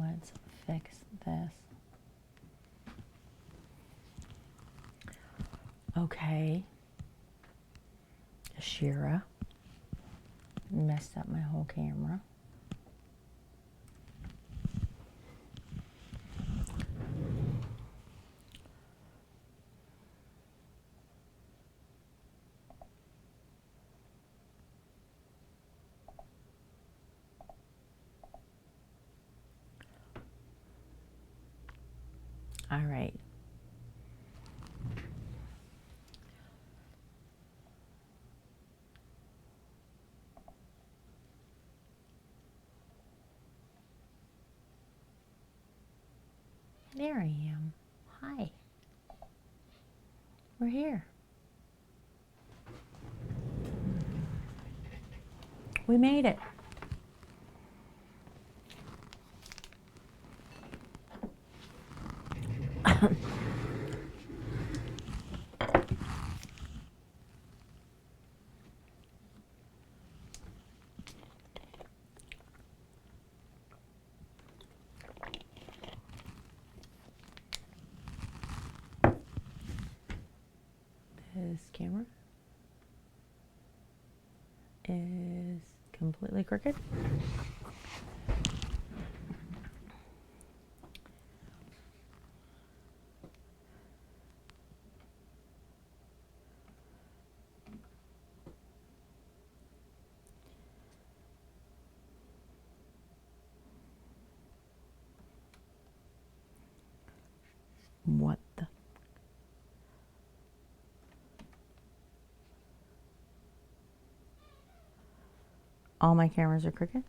Let's fix this. Okay. Shira messed up my whole camera. All right. There I am. Hi. We're here. We made it. This camera is completely crooked. What the? All my cameras are crooked.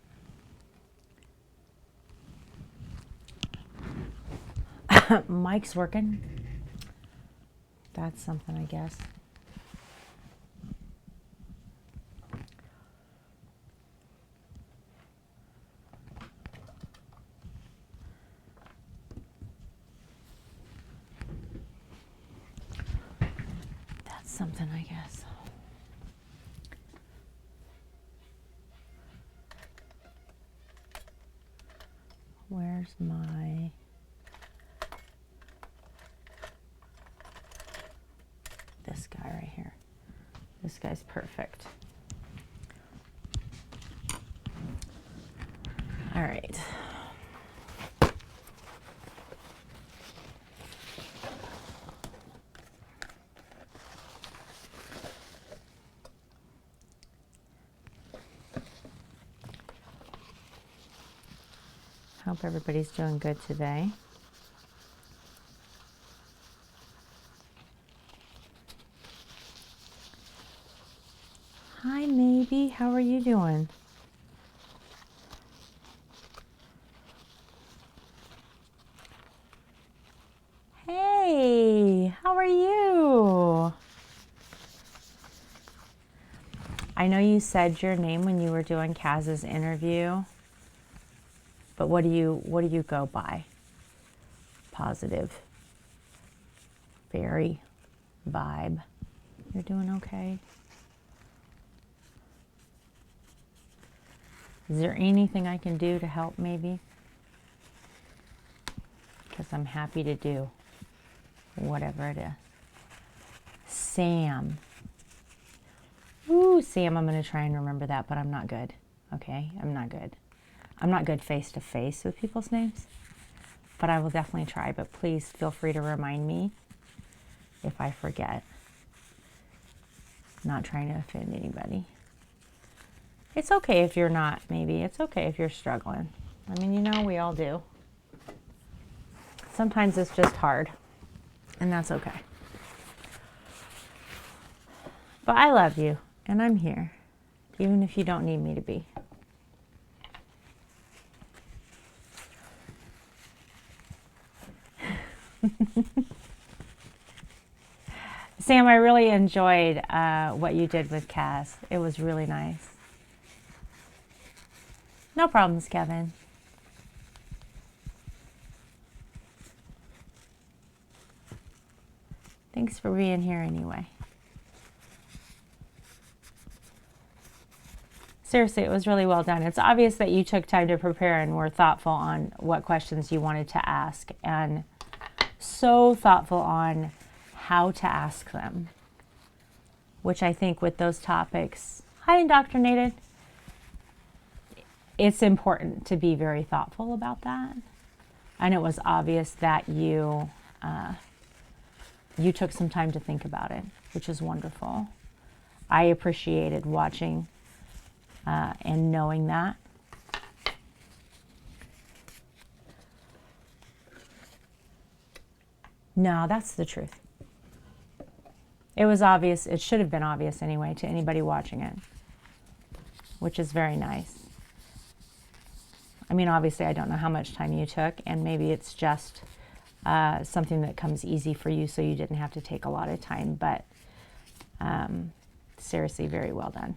Mic's working. That's something, I guess. That's something, I guess. Where's my... This guy right here. This guy's perfect. All right. Hope everybody's doing good today. Hi, Maybe. How are you doing? Hey, how are you? I know you said your name when you were doing Kaz's interview, but what do you go by? Positive, very, vibe. You're doing okay? Is there anything I can do to help, maybe? Because I'm happy to do whatever it is. Sam. Ooh, Sam, I'm going to try and remember that, but I'm not good. Okay, I'm not good. I'm not good face to face with people's names, but I will definitely try. But please feel free to remind me if I forget. Not trying to offend anybody. It's okay if you're not, maybe. It's okay if you're struggling. I mean, you know, we all do. Sometimes it's just hard, and that's okay. But I love you, and I'm here, even if you don't need me to be. Sam, I really enjoyed what you did with Kaz. It was really nice. No problems, Kevin. Thanks for being here anyway. Seriously, it was really well done. It's obvious that you took time to prepare and were thoughtful on what questions you wanted to ask, and so thoughtful on how to ask them, which I think with those topics, highly indoctrinated, it's important to be very thoughtful about that. And it was obvious that you took some time to think about it, which is wonderful. I appreciated watching and knowing that. No, that's the truth. It was obvious. It should have been obvious anyway to anybody watching it, which is very nice. I mean, obviously, I don't know how much time you took, and maybe it's just something that comes easy for you, so you didn't have to take a lot of time, but seriously, very well done.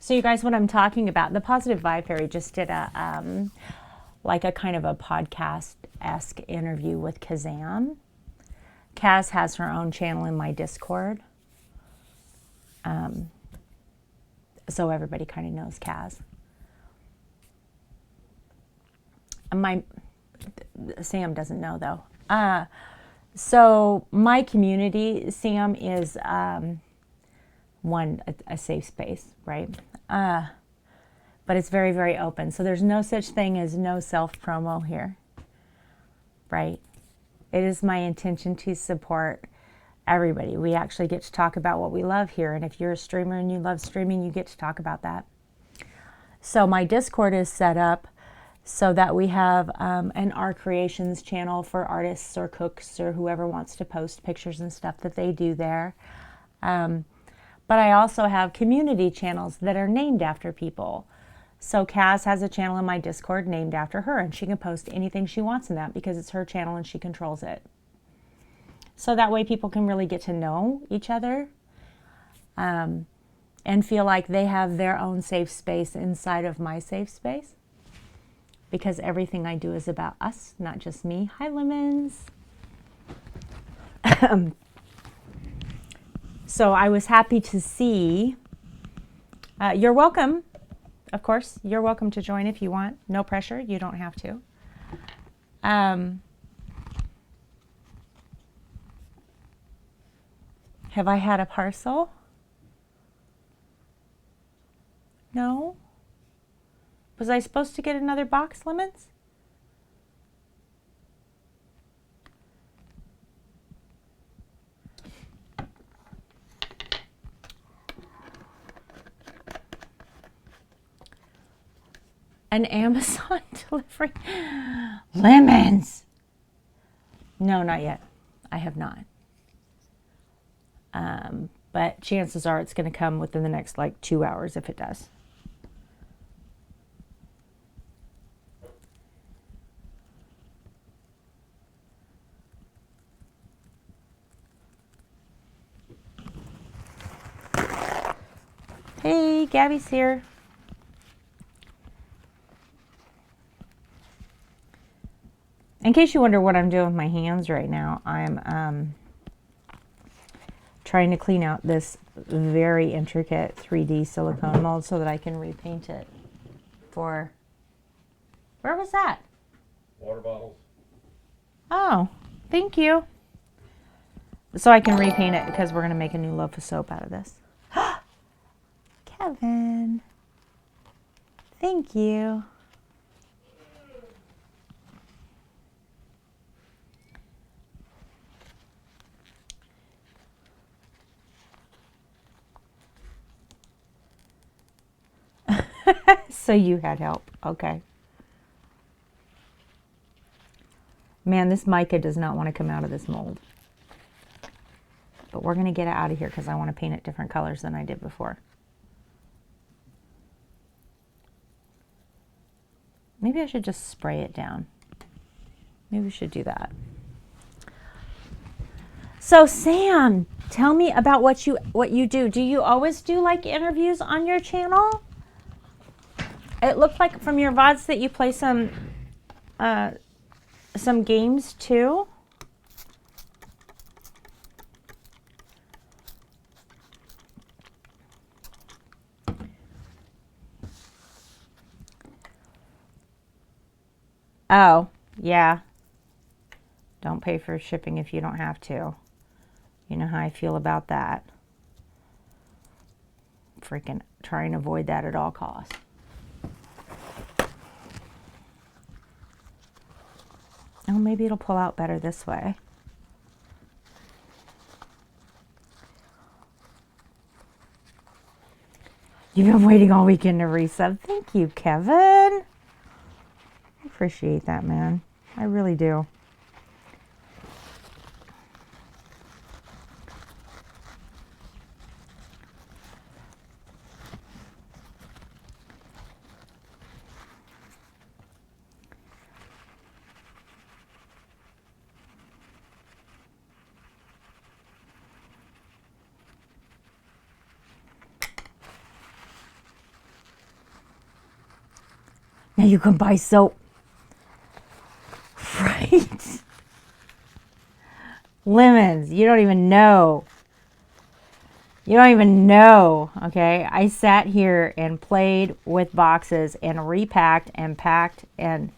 So you guys, what I'm talking about, the Positive Vibe Fairy just did a like a kind of a podcast-esque interview with Kazam. Kaz has her own channel in my Discord. So everybody kind of knows Kaz. Sam doesn't know though. So my community, Sam, is a safe space, right? But it's very, very open. So there's no such thing as no self-promo here, right? It is my intention to support everybody. We actually get to talk about what we love here. And if you're a streamer and you love streaming, you get to talk about that. So my Discord is set up so that we have an Art Creations channel for artists or cooks or whoever wants to post pictures and stuff that they do there. But I also have community channels that are named after people. So Kaz has a channel in my Discord named after her, and she can post anything she wants in that because it's her channel and she controls it. So that way people can really get to know each other and feel like they have their own safe space inside of my safe space. Because everything I do is about us, not just me. Hi, Lemons. So I was happy to see. You're welcome, of course. You're welcome to join if you want. No pressure. You don't have to. Have I had a parcel? No? Was I supposed to get another box, Lemons? An Amazon delivery? Lemons! No, not yet. I have not. But chances are it's going to come within the next like 2 hours if it does. Hey, Gabby's here. In case you wonder what I'm doing with my hands right now, I'm trying to clean out this very intricate 3D silicone mold so that I can repaint it for... Where was that? Water bottles. Oh, thank you. So I can repaint it because we're going to make a new loaf of soap out of this. Kevin. Thank you. So you had help. Okay. Man, this mica does not want to come out of this mold. But we're going to get it out of here because I want to paint it different colors than I did before. Maybe I should just spray it down. Maybe we should do that. So Sam, tell me about what you do. Do you always do like interviews on your channel? It looked like from your VODs that you play some games too. Oh, yeah. Don't pay for shipping if you don't have to. You know how I feel about that. Freaking try and avoid that at all costs. Oh, maybe it'll pull out better this way. You've been waiting all weekend to resub. Thank you, Kevin. I appreciate that, man. I really do. Now you can buy soap. Right? Lemons. You don't even know. You don't even know. Okay. I sat here and played with boxes and repacked and packed and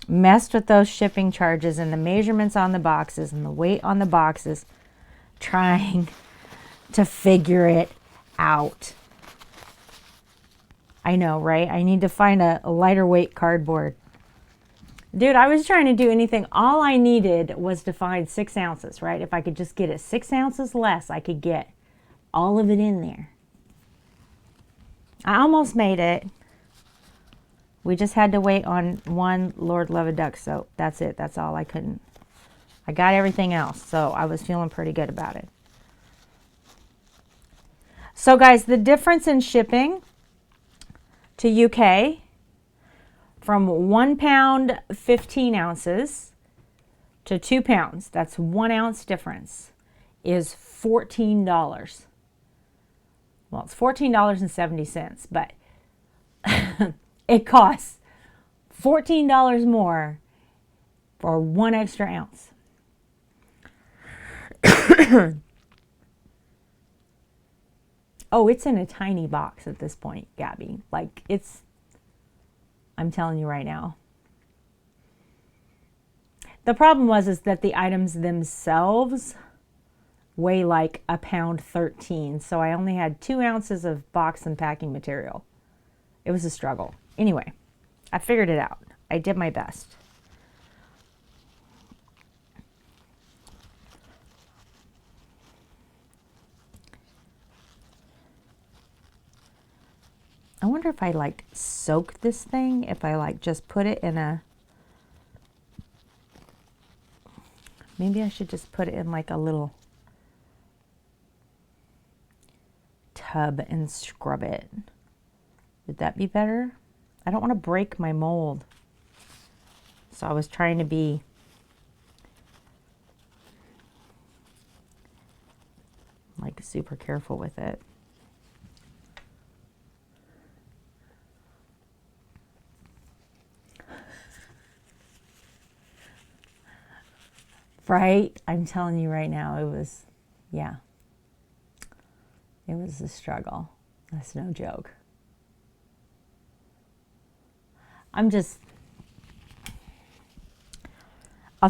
messed with those shipping charges and the measurements on the boxes and the weight on the boxes, trying to figure it out. I know, right? I need to find a lighter weight cardboard. Dude, I was trying to do anything. All I needed was to find 6 ounces, right? If I could just get it 6 ounces less, I could get all of it in there. I almost made it. We just had to wait on one Lord Love a Duck soap. That's it. That's all I couldn't. I got everything else, so I was feeling pretty good about it. So guys, the difference in shipping to UK from 1 pound 15 ounces to 2 pounds, that's 1 ounce difference, is $14. Well, it's $14.70, but it costs $14 more for 1 extra ounce. Oh, it's in a tiny box at this point, Gabby. Like, it's, I'm telling you right now. The problem is that the items themselves weigh like a pound 13. So I only had 2 ounces of box and packing material. It was a struggle. Anyway, I figured it out. I did my best. I wonder if I like soak this thing, if I like just put it in a, maybe I should just put it in like a little tub and scrub it. Would that be better? I don't want to break my mold. So I was trying to be like super careful with it. Right? I'm telling you right now, it was, yeah. It was a struggle. That's no joke. I'll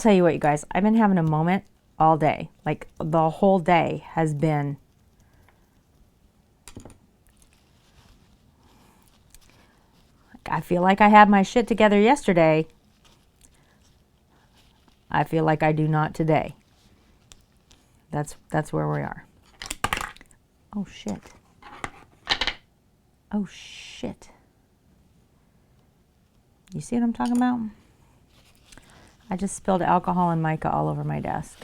tell you what, you guys, I've been having a moment all day. Like, the whole day has been I feel like I had my shit together yesterday. I feel like I do not today. That's where we are. Oh shit. Oh shit. You see what I'm talking about? I just spilled alcohol and mica all over my desk.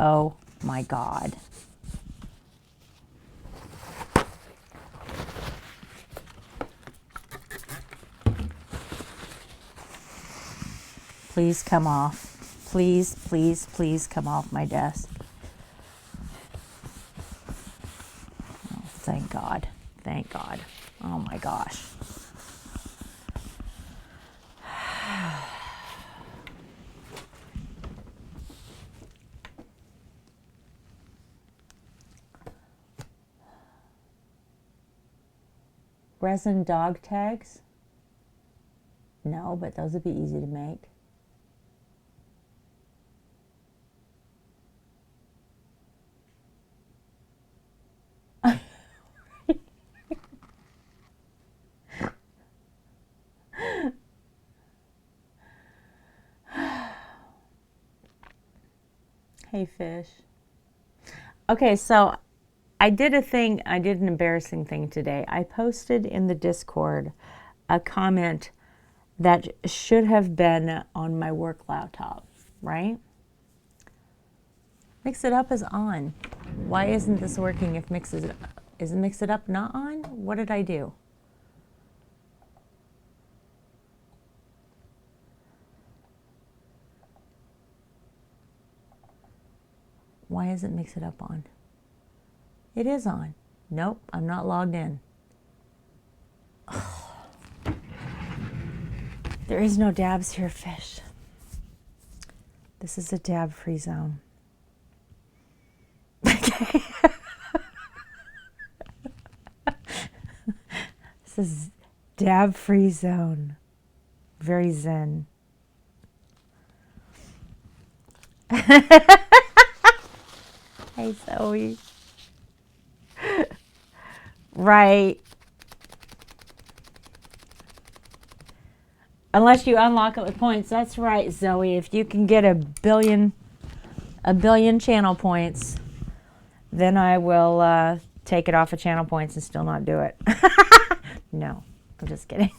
Oh my God. Please come off. Please, please, please come off my desk. Oh, thank my God. Oh my gosh. Resin dog tags? No, but those would be easy to make. Hey, fish. Okay, so I did an embarrassing thing today. I posted in the Discord a comment that should have been on my work laptop, right? Mix It Up is on. Why isn't this working if is Mix It Up not on? What did I do? Why isn't Mix It Up on? It is on. Nope, I'm not logged in. Oh. There is no dabs here, fish. This is a dab-free zone. Okay. This is dab-free zone. Very zen. Hey, Zoe. Right. Unless you unlock it with points. That's right, Zoe. If you can get a billion channel points, then I will take it off of channel points and still not do it. No, I'm just kidding.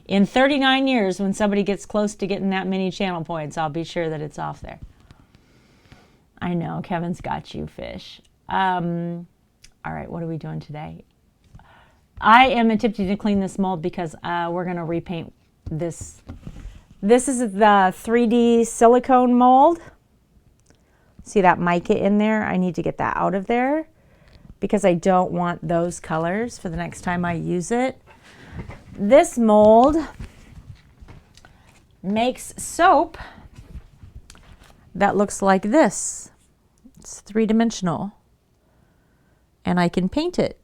In 39 years, when somebody gets close to getting that many channel points, I'll be sure that it's off there. I know, Kevin's got you, fish. All right, what are we doing today? I am attempting to clean this mold because we're going to repaint this. This is the 3D silicone mold. See that mica in there? I need to get that out of there because I don't want those colors for the next time I use it. This mold makes soap that looks like this. It's three-dimensional, and I can paint it.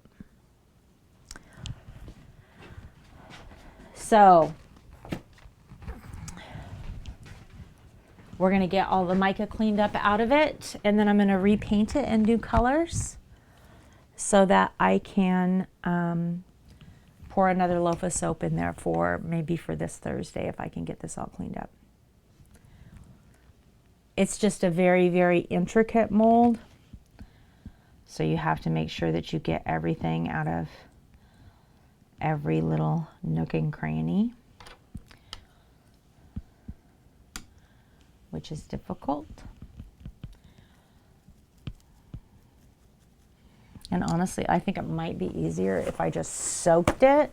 So we're going to get all the mica cleaned up out of it, and then I'm going to repaint it and do colors so that I can pour another loaf of soap in there for maybe for this Thursday if I can get this all cleaned up. It's just a very, very intricate mold, so you have to make sure that you get everything out of every little nook and cranny, which is difficult. And honestly, I think it might be easier if I just soaked it.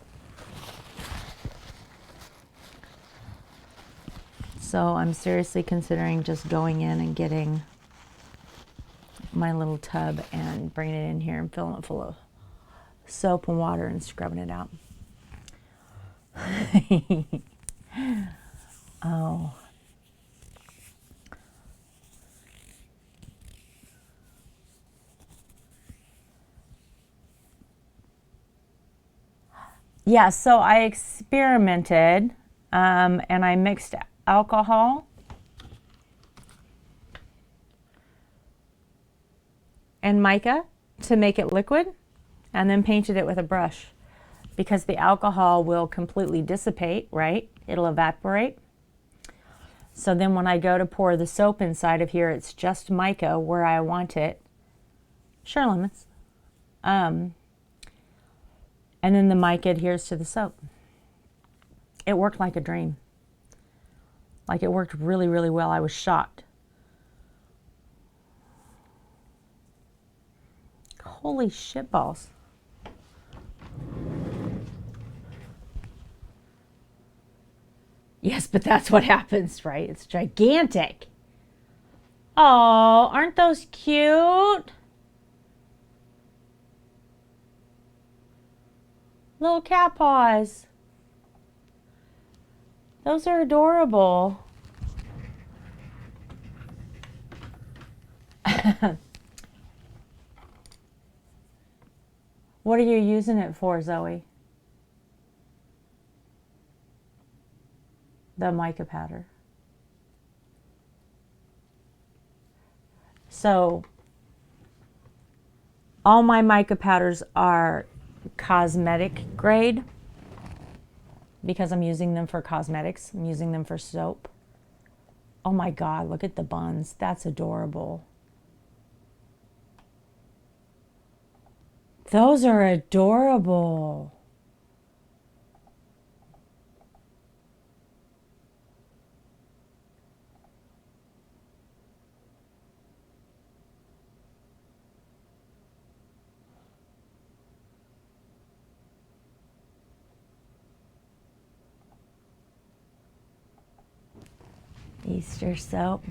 So I'm seriously considering just going in and getting my little tub and bringing it in here and filling it full of soap and water and scrubbing it out. Oh. Yeah, so I experimented and I mixed alcohol and mica to make it liquid, and then painted it with a brush because the alcohol will completely dissipate, right? It'll evaporate. So then when I go to pour the soap inside of here, it's just mica where I want it. Sure, lemons. And then the mica adheres to the soap. It worked like a dream. Like it worked really, really well. I was shocked. Holy shitballs. Yes, but that's what happens, right? It's gigantic. Oh, aren't those cute? Little cat paws. Those are adorable. What are you using it for, Zoe? The mica powder. So all my mica powders are cosmetic grade because I'm using them for cosmetics. I'm using them for soap. Oh my God, look at the buns. That's adorable. Those are adorable. Easter soap.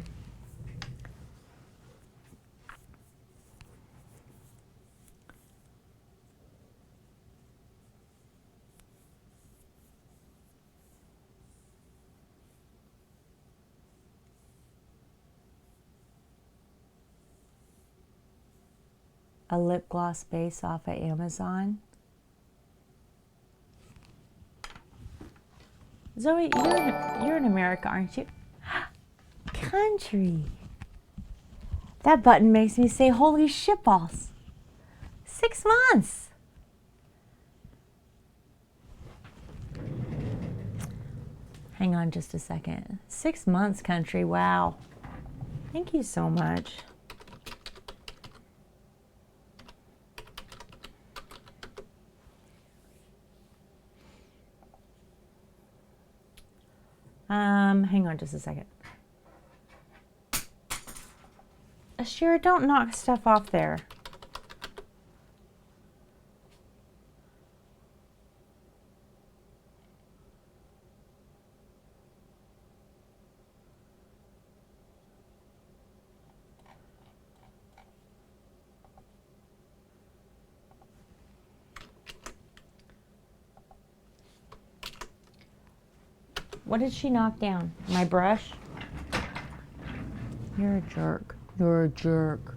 A lip gloss base off of Amazon. Zoe, you're in America, aren't you? Country. That button makes me say, holy shitballs. 6 months. Hang on just a second. 6 months, country. Wow. Thank you so much. Hang on just a second. Ashira, don't knock stuff off there. What did she knock down? My brush? You're a jerk. You're a jerk.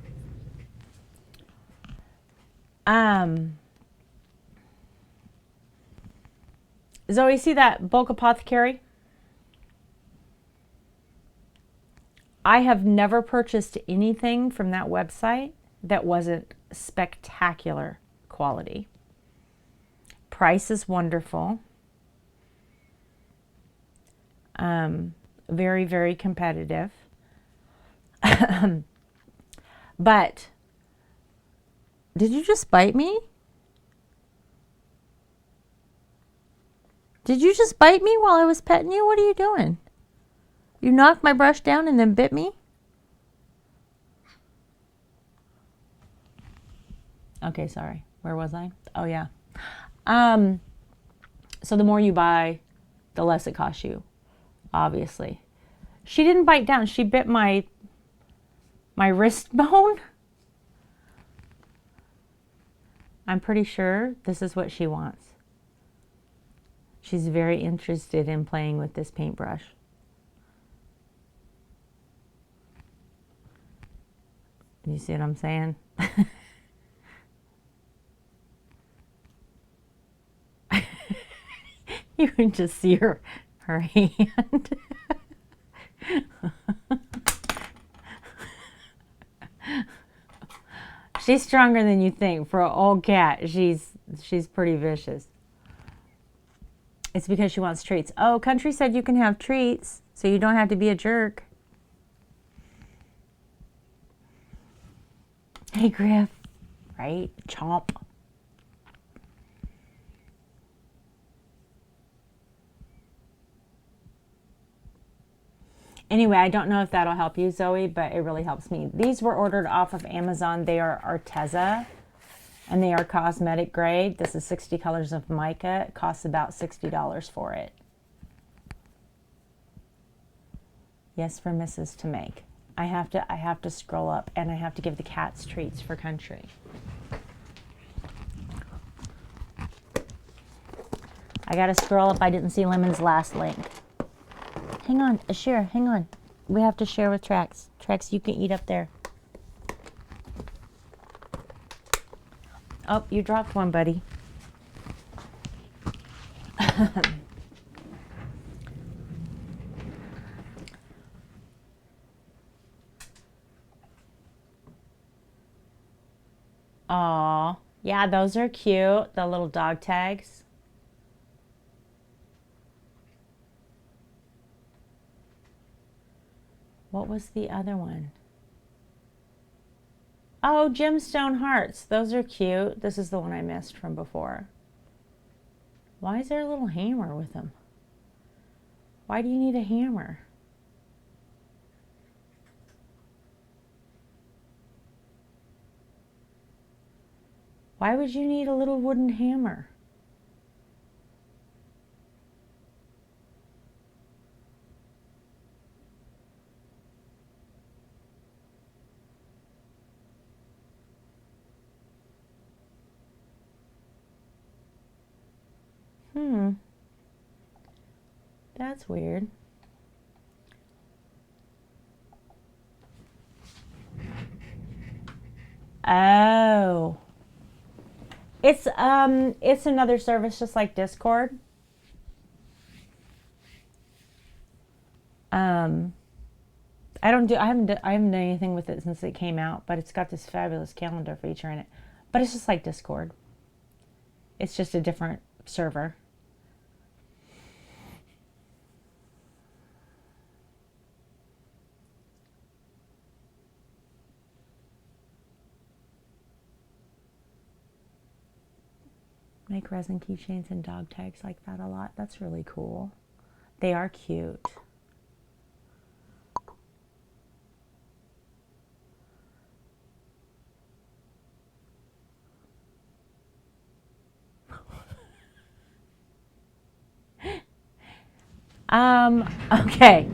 Zoe, see that bulk apothecary? I have never purchased anything from that website that wasn't spectacular quality. Price is wonderful. Very, very competitive. But did you just bite me? Did you just bite me while I was petting you? What are you doing? You knocked my brush down and then bit me? Okay, sorry. Where was I? Oh, yeah. So the more you buy, the less it costs you, obviously. She didn't bite down. She bit my wrist bone. I'm pretty sure this is what she wants. She's very interested in playing with this paintbrush. You see what I'm saying? You can just see her hand. She's stronger than you think. For an old cat, she's pretty vicious. It's because she wants treats. Oh, Country said you can have treats, so you don't have to be a jerk. Hey, Griff. Right? Chomp. Anyway, I don't know if that'll help you, Zoe, but it really helps me. These were ordered off of Amazon. They are Arteza, and they are cosmetic grade. This is 60 colors of mica. It costs about $60 for it. Yes, for Mrs. to make. I have to scroll up, and I have to give the cats treats for country. I gotta scroll up. I didn't see Lemon's last link. Hang on, share, hang on. We have to share with Trax. Trax, you can eat up there. Oh, you dropped one, buddy. Aw, yeah, those are cute. The little dog tags. What was the other one? Oh, gemstone hearts. Those are cute. This is the one I missed from before. Why is there a little hammer with them? Why do you need a hammer? Why would you need a little wooden hammer? That's weird. Oh. It's another service just like Discord. I haven't done anything with it since it came out, but it's got this fabulous calendar feature in it. But it's just like Discord. It's just a different server. Make resin keychains and dog tags like that a lot. That's really cool. They are cute. Okay.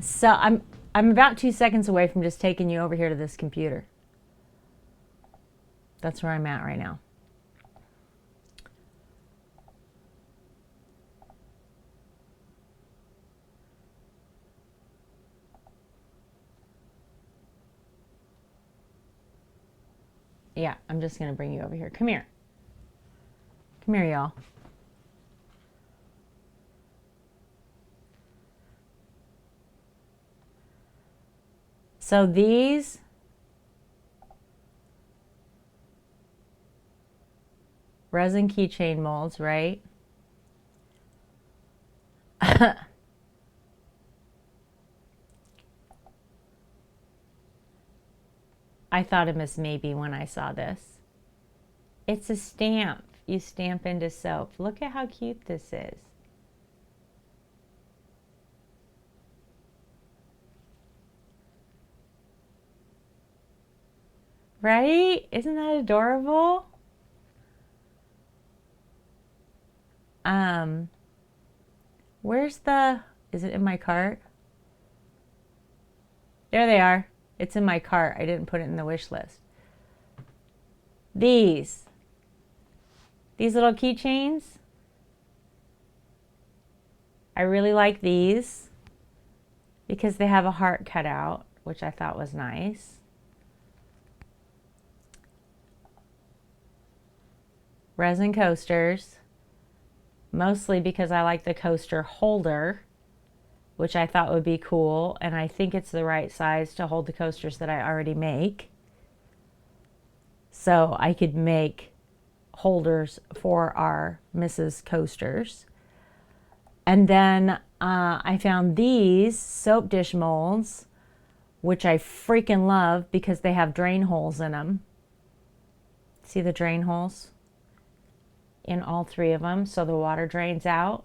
So I'm about 2 seconds away from just taking you over here to this computer. That's where I'm at right now. Yeah, I'm just going to bring you over here. Come here. Come here, y'all. So these resin keychain molds, right? I thought of Miss Maybe when I saw this. It's a stamp. You stamp into soap. Look at how cute this is. Right? Isn't that adorable? Where's is it in my cart? There they are. It's in my cart. I didn't put it in the wish list. These little keychains. I really like these because they have a heart cut out, which I thought was nice. Resin coasters, mostly because I like the coaster holder, which I thought would be cool, and I think it's the right size to hold the coasters that I already make. So I could make holders for our Mrs. Coasters. And then I found these soap dish molds, which I freaking love because they have drain holes in them. See the drain holes? In all 3 of them, so the water drains out.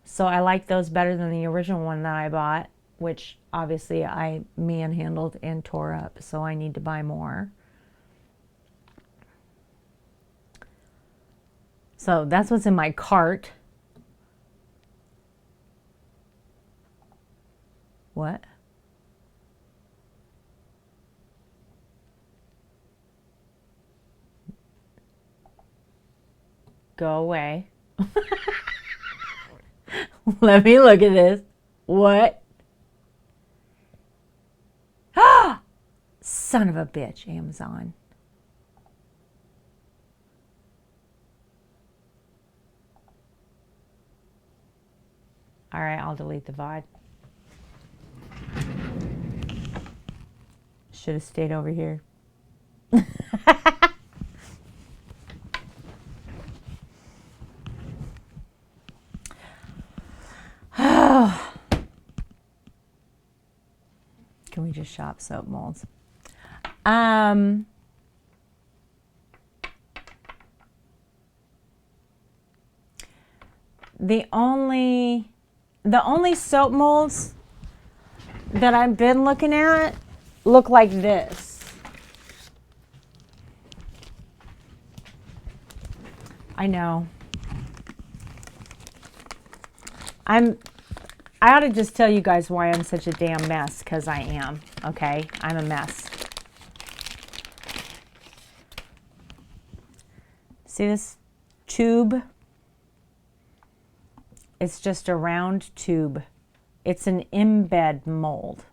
So I like those better than the original one that I bought, which obviously I manhandled and tore up, so I need to buy more. So that's what's in my cart. What? Go away. Let me look at this. What? Ah! Son of a bitch, Amazon. All right, I'll delete the VOD. Should have stayed over here. Can we just shop soap molds? The only soap molds that I've been looking at look like this. I know. I ought to just tell you guys why I'm such a damn mess, because I am, okay? I'm a mess. See this tube? It's just a round tube. It's an embed mold.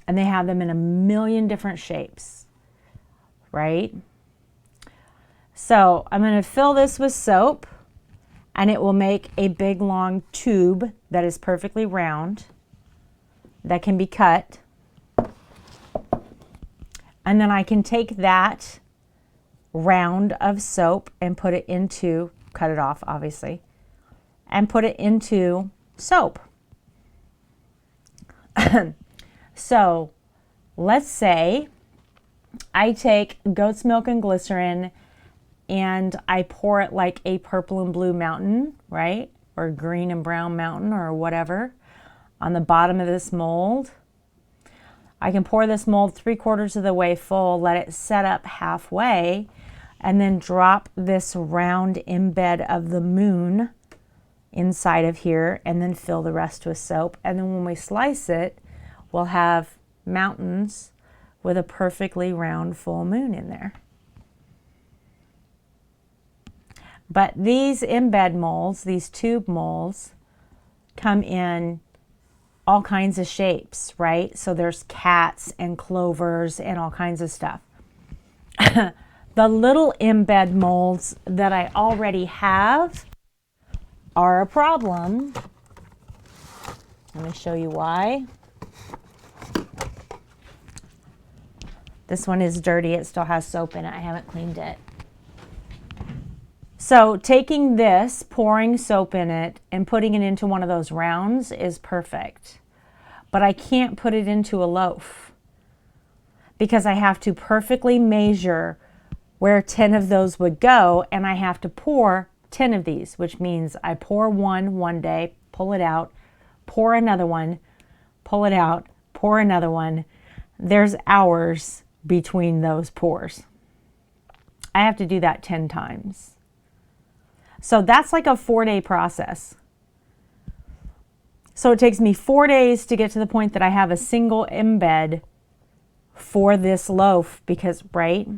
And they have them in a million different shapes, right? So I'm going to fill this with soap, and it will make a big long tube that is perfectly round that can be cut. And then I can take that round of soap and put it into, cut it off obviously, and put it into soap. So let's say I take goat's milk and glycerin and I pour it like a purple and blue mountain, right? Or green and brown mountain or whatever on the bottom of this mold. I can pour this mold 3/4 of the way full, let it set up halfway, and then drop this round embed of the moon inside of here, and then fill the rest with soap. And then when we slice it, we'll have mountains with a perfectly round full moon in there. But these embed molds, these tube molds, come in all kinds of shapes, right? So there's cats and clovers and all kinds of stuff. The little embed molds that I already have are a problem. Let me show you why. This one is dirty. It still has soap in it. I haven't cleaned it. So taking this, pouring soap in it, and putting it into one of those rounds is perfect. But I can't put it into a loaf because I have to perfectly measure where 10 of those would go, and I have to pour 10 of these, which means I pour one day, pull it out, pour another one, pull it out, pour another one. There's hours between those pours. I have to do that 10 times. So that's like a 4-day process. So it takes me 4 days to get to the point that I have a single embed for this loaf, because, right?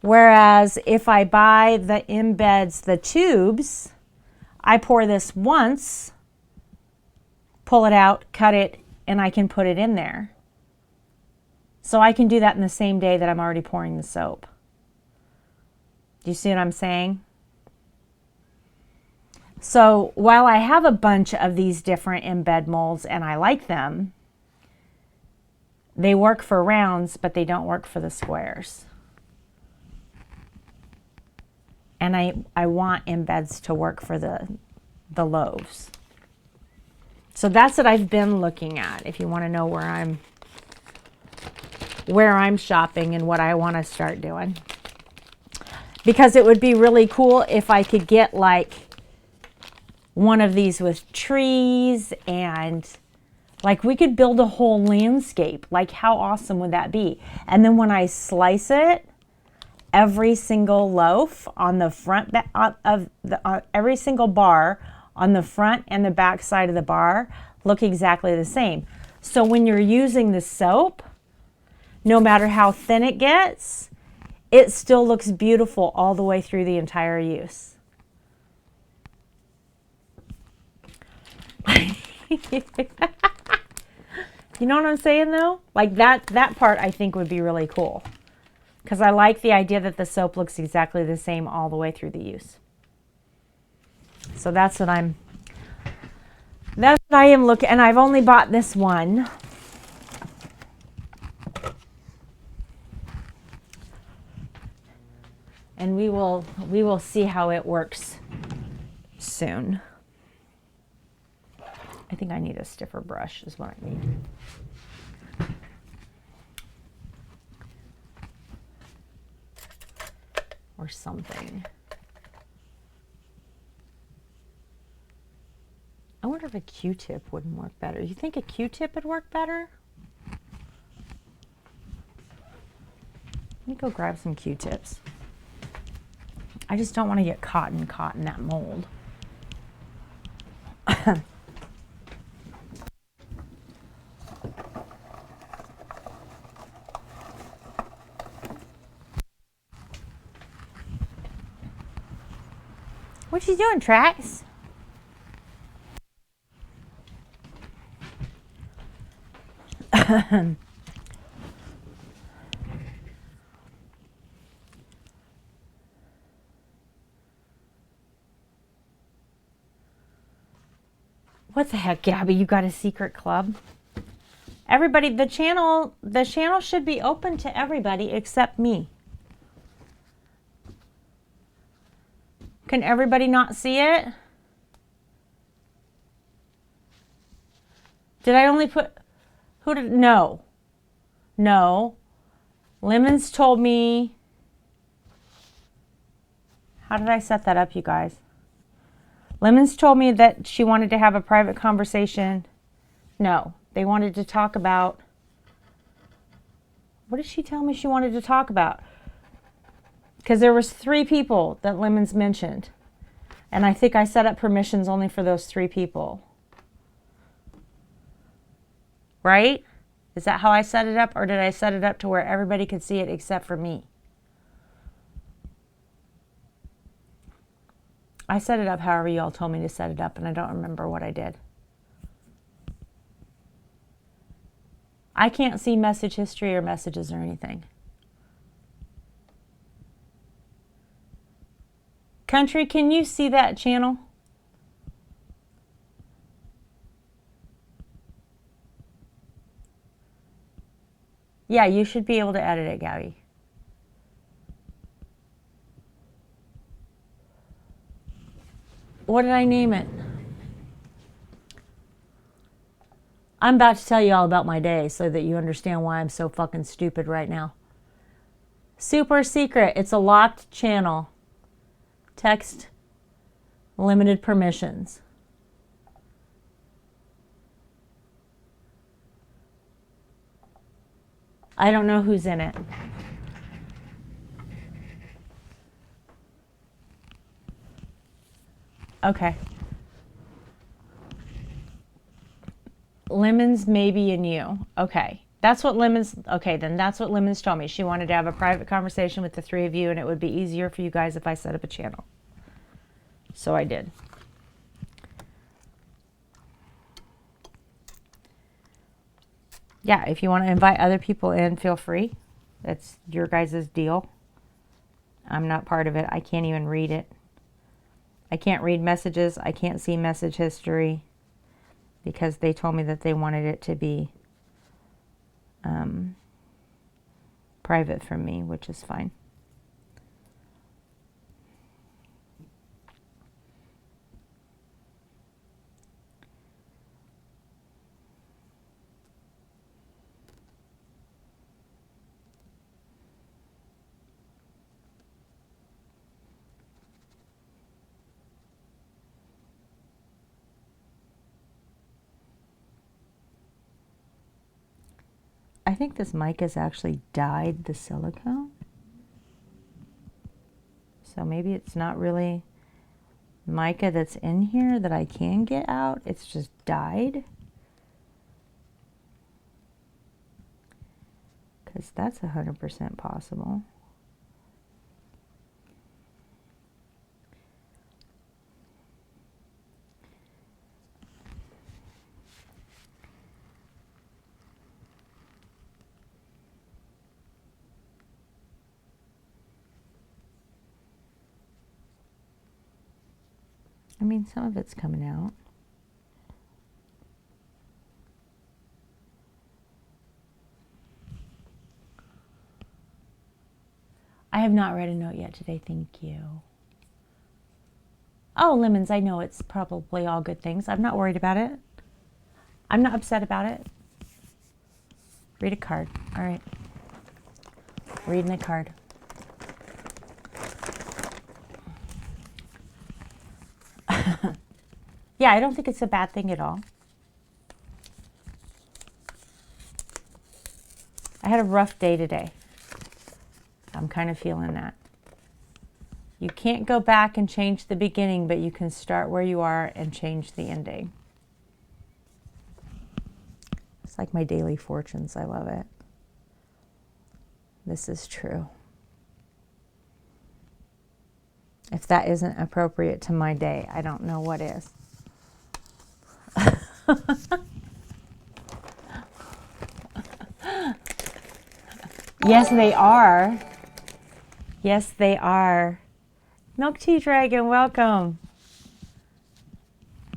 Whereas if I buy the embeds, the tubes, I pour this once, pull it out, cut it, and I can put it in there. So I can do that in the same day that I'm already pouring the soap. Do you see what I'm saying? So while I have a bunch of these different embed molds and I like them, they work for rounds, but they don't work for the squares. And I want embeds to work for the loaves. So that's what I've been looking at, if you want to know where I'm shopping and what I want to start doing. Because it would be really cool if I could get like one of these with trees, and like we could build a whole landscape. Like how awesome would that be? And then when I slice it, every single loaf on the front of every single bar on the front and the back side of the bar look exactly the same. So when you're using the soap, no matter how thin it gets, it still looks beautiful all the way through the entire use. You know what I'm saying though? Like that part I think would be really cool. Because I like the idea that the soap looks exactly the same all the way through the use. So that's what I am looking, and I've only bought this one. And we will see how it works soon. I think I need a stiffer brush is what I need. Or something. I wonder if a Q-tip wouldn't work better. You think a Q-tip would work better? Let me go grab some Q-tips. I just don't want to get caught in that mold. What you doing, Trax? What the heck, Gabby? You got a secret club? Everybody, the channel should be open to everybody except me. Can everybody not see it? Did I only put, no. Lemons told me, how did I set that up, you guys? Lemons told me that she wanted to have a private conversation. No, they wanted to talk about, what did she tell me she wanted to talk about? Because there was 3 people that Lemons mentioned. And I think I set up permissions only for those 3 people. Right? Is that how I set it up? Or did I set it up to where everybody could see it except for me? I set it up however y'all told me to set it up, and I don't remember what I did. I can't see message history or messages or anything. Country, can you see that channel? Yeah, you should be able to edit it, Gabby. What did I name it? I'm about to tell you all about my day so that you understand why I'm so fucking stupid right now. Super secret. It's a locked channel. Text limited permissions. I don't know who's in it. Okay. Lemons, maybe, and you. Okay. That's what Lemons, okay, then that's what Lemons told me. She wanted to have a private conversation with the 3 of you, and it would be easier for you guys if I set up a channel. So I did. Yeah, if you want to invite other people in, feel free. That's your guys' deal. I'm not part of it. I can't even read it. I can't read messages. I can't see message history because they told me that they wanted it to be private from me, which is fine. I think this Mica's actually dyed the silicone. So maybe it's not really mica that's in here that I can get out. It's just dyed. Because that's 100% possible. I mean, some of it's coming out. I have not read a note yet today, thank you. Oh, lemons, I know it's probably all good things. I'm not worried about it. I'm not upset about it. Read a card. All right. Reading a card. Yeah, I don't think it's a bad thing at all. I had a rough day today. I'm kind of feeling that. You can't go back and change the beginning, but you can start where you are and change the ending. It's like my daily fortunes. I love it. This is true. If that isn't appropriate to my day, I don't know what is. Yes, they are. Yes, they are. Milk Tea Dragon, welcome.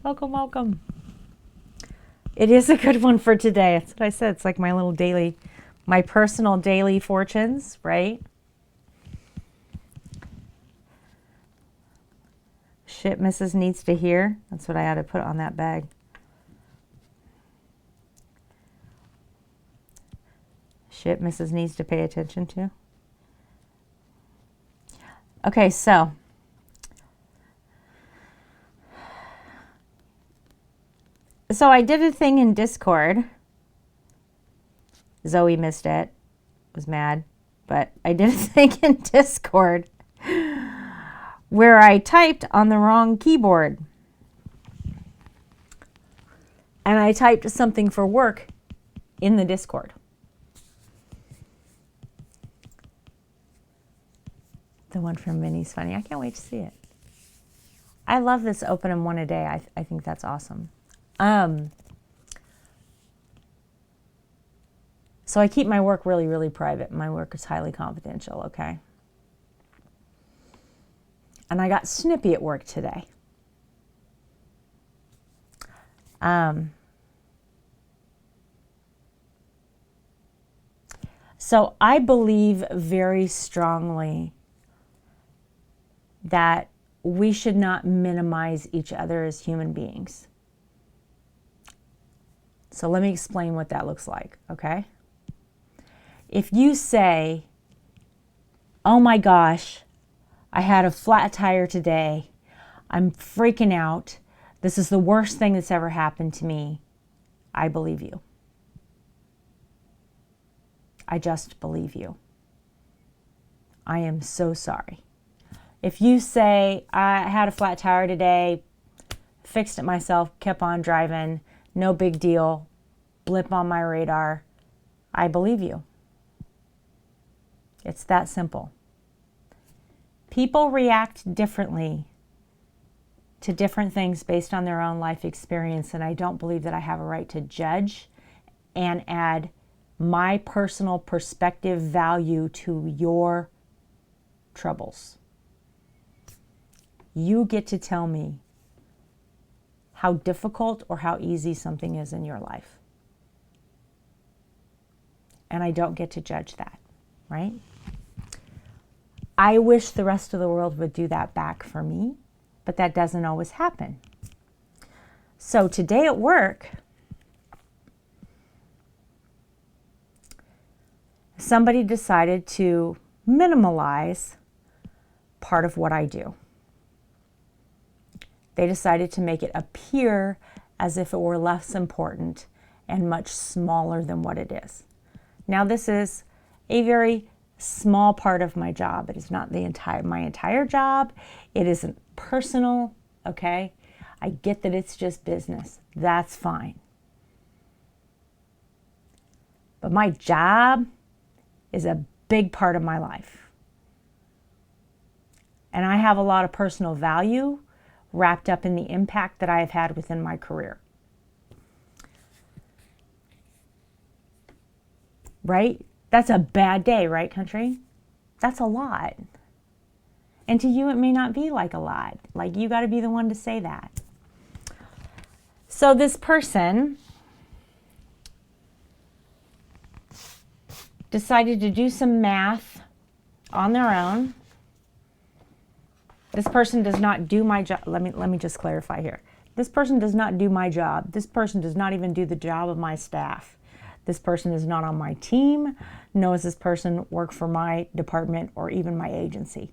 Welcome, welcome. It is a good one for today. That's what I said. It's like my little daily, my personal daily fortunes, right? Shit Mrs. needs to hear. That's what I had to put on that bag. Shit Mrs. needs to pay attention to. Okay, so I did a thing in Discord. Zoe missed it, was mad, but I did a thing in Discord where I typed on the wrong keyboard. And I typed something for work in the Discord. The one from Minnie's funny. I can't wait to see it. I love this open them one a day. I think that's awesome. So I keep my work really, really private. My work is highly confidential, okay? And I got snippy at work today. So I believe very strongly that we should not minimize each other as human beings. So let me explain what that looks like, okay? If you say, oh my gosh, I had a flat tire today, I'm freaking out, this is the worst thing that's ever happened to me, I believe you. I just believe you. I am so sorry. If you say, I had a flat tire today, fixed it myself, kept on driving, no big deal, blip on my radar, I believe you. It's that simple. People react differently to different things based on their own life experience, and I don't believe that I have a right to judge and add my personal perspective value to your troubles. You get to tell me how difficult or how easy something is in your life. And I don't get to judge that, right? I wish the rest of the world would do that back for me, but that doesn't always happen. So today at work, somebody decided to minimalize part of what I do. They decided to make it appear as if it were less important and much smaller than what it is. Now, this is a very small part of my job. It is not my entire job. It isn't personal, okay? I get that it's just business. That's fine. But my job is a big part of my life. And I have a lot of personal value wrapped up in the impact that I have had within my career. Right? That's a bad day, right, country? That's a lot. And to you, it may not be like a lot. Like, you got to be the one to say that. So this person decided to do some math on their own. This person does not do my job. Let me just clarify here. This person does not do my job. This person does not even do the job of my staff. This person is not on my team, nor does this person work for my department or even my agency.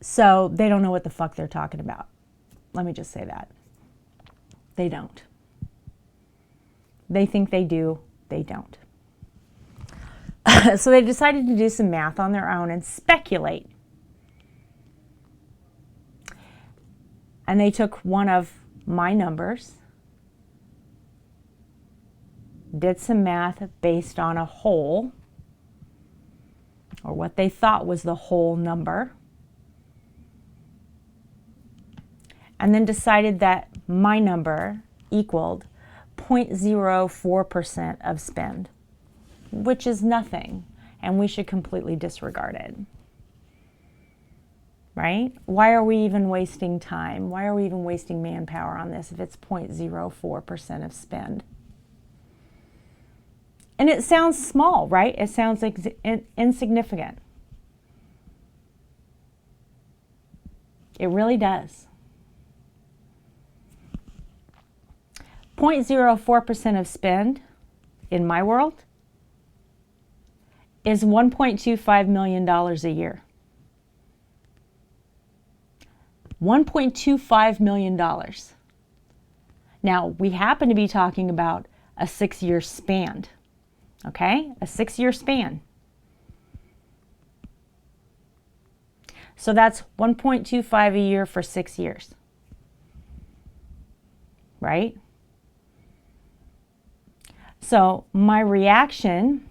So they don't know what the fuck they're talking about. Let me just say that. They don't. They think they do, they don't. So they decided to do some math on their own and speculate. And they took one of my numbers, did some math based on a whole, or what they thought was the whole number, and then decided that my number equaled 0.04% of spend, which is nothing, and we should completely disregard it. Right? Why are we even wasting time? Why are we even wasting manpower on this if it's 0.04% of spend? And it sounds small, right? It sounds insignificant. It really does. 0.04% of spend in my world is $1.25 million a year. $1.25 million. Now, we happen to be talking about a 6-year span, okay? A 6-year span. So that's 1.25 a year for 6 years, right? So my reaction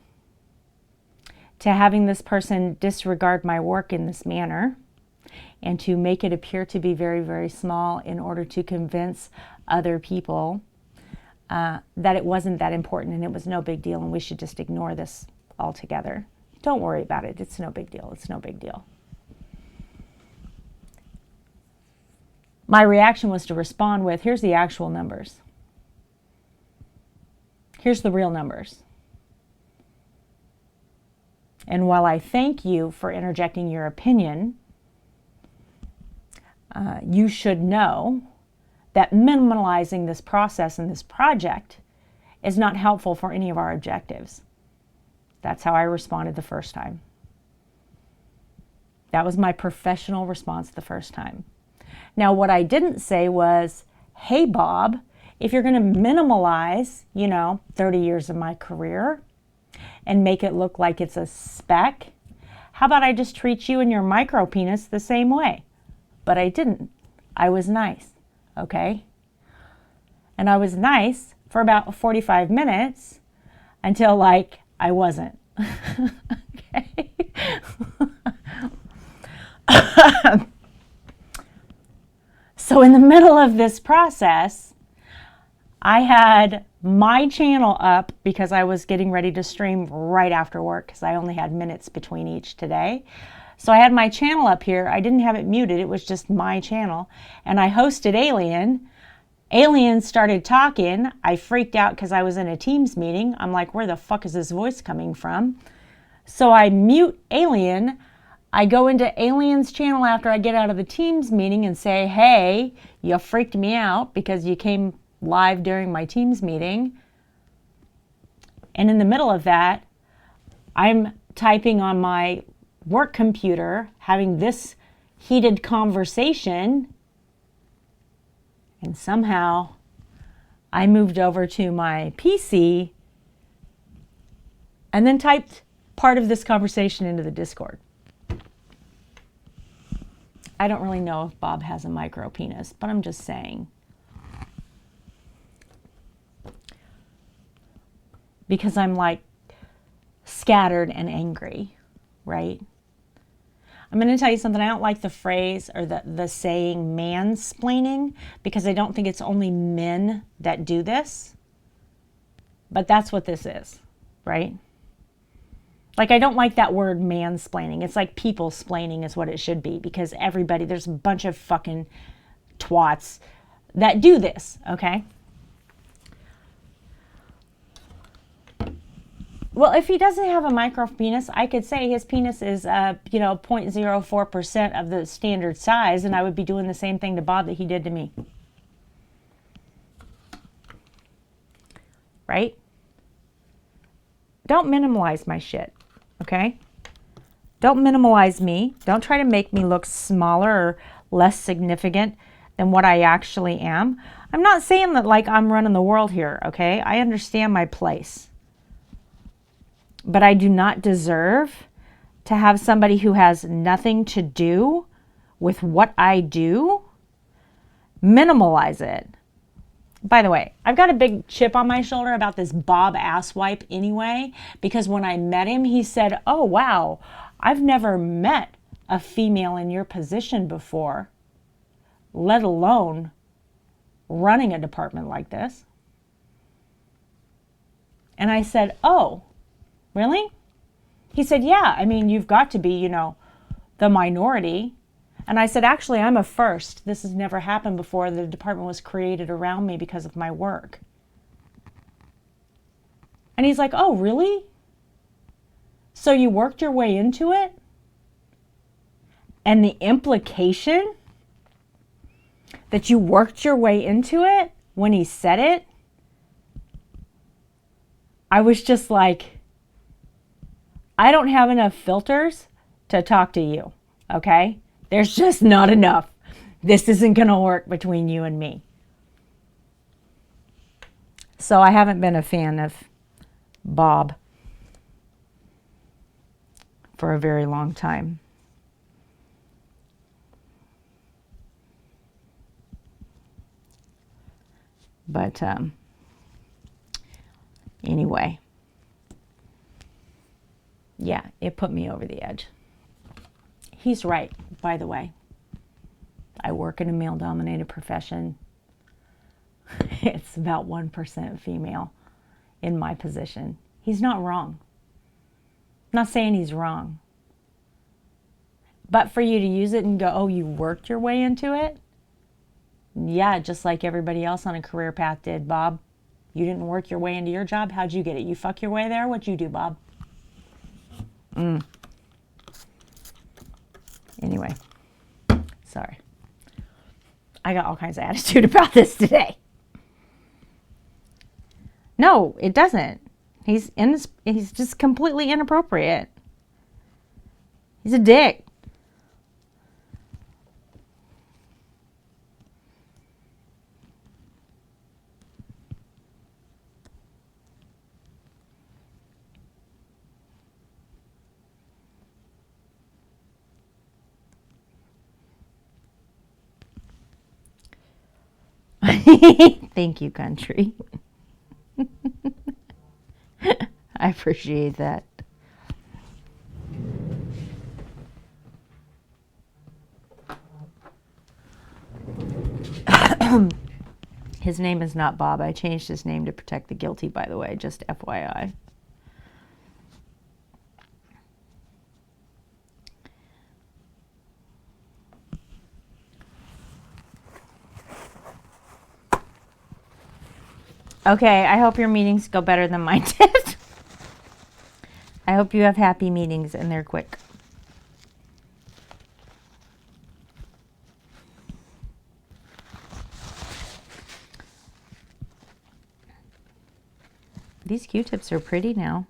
to having this person disregard my work in this manner and to make it appear to be very, very small in order to convince other people that it wasn't that important and it was no big deal and we should just ignore this altogether. Don't worry about it. It's no big deal. It's no big deal. My reaction was to respond with, here's the actual numbers. Here's the real numbers. And while I thank you for interjecting your opinion, you should know that minimalizing this process and this project is not helpful for any of our objectives. That's how I responded the first time. That was my professional response the first time. Now, what I didn't say was, hey, Bob, if you're going to minimalize, 30 years of my career and make it look like it's a speck, how about I just treat you and your micro penis the same way? But I didn't. I was nice, okay? And I was nice for about 45 minutes until, I wasn't. Okay? So in the middle of this process, I had my channel up because I was getting ready to stream right after work because I only had minutes between each today. So I had my channel up here. I didn't have it muted. It was just my channel. And I hosted Alien. Alien started talking. I freaked out because I was in a Teams meeting. I'm like, where the fuck is this voice coming from? So I mute Alien. I go into Alien's channel after I get out of the Teams meeting and say, hey, you freaked me out because you came live during my Teams meeting. And in the middle of that, I'm typing on my work computer, having this heated conversation, and somehow I moved over to my PC and then typed part of this conversation into the Discord. I don't really know if Bob has a micro penis, but I'm just saying. Because I'm scattered and angry, right? I'm going to tell you something. I don't like the phrase or the saying mansplaining because I don't think it's only men that do this. But that's what this is, right? Like, I don't like that word mansplaining. It's like people-splaining is what it should be, because everybody, there's a bunch of fucking twats that do this, okay? Well, if he doesn't have a micro penis, I could say his penis is, 0.04% of the standard size, and I would be doing the same thing to Bob that he did to me. Right? Don't minimalize my shit, okay? Don't minimalize me. Don't try to make me look smaller or less significant than what I actually am. I'm not saying that like I'm running the world here, okay? I understand my place. But I do not deserve to have somebody who has nothing to do with what I do minimalize it. By the way, I've got a big chip on my shoulder about this Bob asswipe anyway, because when I met him, he said, "Oh, wow, I've never met a female in your position before, let alone running a department like this." And I said, "Oh, really?" He said, "Yeah, I mean, you've got to be, the minority." And I said, "Actually, I'm a first. This has never happened before. The department was created around me because of my work." And he's like, "Oh, really? So you worked your way into it?" And the implication that you worked your way into it when he said it, I was just like, I don't have enough filters to talk to you, okay? There's just not enough. This isn't going to work between you and me. So I haven't been a fan of Bob for a very long time. But anyway, yeah, it put me over the edge. He's right, by the way. I work in a male-dominated profession. It's about 1% female in my position. He's not wrong. I'm not saying he's wrong. But for you to use it and go, "Oh, you worked your way into it?" Yeah, just like everybody else on a career path did, Bob. You didn't work your way into your job. How'd you get it? You fuck your way there? What'd you do, Bob? Anyway, sorry. I got all kinds of attitude about this today. No, it doesn't. He's just completely inappropriate. He's a dick. Thank you, country. I appreciate that. His name is not Bob. I changed his name to protect the guilty, by the way, just FYI. Okay, I hope your meetings go better than mine did. I hope you have happy meetings and they're quick. These Q-tips are pretty now.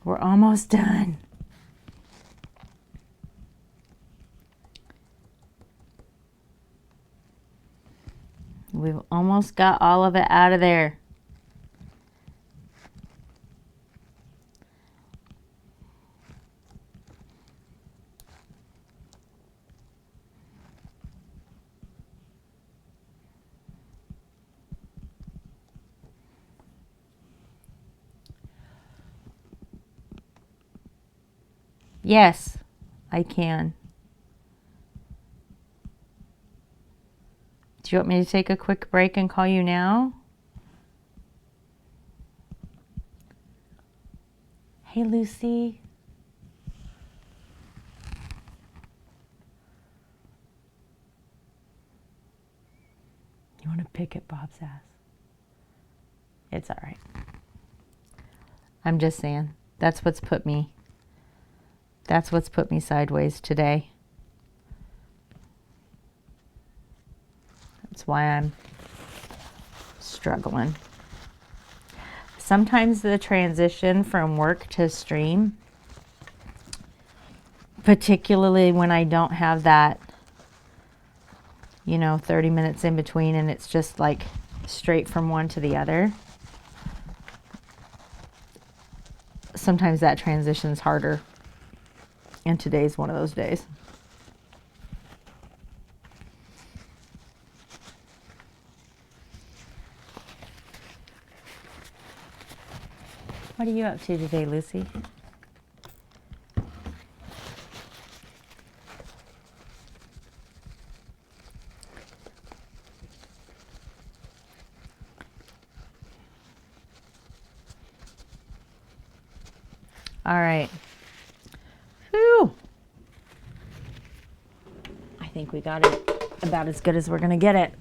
We're almost done. We've almost got all of it out of there. Yes, I can. Do you want me to take a quick break and call you now? Hey, Lucy. You want to pick at Bob's ass? It's all right. I'm just saying. That's what's put me sideways today. That's why I'm struggling. Sometimes the transition from work to stream, particularly when I don't have that, 30 minutes in between and it's just like straight from one to the other. Sometimes that transition's harder. And today's one of those days. What are you up to today, Lucy? All right. Whew. I think we got it about as good as we're going to get it.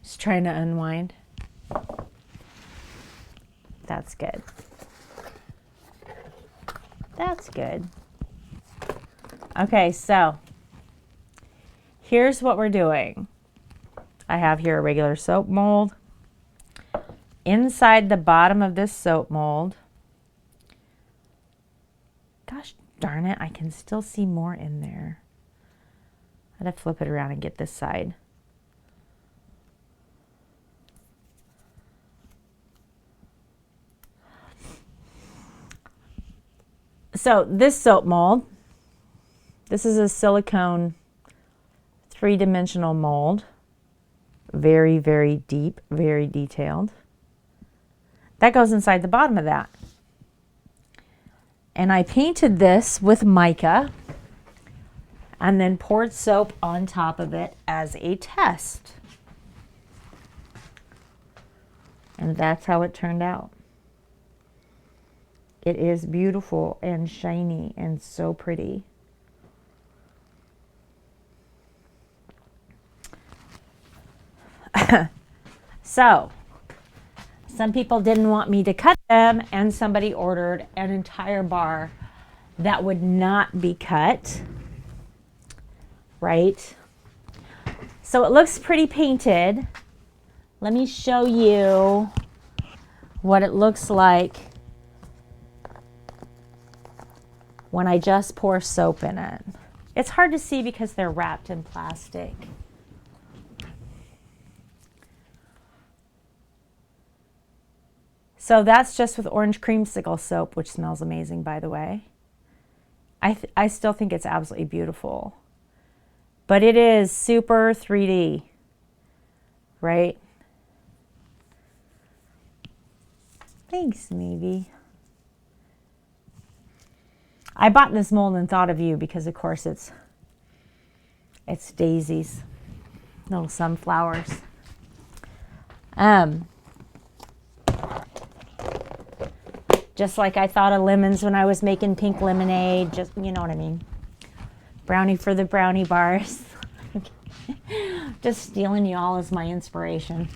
Just trying to unwind. That's good. That's good. Okay, so here's what we're doing. I have here a regular soap mold. Inside the bottom of this soap mold, gosh darn it, I can still see more in there. I had to flip it around and get this side. So this soap mold, this is a silicone 3-dimensional mold. Very, very deep, very detailed. That goes inside the bottom of that. And I painted this with mica and then poured soap on top of it as a test. And that's how it turned out. It is beautiful and shiny and so pretty. So, some people didn't want me to cut them, and somebody ordered an entire bar that would not be cut, right? So it looks pretty painted. Let me show you what it looks like when I just pour soap in it. It's hard to see because they're wrapped in plastic. So that's just with orange creamsicle soap, which smells amazing, by the way. I still think it's absolutely beautiful. But it is super 3D, right? Thanks, maybe. I bought this mold and thought of you because, of course, it's daisies, little sunflowers. Just like I thought of lemons when I was making pink lemonade, just, you know what I mean. Brownie for the brownie bars. Just stealing y'all as my inspiration.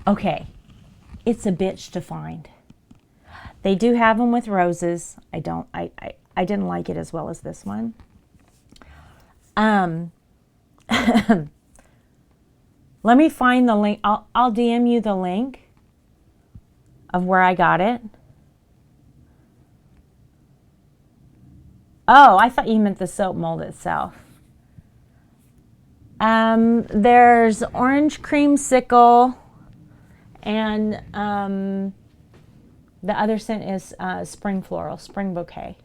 Okay, it's a bitch to find. They do have them with roses. I didn't like it as well as this one. Let me find the link. I'll DM you the link of where I got it. Oh, I thought you meant the soap mold itself. There's orange creamsicle, and the other scent is spring floral, spring bouquet.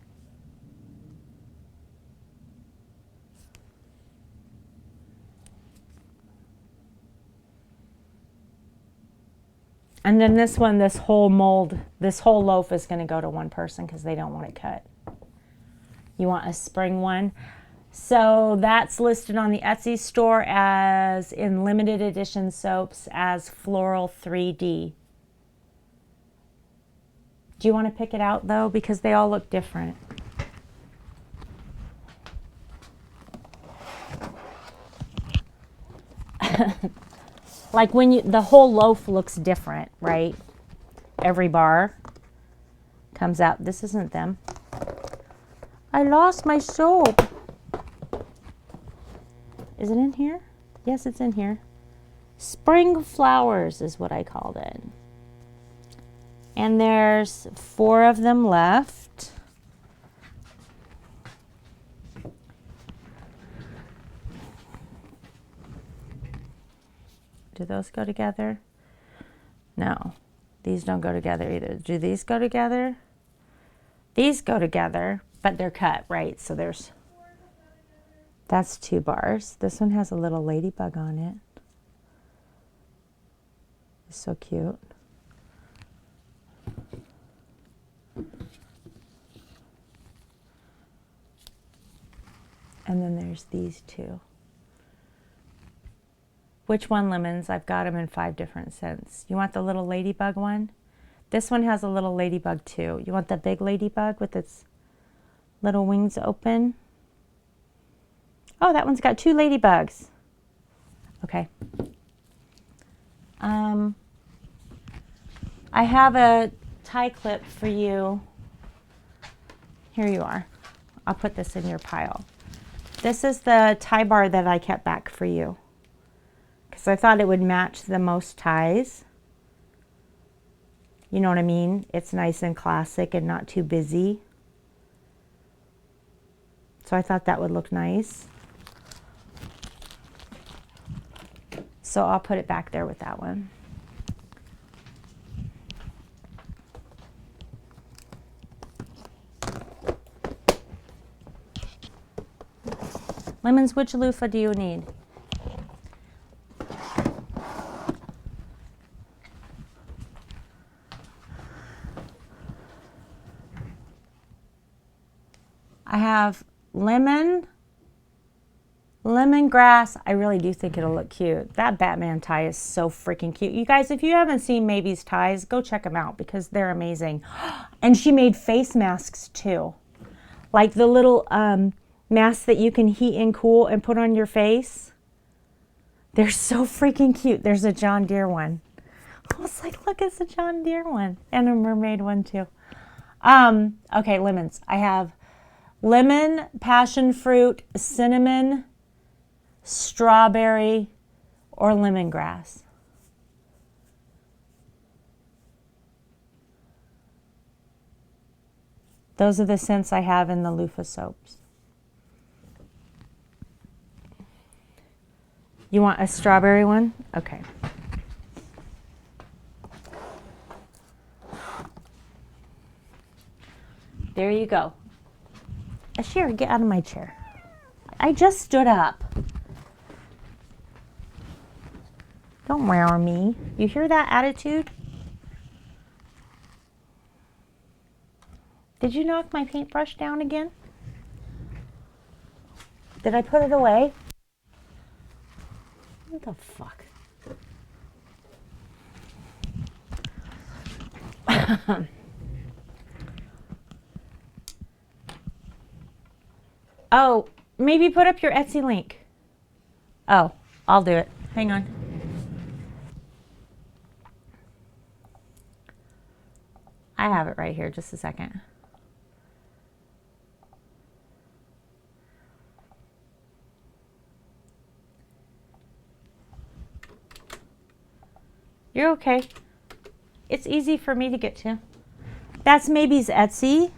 And then this one, this whole mold, this whole loaf is going to go to one person because they don't want it cut. You want a spring one. So that's listed on the Etsy store as in limited edition soaps as Floral 3D. Do you want to pick it out though? Because they all look different. Like when you, the whole loaf looks different, right? Every bar comes out. This isn't them. I lost my soap. Is it in here? Yes, it's in here. Spring Flowers is what I called it. And there's 4 of them left. Do those go together? No, these don't go together either. Do these go together? These go together, but they're cut, right? So there's, that's 2 bars. This one has a little ladybug on it. It's so cute. And then there's these 2. Which one, Lemons? I've got them in 5 different scents. You want the little ladybug one? This one has a little ladybug too. You want the big ladybug with its little wings open? Oh, that one's got 2 ladybugs. Okay. I have a tie clip for you. Here you are. I'll put this in your pile. This is the tie bar that I kept back for you, because I thought it would match the most ties. You know what I mean? It's nice and classic and not too busy. So I thought that would look nice. So I'll put it back there with that one. Lemons, which loofah do you need? I have lemongrass. I really do think it'll look cute. That Batman tie is so freaking cute. You guys, if you haven't seen Maybe's ties, go check them out because they're amazing. And she made face masks too. Like the little masks that you can heat and cool and put on your face. They're so freaking cute. There's a John Deere one. I was like, look, it's a John Deere one. And a mermaid one too. Okay, lemons. I have lemon, passion fruit, cinnamon, strawberry, or lemongrass. Those are the scents I have in the loofah soaps. You want a strawberry one? Okay. There you go. Ashir, get out of my chair. I just stood up. Don't roar me. You hear that attitude? Did you knock my paintbrush down again? Did I put it away? What the fuck? Oh, maybe put up your Etsy link. Oh, I'll do it. Hang on. I have it right here. Just a second. You're okay. It's easy for me to get to. That's Maybe's Etsy.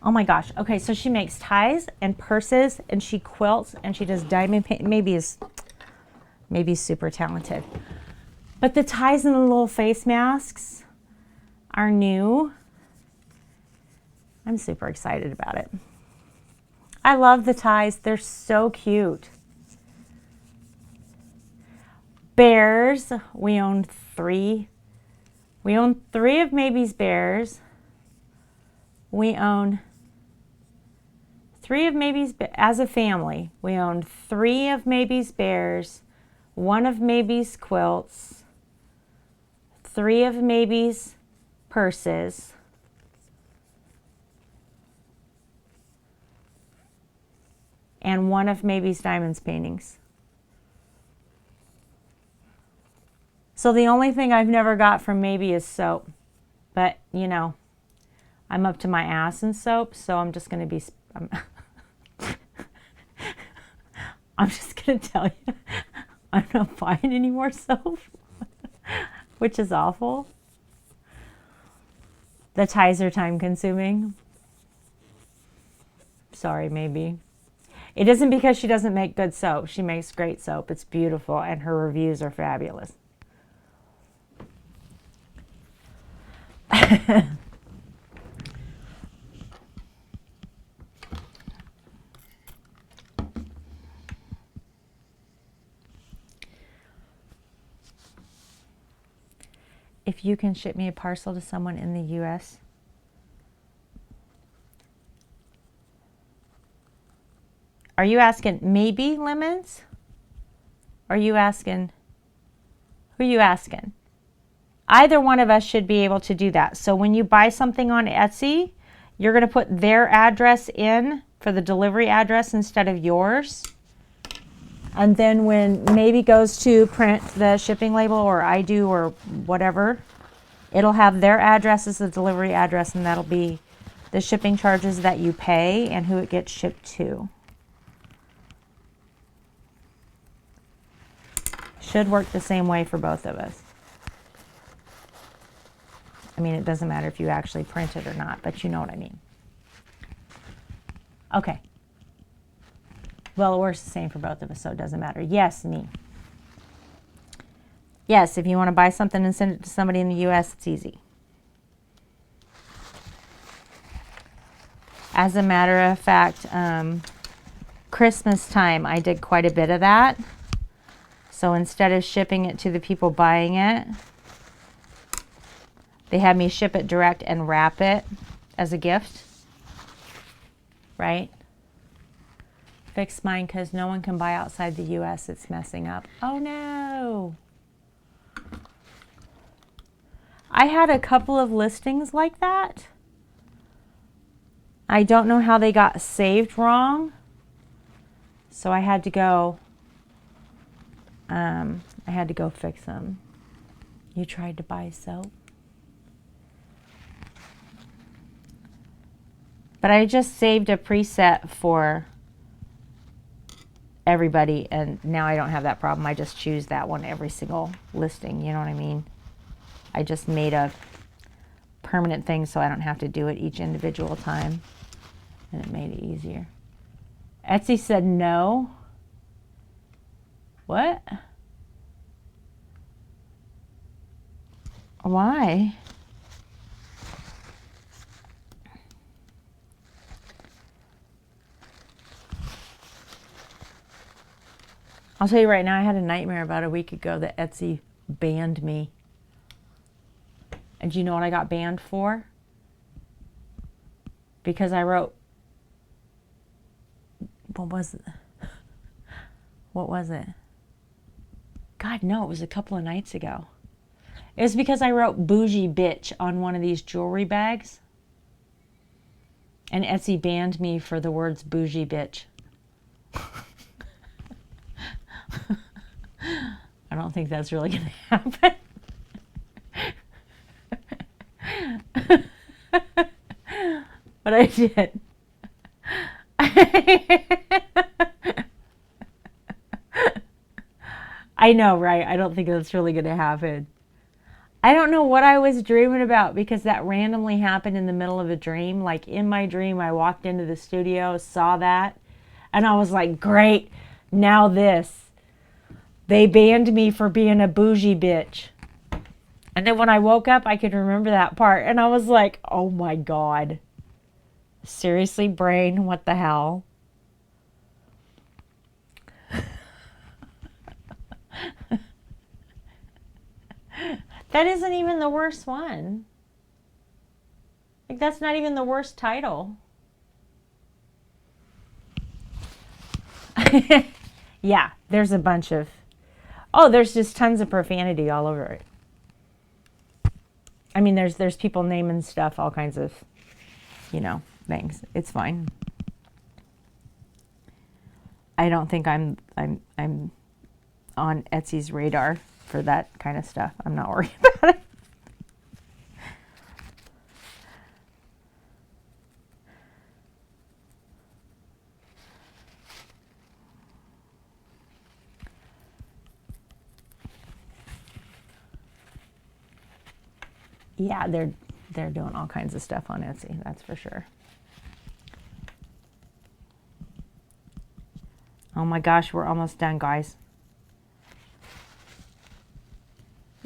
Oh my gosh. Okay, so she makes ties and purses and she quilts and she does diamond paint. Maybe's super talented. But the ties and the little face masks are new. I'm super excited about it. I love the ties. They're so cute. Bears. We own 3 We own 3 of Maybe's Bears. We own 3 of Maybe's, as a family, we own 3 of Maybe's Bears, 1 of Maybe's quilts, 3 of Maybe's purses, and 1 of Maybe's Diamonds paintings. So the only thing I've never got from Maybe is soap. But, you know, I'm up to my ass in soap, so I'm just going to be... I'm just going to tell you, I'm not buying any more soap, which is awful. The ties are time consuming. Sorry, Maybe. It isn't because she doesn't make good soap. She makes great soap. It's beautiful, and her reviews are fabulous. If you can ship me a parcel to someone in the U.S., are you asking Maybe lemons? Or are you asking, who are you asking? Either one of us should be able to do that. So when you buy something on Etsy, you're going to put their address in for the delivery address instead of yours. And then when Maybe goes to print the shipping label, or I do, or whatever, it'll have their address as the delivery address, and that'll be the shipping charges that you pay and who it gets shipped to. Should work the same way for both of us. I mean, it doesn't matter if you actually print it or not, but you know what I mean. Okay. Well, it works the same for both of us, so it doesn't matter. Yes, me. Yes, if you want to buy something and send it to somebody in the U.S., it's easy. As a matter of fact, Christmas time, I did quite a bit of that. So instead of shipping it to the people buying it, they had me ship it direct and wrap it as a gift. Right? Fix mine because no one can buy outside the U.S. It's messing up. Oh no! I had a couple of listings like that. I don't know how they got saved wrong. So I had to go fix them. You tried to buy soap? But I just saved a preset for everybody, and now I don't have that problem. I just choose that one every single listing, you know what I mean? I just made a permanent thing so I don't have to do it each individual time, and it made it easier. Etsy said no. What? Why? I'll tell you right now, I had a nightmare about a week ago that Etsy banned me. And do you know what I got banned for? Because I wrote, what was it? What was it? God, no, it was a couple of nights ago. It was because I wrote bougie bitch on one of these jewelry bags. And Etsy banned me for the words bougie bitch. I don't think that's really going to happen. But I did. I know, right? I don't think that's really going to happen. I don't know what I was dreaming about, because that randomly happened in the middle of a dream. Like in my dream, I walked into the studio, saw that, and I was like, great, now this. They banned me for being a bougie bitch. And then when I woke up, I could remember that part. And I was like, oh my God. Seriously, brain, what the hell? That isn't even the worst one. Like, that's not even the worst title. Yeah, there's a bunch of... Oh, there's just tons of profanity all over it. I mean, there's people naming stuff, all kinds of, you know, things. It's fine. I don't think I'm on Etsy's radar for that kind of stuff. I'm not worried about it. Yeah, they're doing all kinds of stuff on Etsy, that's for sure. Oh my gosh, we're almost done, guys.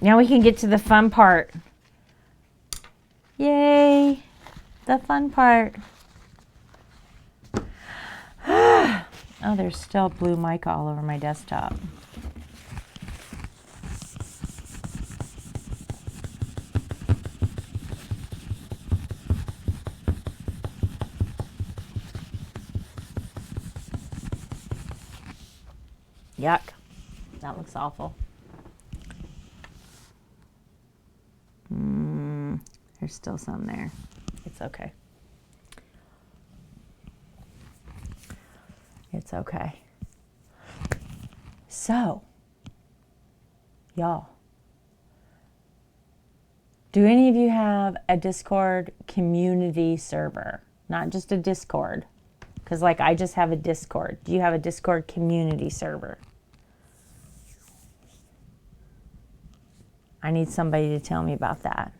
Now we can get to the fun part. Yay, the fun part. Oh, there's still blue mica all over my desktop. Yuck. That looks awful. There's still some there. It's okay. It's okay. So, y'all, do any of you have a Discord community server? Not just a Discord. Because, like, I just have a Discord. Do you have a Discord community server? I need somebody to tell me about that.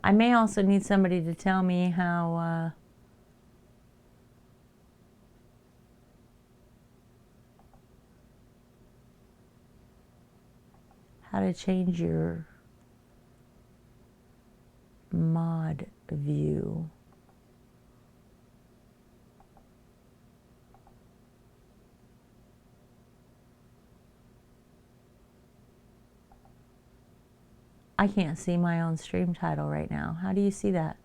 I may also need somebody to tell me how to change your mod view. I can't see my own stream title right now. How do you see that?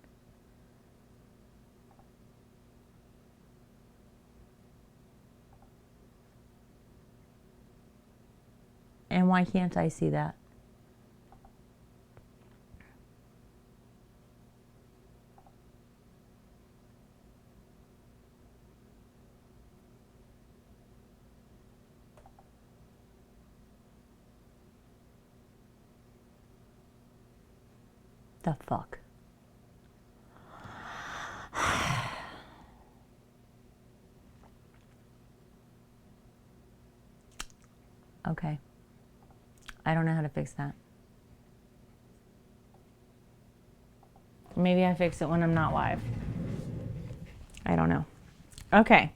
And why can't I see that? The fuck? Okay. I don't know how to fix that. Maybe I fix it when I'm not live. I don't know. Okay.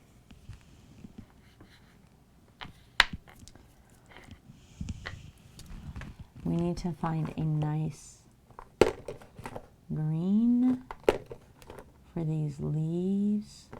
We need to find a nice green for these leaves.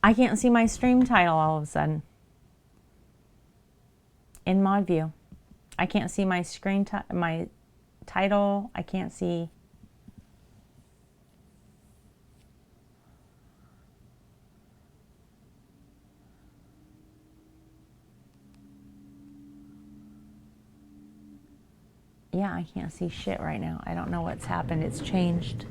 I can't see my stream title all of a sudden. In mod view. I can't see my my title. I can't see. Yeah, I can't see shit right now. I don't know what's happened. It's changed.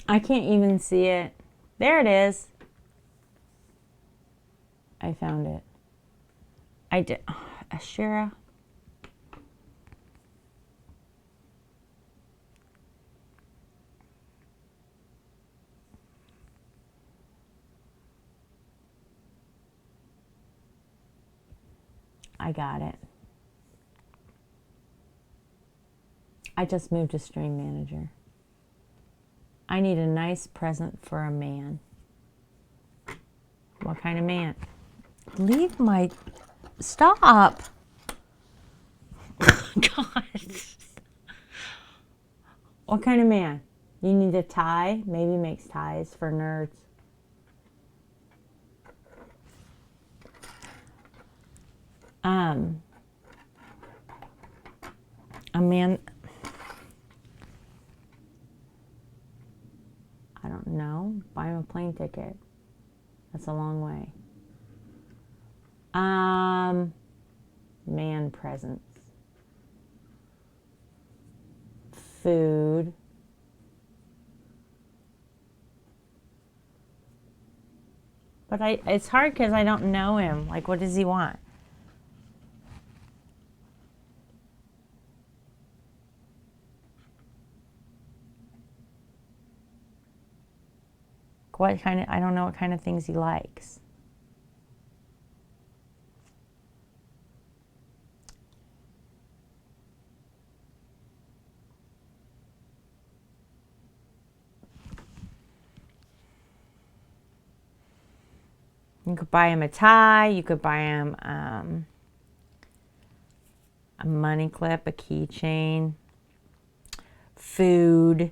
I can't even see it. There it is. I found it. I did. Ashira. I got it. I just moved to Stream Manager. I need a nice present for a man. What kind of man? Leave my... Stop! God. What kind of man? You need a tie? Maybe makes ties for nerds. A man... I don't know. Buy him a plane ticket. That's a long way. Man presents. Food. But it's hard because I don't know him. Like, what does he want? What kind of, I don't know what kind of things he likes. You could buy him a tie. You could buy him a money clip, a keychain, food.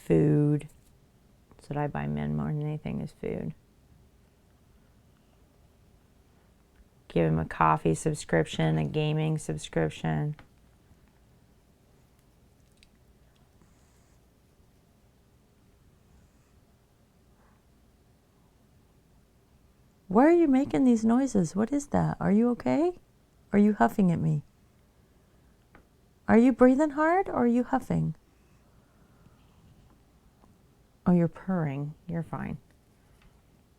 Food. That's what I buy men more than anything is food. Give him a coffee subscription, a gaming subscription. Why are you making these noises? What is that? Are you okay? Are you huffing at me? Are you breathing hard or are you huffing? Oh, you're purring. You're fine.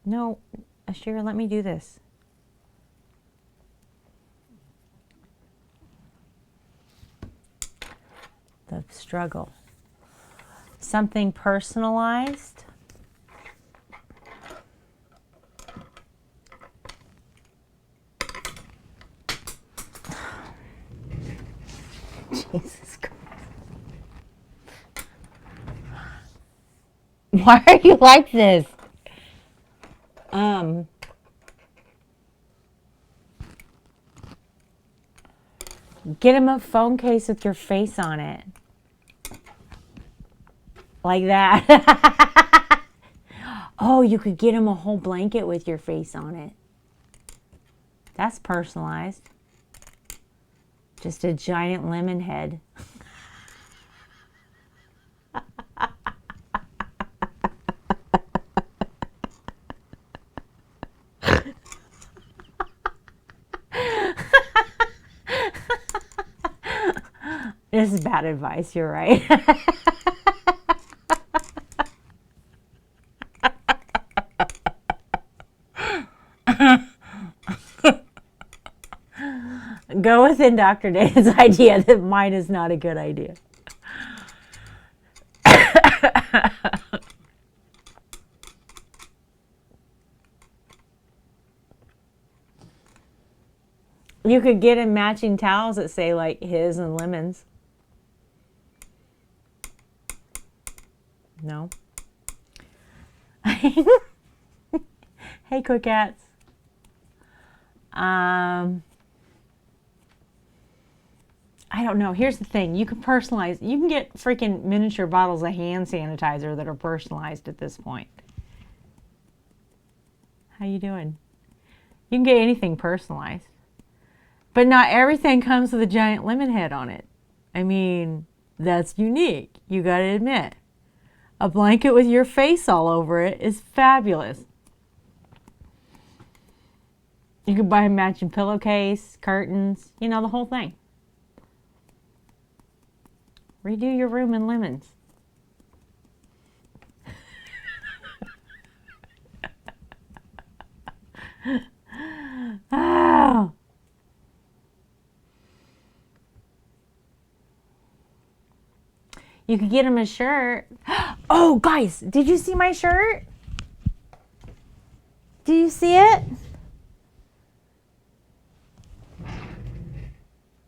No, Ashira, let me do this. The struggle. Something personalized. Jesus Christ. Why are you like this? Get him a phone case with your face on it. Like that. Oh, you could get him a whole blanket with your face on it. That's personalized. Just a giant lemon head. This is bad advice, you're right. Go within Dr. David's idea that mine is not a good idea. You could get him matching towels that say like his and lemons. No. Hey, quick cats. I don't know. Here's the thing. You can personalize. You can get freaking miniature bottles of hand sanitizer that are personalized at this point. How you doing? You can get anything personalized. But not everything comes with a giant lemon head on it. I mean, that's unique. You got to admit. A blanket with your face all over it is fabulous. You could buy a matching pillowcase, curtains, you know, the whole thing. Redo your room in lemons. Oh. You could get him a shirt. Oh, guys, did you see my shirt? Do you see it?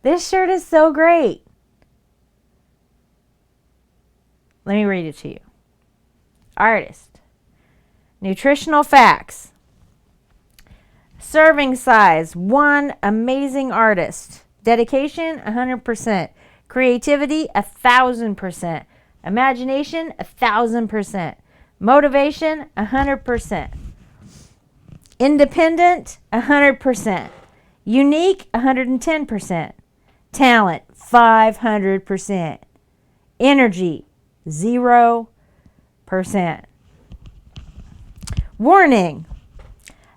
This shirt is so great. Let me read it to you. Artist. Nutritional facts. Serving size, 1 amazing artist. Dedication, 100%. Creativity, 1,000%. Imagination, 1,000%. Motivation, 100%. Independent, 100%. Unique, 110%. Talent, 500%. Energy, 0%. Warning.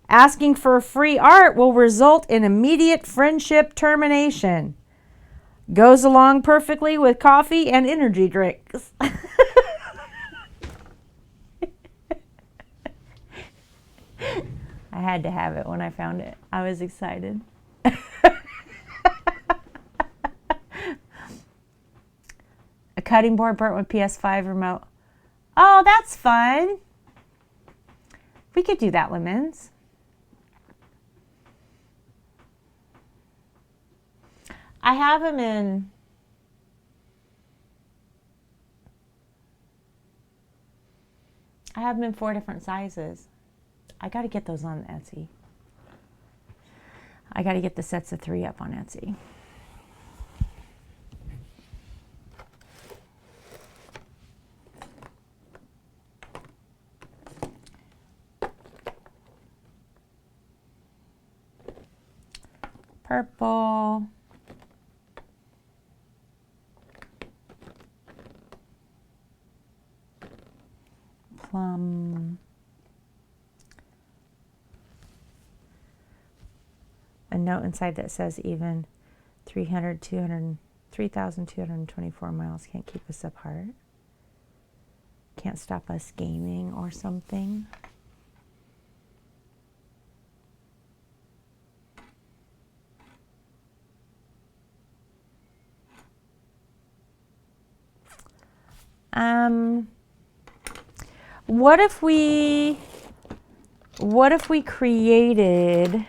Asking for free art will result in immediate friendship termination. Goes along perfectly with coffee and energy drinks. I had to have it when I found it. I was excited. A cutting board burnt with PS5 remote. Oh, that's fun. We could do that, lemons. I have them in I have them in 4 different sizes. I got to get those on Etsy. I got to get the sets of 3 up on Etsy. Purple. Plum. A note inside that says even 3,224 miles can't keep us apart. Can't stop us gaming or something. What if we created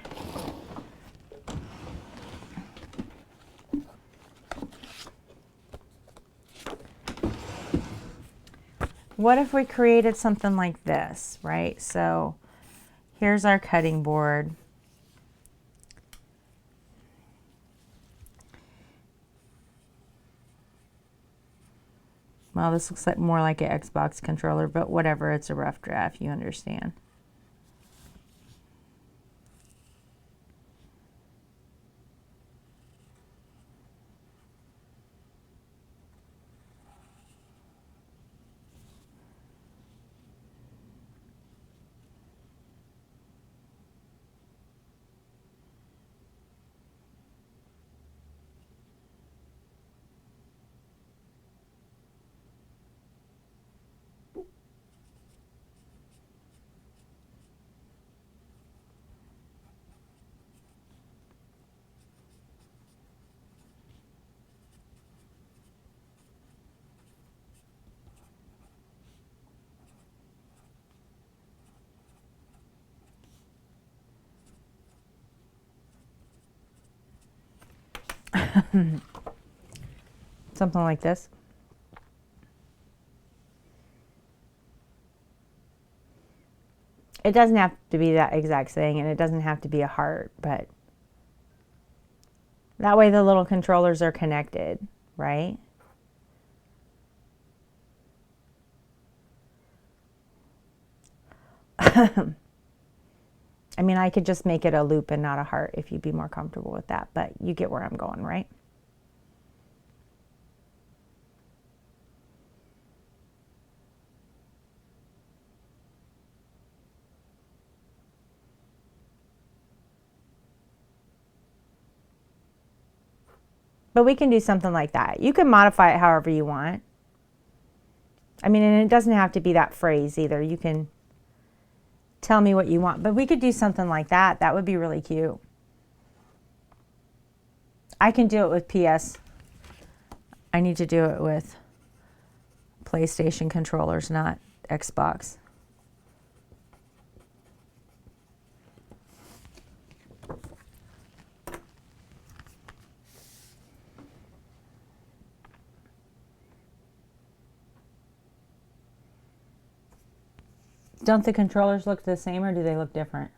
something like this, right? So here's our cutting board. Well, this looks like more like an Xbox controller, but whatever, it's a rough draft, you understand. Something like this. It doesn't have to be that exact thing, and it doesn't have to be a heart, but that way the little controllers are connected, right? I mean, I could just make it a loop and not a heart if you'd be more comfortable with that, but you get where I'm going, right? But we can do something like that. You can modify it however you want. I mean, and it doesn't have to be that phrase either. You can tell me what you want, but we could do something like that. That would be really cute. I can do it with PS. I need to do it with PlayStation controllers, not Xbox. Don't the controllers look the same, or do they look different?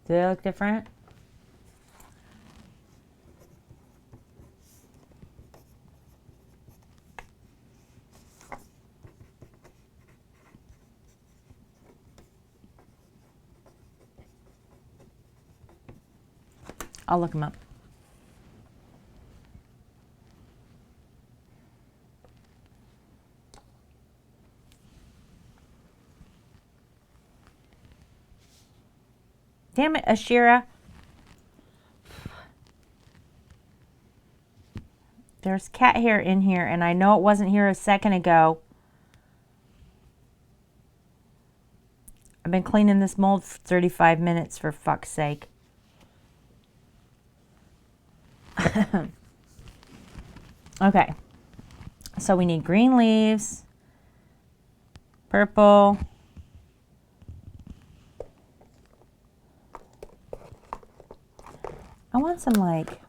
Do they look different? I'll look them up. Damn it, Ashira. There's cat hair in here, and I know it wasn't here a second ago. I've been cleaning this mold for 35 minutes, for fuck's sake. Okay, so we need green leaves, purple, I want some like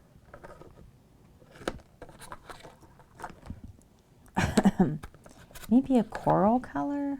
maybe a coral color.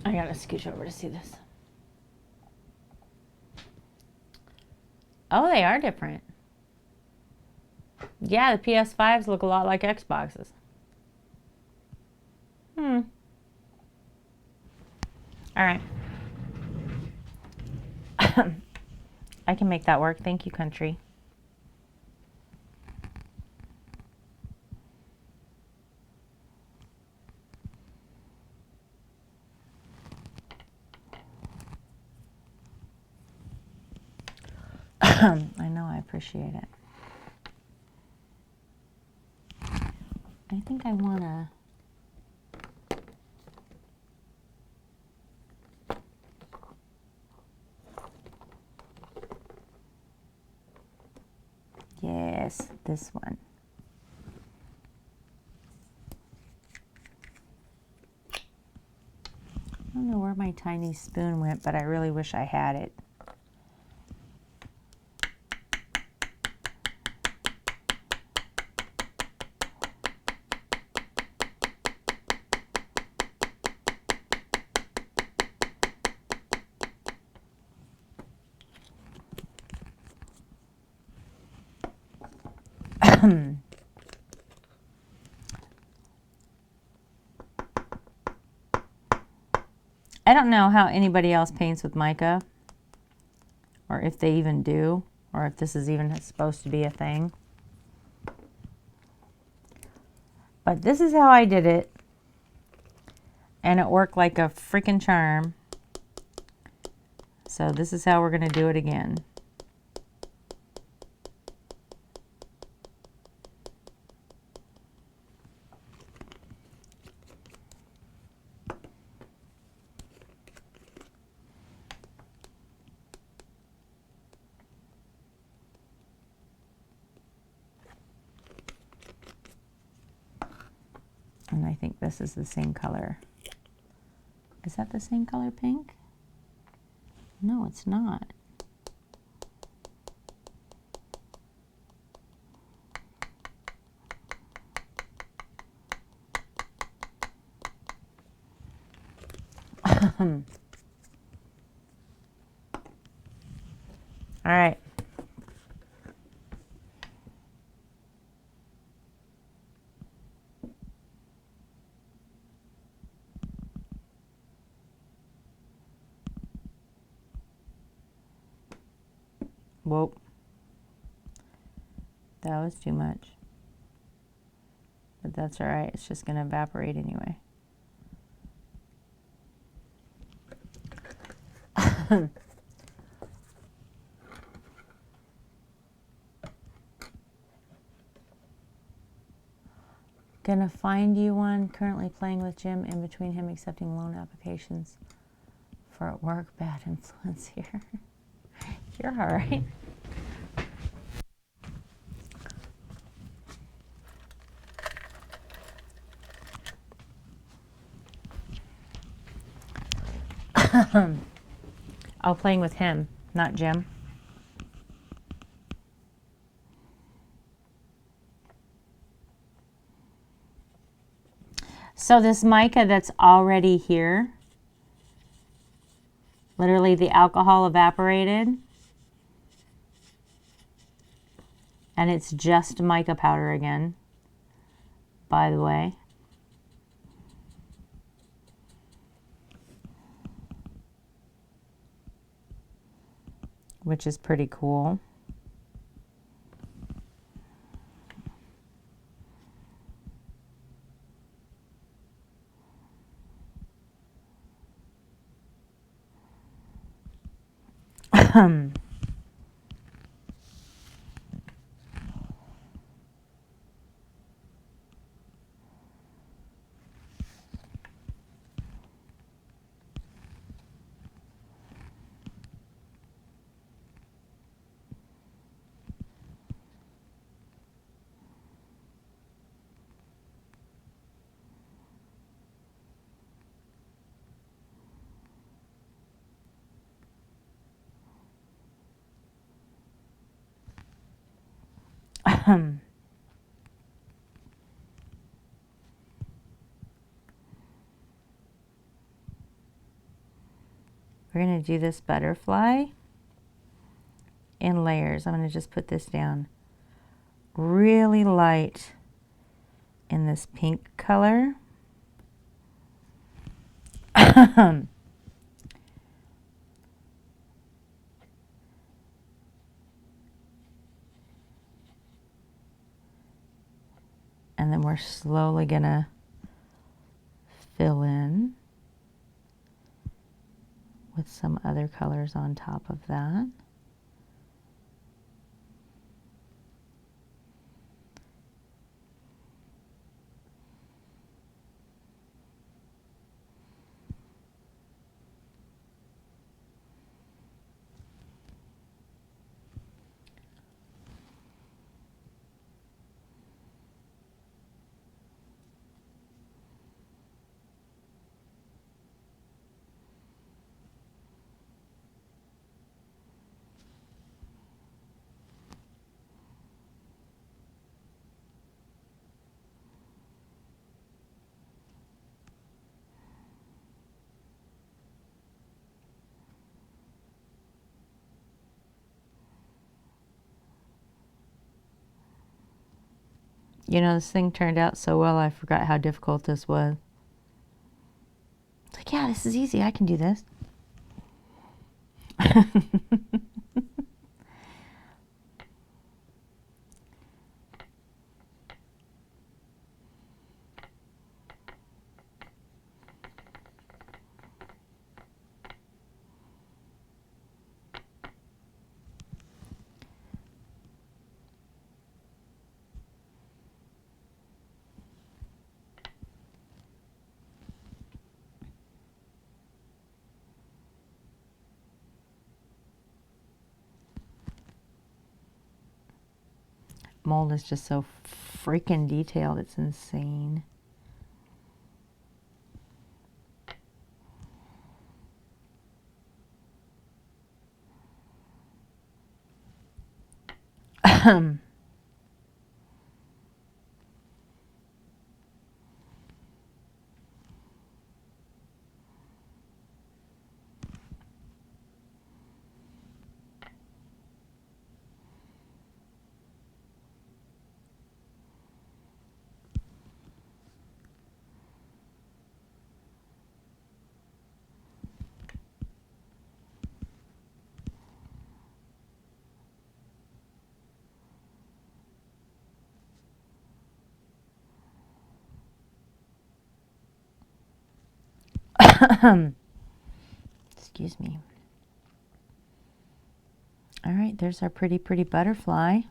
I gotta scooch over to see this. Oh, they are different. Yeah, the PS5s look a lot like Xboxes. All right. I can make that work. Thank you, country. I know, I appreciate it. I think I want to... Yes, this one. I don't know where my tiny spoon went, but I really wish I had it. I don't know how anybody else paints with mica, or if they even do, or if this is even supposed to be a thing. But this is how I did it, and it worked like a freaking charm. So this is how we're going to do it again. And I think this is the same color. Is that the same color pink? No, it's not. All right. Whoa. That was too much. But that's all right. It's just going to evaporate anyway. Gonna find you one. Currently playing with Jim, in between him accepting loan applications for at work. Bad influence here. You're all right. Oh, playing with him, not Jim. So this mica that's already here, literally the alcohol evaporated, and it's just mica powder again, by the way. Which is pretty cool. We're going to do this butterfly in layers. I'm going to just put this down really light in this pink color. And then we're slowly going to fill in with some other colors on top of that. You know, this thing turned out so well, I forgot how difficult this was. It's like, yeah, this is easy. I can do this. Mold is just so freaking detailed. It's insane. Excuse me. All right, there's our pretty, pretty butterfly.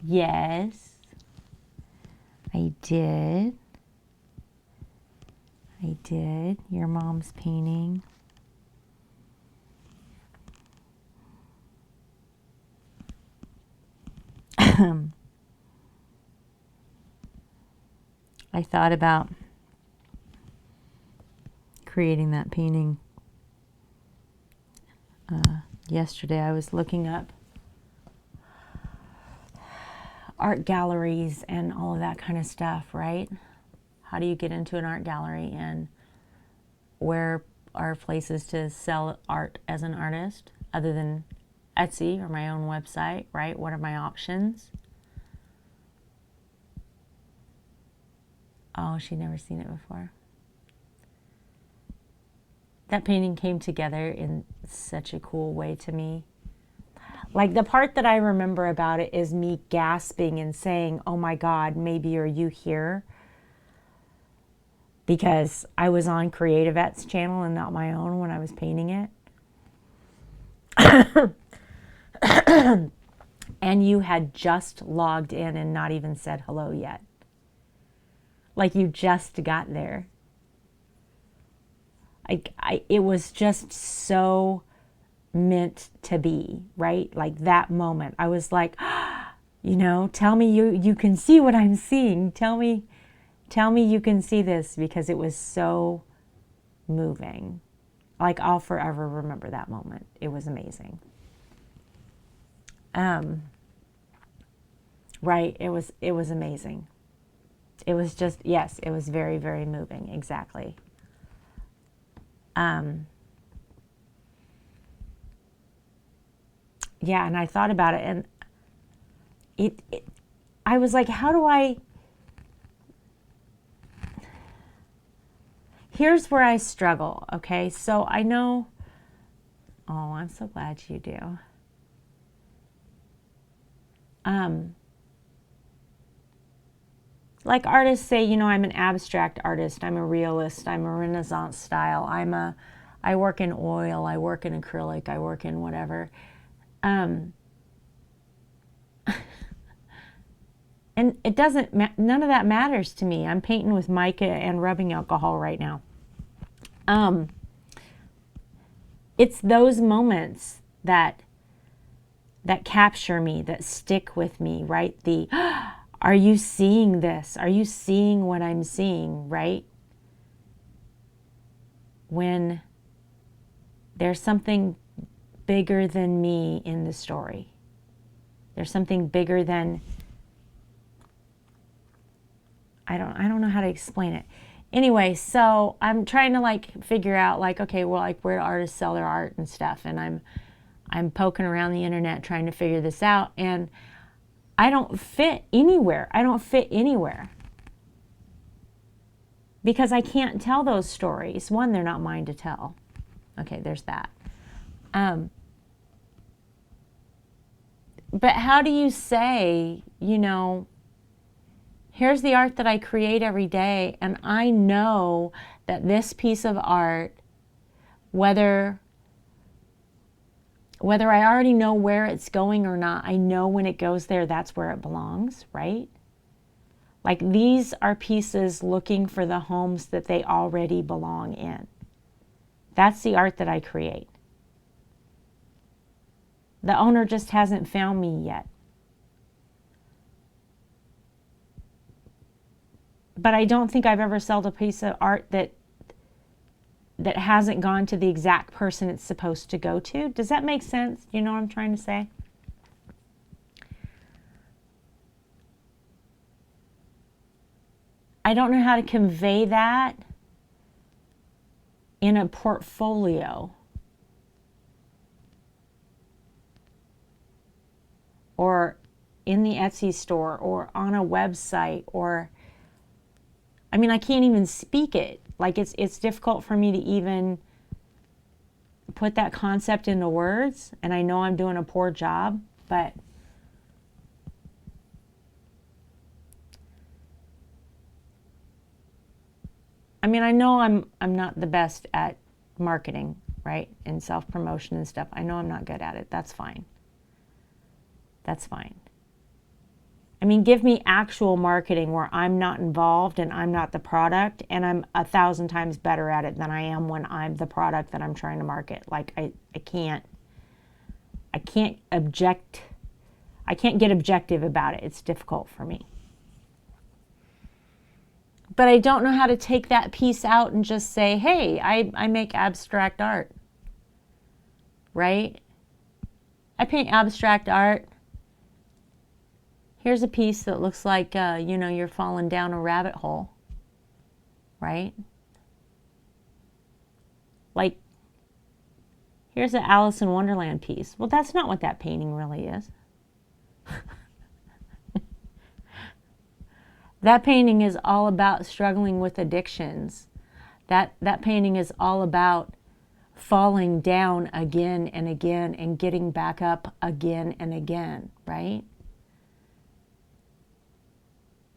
Yes, I did. I did. Your mom's painting. I thought about creating that painting yesterday. I was looking up art galleries and all of that kind of stuff, right? How do you get into an art gallery, and where are places to sell art as an artist other than Etsy or my own website, right? What are my options? Oh, she'd never seen it before. That painting came together in such a cool way to me. Like, the part that I remember about it is me gasping and saying, oh my God, maybe are you here? Because I was on Creative Et's channel and not my own when I was painting it. And you had just logged in and not even said hello yet. Like, you just got there. It was just so meant to be, right? Like, that moment, I was like, you know, tell me you can see what I'm seeing. Tell me you can see this, because it was so moving. Like, I'll forever remember that moment. It was amazing. Right, it was amazing. It was just, yes, it was very, very moving. Exactly. Yeah, and I thought about it, and I was like, how do I... Here's where I struggle, okay? So I know... Oh, I'm so glad you do. Like, artists say, you know, I'm an abstract artist, I'm a realist, I'm a Renaissance style, I work in oil, I work in acrylic, I work in whatever. And it doesn't, none of that matters to me. I'm painting with mica and rubbing alcohol right now. It's those moments that that capture me, that stick with me, right? The, are you seeing this? Are you seeing what I'm seeing, right? When there's something bigger than me in the story. There's something bigger than, I don't know how to explain it. Anyway, so I'm trying to like figure out like, okay, well, like where do artists sell their art and stuff, and I'm poking around the internet trying to figure this out, and I don't fit anywhere. I don't fit anywhere because I can't tell those stories. One, they're not mine to tell. Okay, there's that. But how do you say, you know, here's the art that I create every day, and I know that this piece of art, whether I already know where it's going or not, I know when it goes there, that's where it belongs, right? Like these are pieces looking for the homes that they already belong in. That's the art that I create. The owner just hasn't found me yet. But I don't think I've ever sold a piece of art that hasn't gone to the exact person it's supposed to go to. Does that make sense? Do you know what I'm trying to say? I don't know how to convey that in a portfolio or in the Etsy store or on a website, or I mean, I can't even speak it. Like it's difficult for me to even put that concept into words, and I know I'm doing a poor job, but I mean, I know I'm not the best at marketing, right? And self-promotion and stuff. I know I'm not good at it. That's fine. That's fine. I mean, give me actual marketing where I'm not involved and I'm not the product, and I'm 1,000 times better at it than I am when I'm the product that I'm trying to market. Like I can't get objective about it. It's difficult for me. But I don't know how to take that piece out and just say, hey, I make abstract art, right? I paint abstract art. Here's a piece that looks like, you know, you're falling down a rabbit hole, right? Like, here's an Alice in Wonderland piece. Well, that's not what that painting really is. That painting is all about struggling with addictions. That painting is all about falling down again and again and getting back up again and again, right?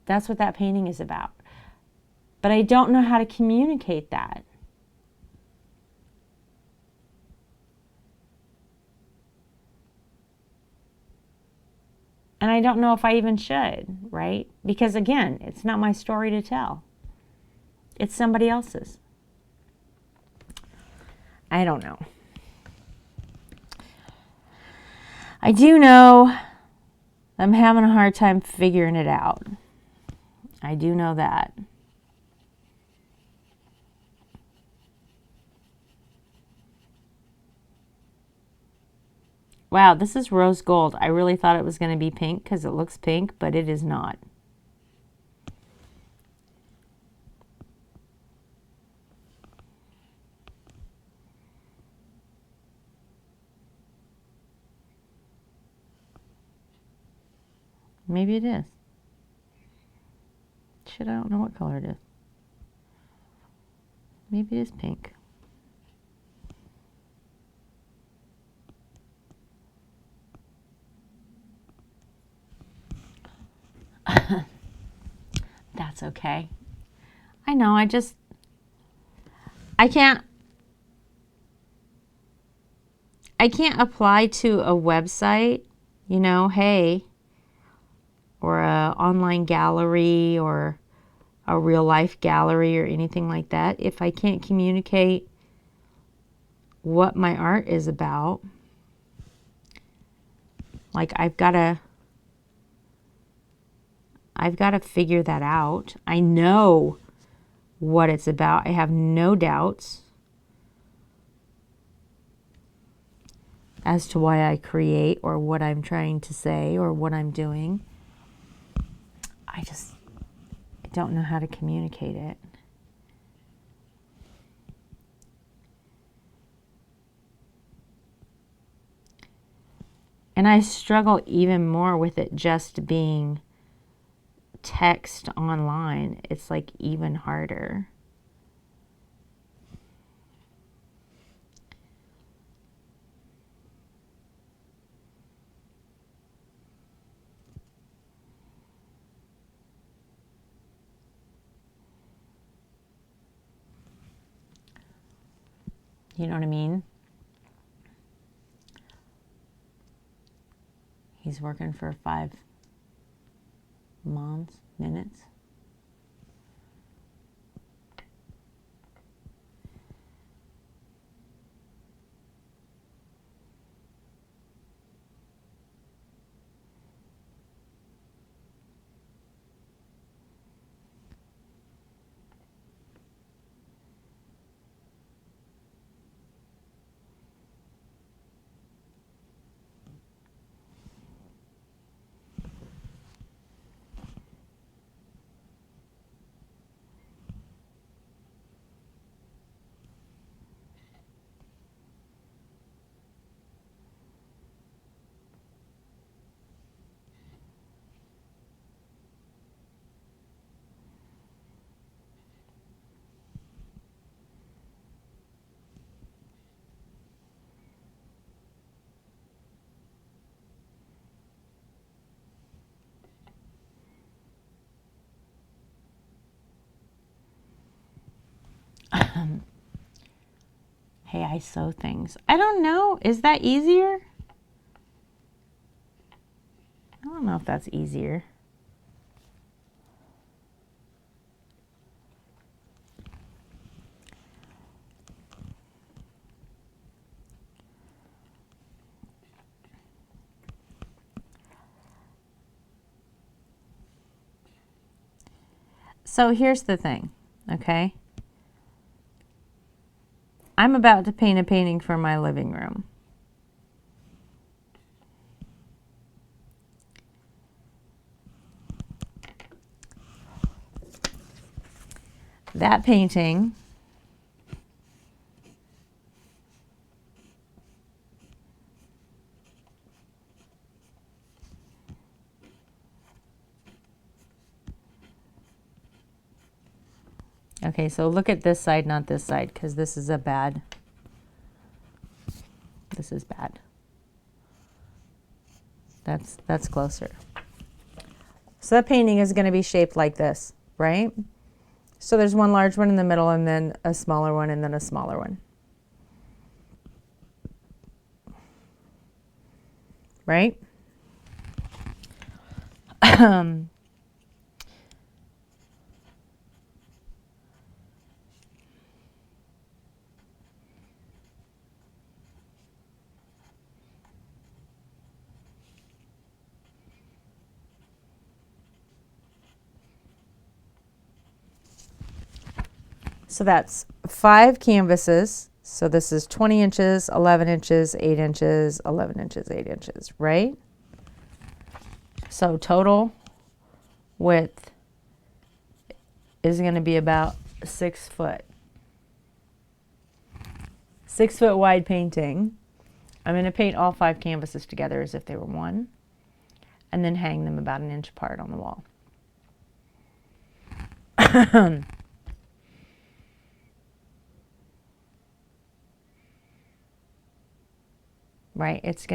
That's what that painting is about. But I don't know how to communicate that. And I don't know if I even should, right? Because again, it's not my story to tell. It's somebody else's. I don't know. I do know I'm having a hard time figuring it out. I do know that. Wow, this is rose gold. I really thought it was going to be pink because it looks pink, but it is not. Maybe it is. Shit, I don't know what color it is. Maybe it is pink. That's okay. I know, I can't apply to a website, you know, hey, or a online gallery or a real life gallery or anything like that if I can't communicate what my art is about. Like I've got to figure that out. I know what it's about. I have no doubts as to why I create or what I'm trying to say or what I'm doing. I don't know how to communicate it. And I struggle even more with it just being text online. It's like even harder. You know what I mean? He's working for 5 minutes. Hey, I sew things. I don't know. Is that easier? I don't know if that's easier. So here's the thing, okay? I'm about to paint a painting for my living room. That painting okay, so look at this side, not this side, because this is bad. This is bad. That's closer. So that painting is going to be shaped like this, right? So there's one large one in the middle and then a smaller one and then a smaller one. Right? So that's 5 canvases. So this is 20 inches, 11 inches, 8 inches, 11 inches, 8 inches, right? So total width is going to be about 6 foot. 6 foot wide painting. I'm going to paint all 5 canvases together as if they were one, and then hang them about 1 inch apart on the wall. Right? It's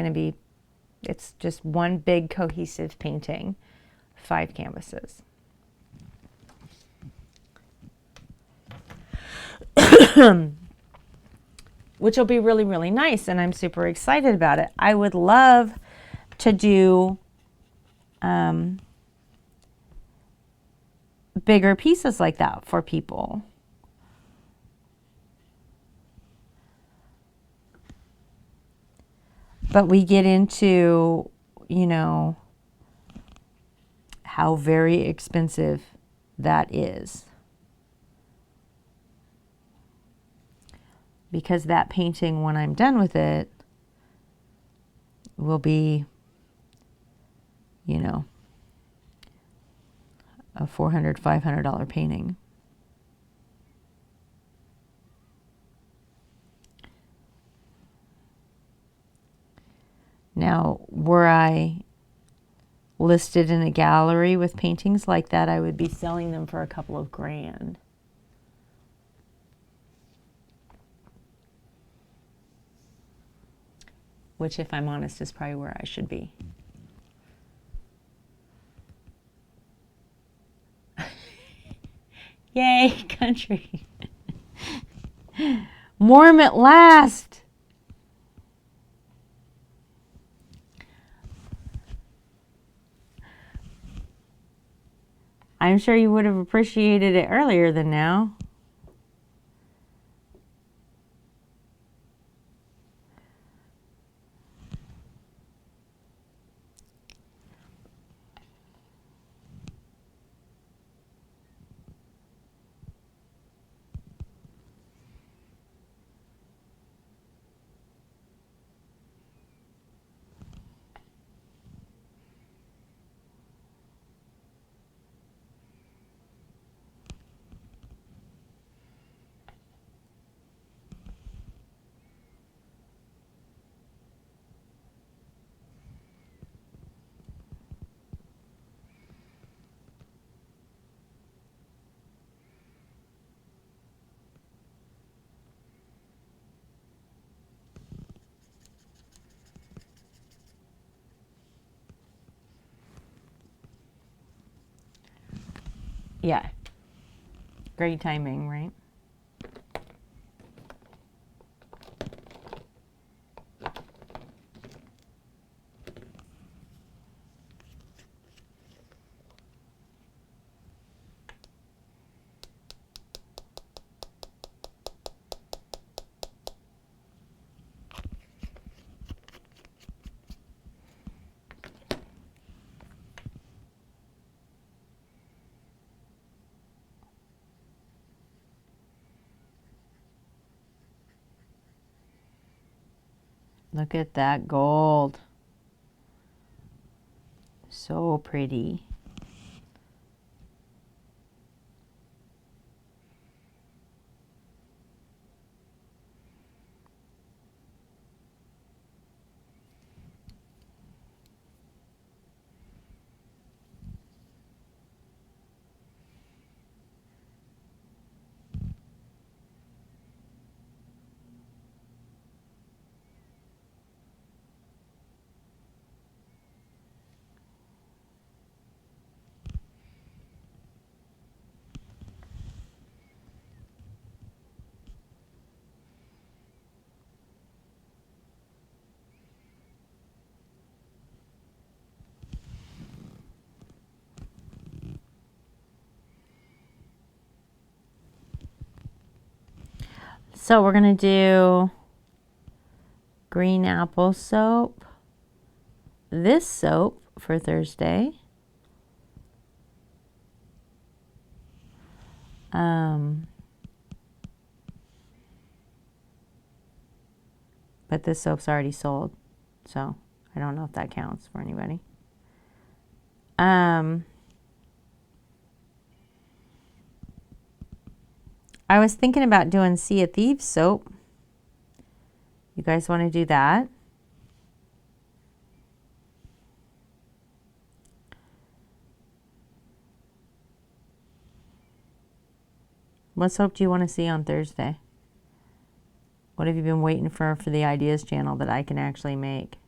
just one big cohesive painting, 5 canvases. Which will be really, really nice, and I'm super excited about it. I would love to do bigger pieces like that for people. But we get into, you know, how very expensive that is. Because that painting, when I'm done with it, will be, you know, a $400, $500 painting. Now, were I listed in a gallery with paintings like that, I would be selling them for a couple of grand. Which, if I'm honest, is probably where I should be. Yay, country. Warm at last. I'm sure you would have appreciated it earlier than now. Yeah. Great timing, right? Look at that gold. So pretty. So we're going to do green apple soap, this soap for Thursday, but this soap's already sold, so I don't know if that counts for anybody. I was thinking about doing Sea of Thieves soap. You guys want to do that? What soap do you want to see on Thursday? What have you been waiting for the ideas channel that I can actually make?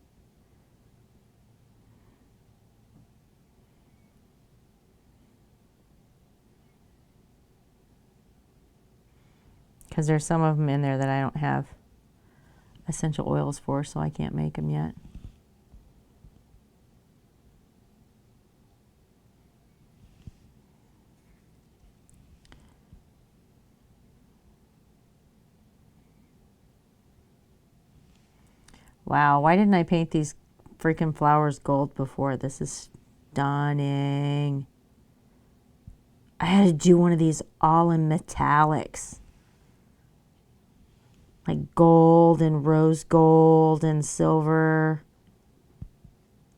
Because there's some of them in there that I don't have essential oils for, so I can't make them yet. Wow, why didn't I paint these freaking flowers gold before. This is stunning. I had to do one of these all in metallics. Like gold and rose gold and silver.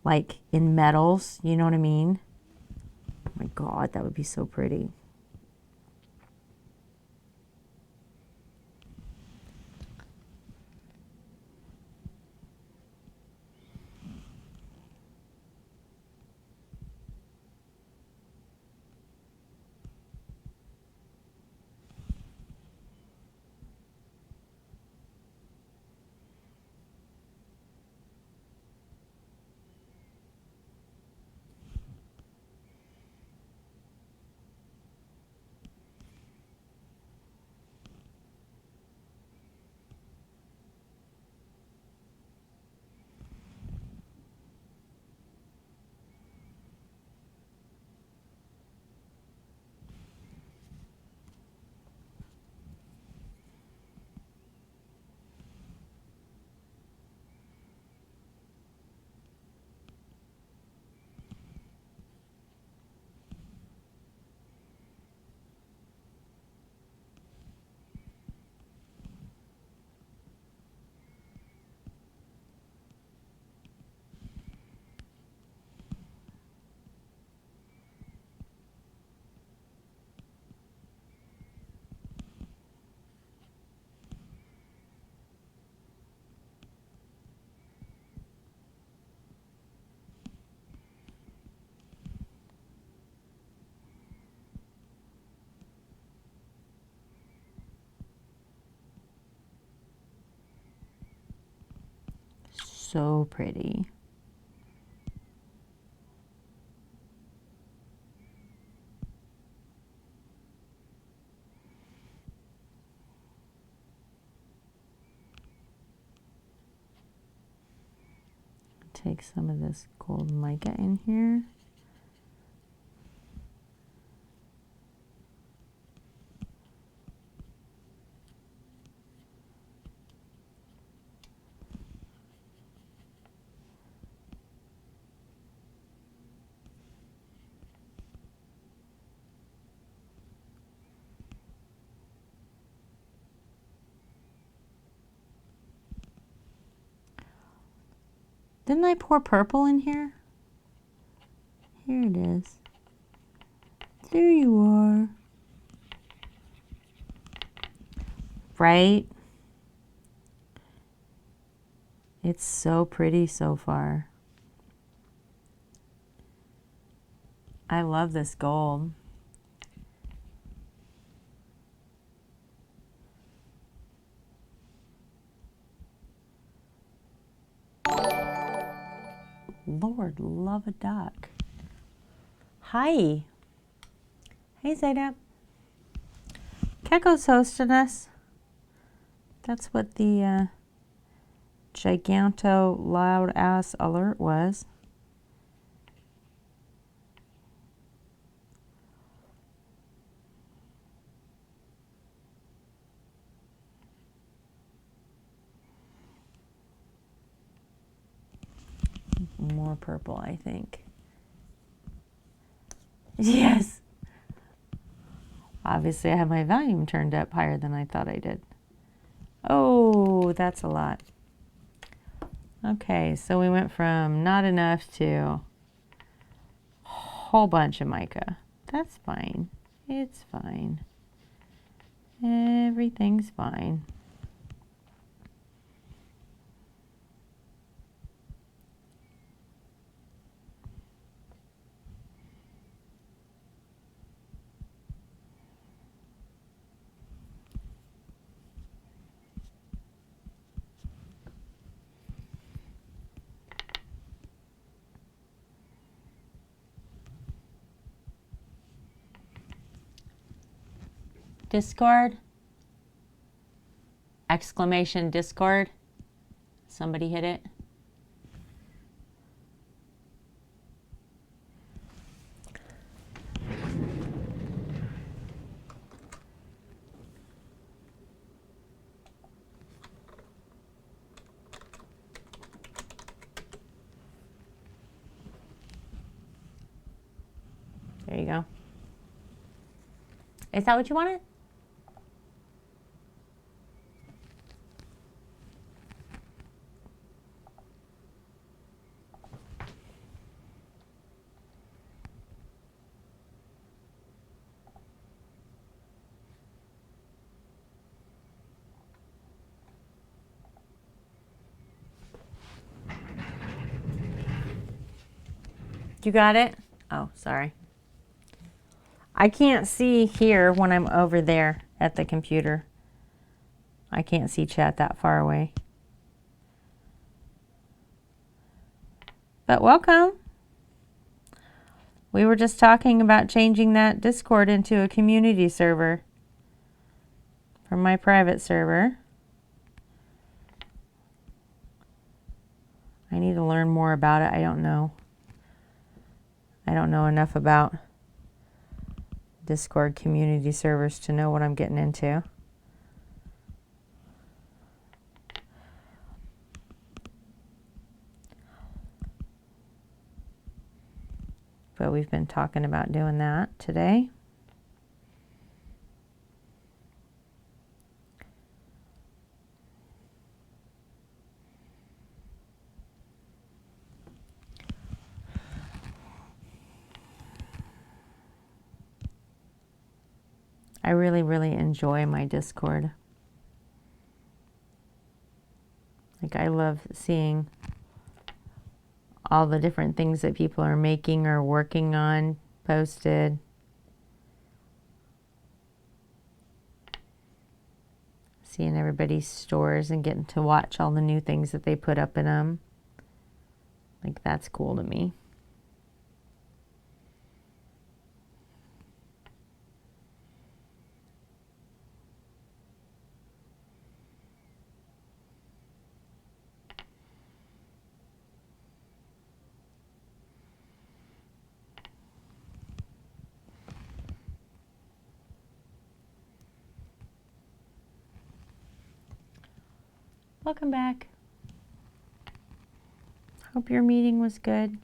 Like in metals, you know what I mean? Oh my God, that would be so pretty. So pretty. Take some of this gold mica in here. Didn't I pour purple in here? Here it is. There you are. Right? It's so pretty so far. I love this gold. Lord, love a duck. Hi. Hey, Zainab. Keko's hosting us. That's what the giganto loud ass alert was. More purple, I think. Yes. Obviously, I have my volume turned up higher than I thought I did. Oh, that's a lot. Okay, so we went from not enough to a whole bunch of mica. That's fine. It's fine. Everything's fine. Discord? Exclamation Discord? Somebody hit it? you go. Is that what you wanted? You got it? Oh, sorry. I can't see here when I'm over there at the computer. I can't see chat that far away. But welcome. We were just talking about changing that Discord into a community server from my private server. I need to learn more about it. I don't know enough about Discord community servers to know what I'm getting into. But we've been talking about doing that today. I really, really enjoy my Discord. Like, I love seeing all the different things that people are making or working on posted. Seeing everybody's stores and getting to watch all the new things that they put up in them. Like, that's cool to me. Welcome back. Hope your meeting was good.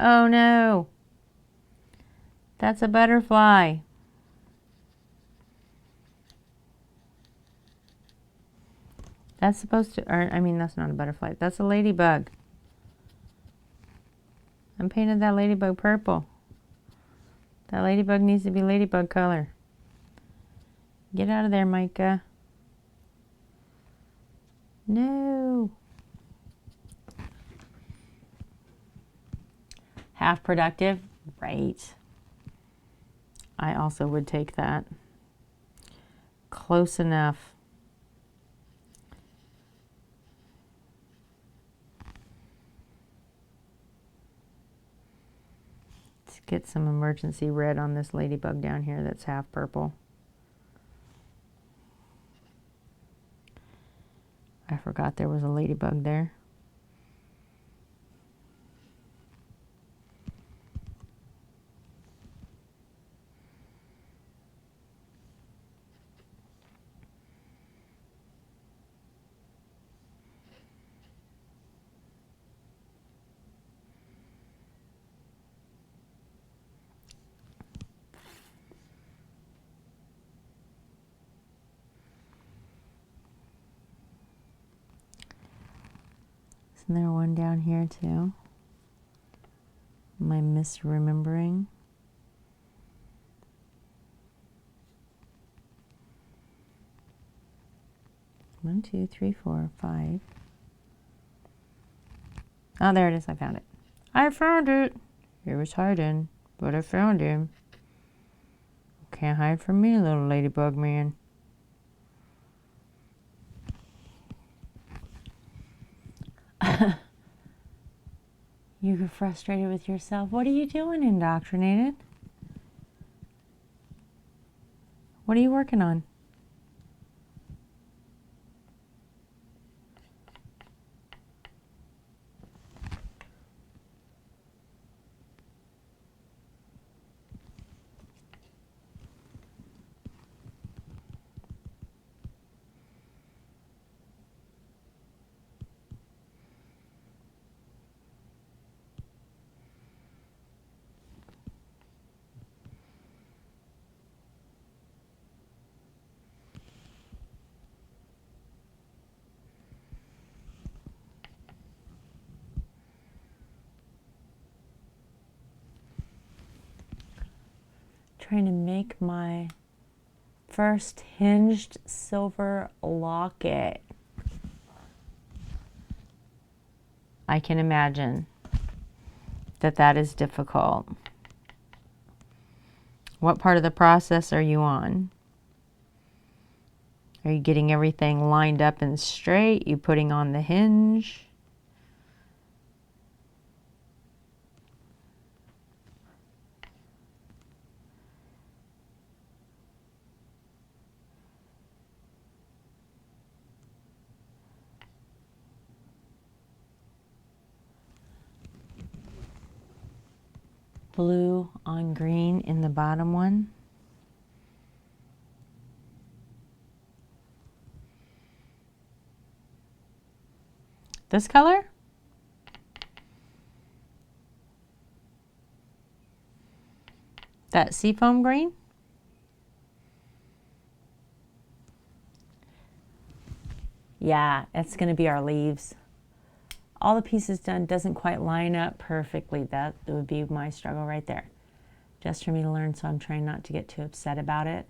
Oh no, that's a butterfly. That's supposed to, or I mean, that's not a butterfly. That's a ladybug. I painted that ladybug purple. That ladybug needs to be ladybug color. Get out of there, Mica. No. Half productive? Right. I also would take that. Close enough. Let's get some emergency red on this ladybug down here that's half purple. I forgot there was a ladybug there. Isn't there one down here too? Am I misremembering? One, two, three, four, five. Oh, there it is. I found it. I found it. He was hiding, but I found him. Can't hide from me, little ladybug man. You get frustrated with yourself. What are you doing, Indoctrinated? What are you working on? Trying to make my first hinged silver locket. I can imagine that that is difficult. What part of the process are you on? Are you getting everything lined up and straight? You putting on the hinge? Blue on green in the bottom one. This color? That seafoam green? Yeah, it's going to be our leaves. All the pieces done doesn't quite line up perfectly. That would be my struggle right there. Just for me to learn, so I'm trying not to get too upset about it.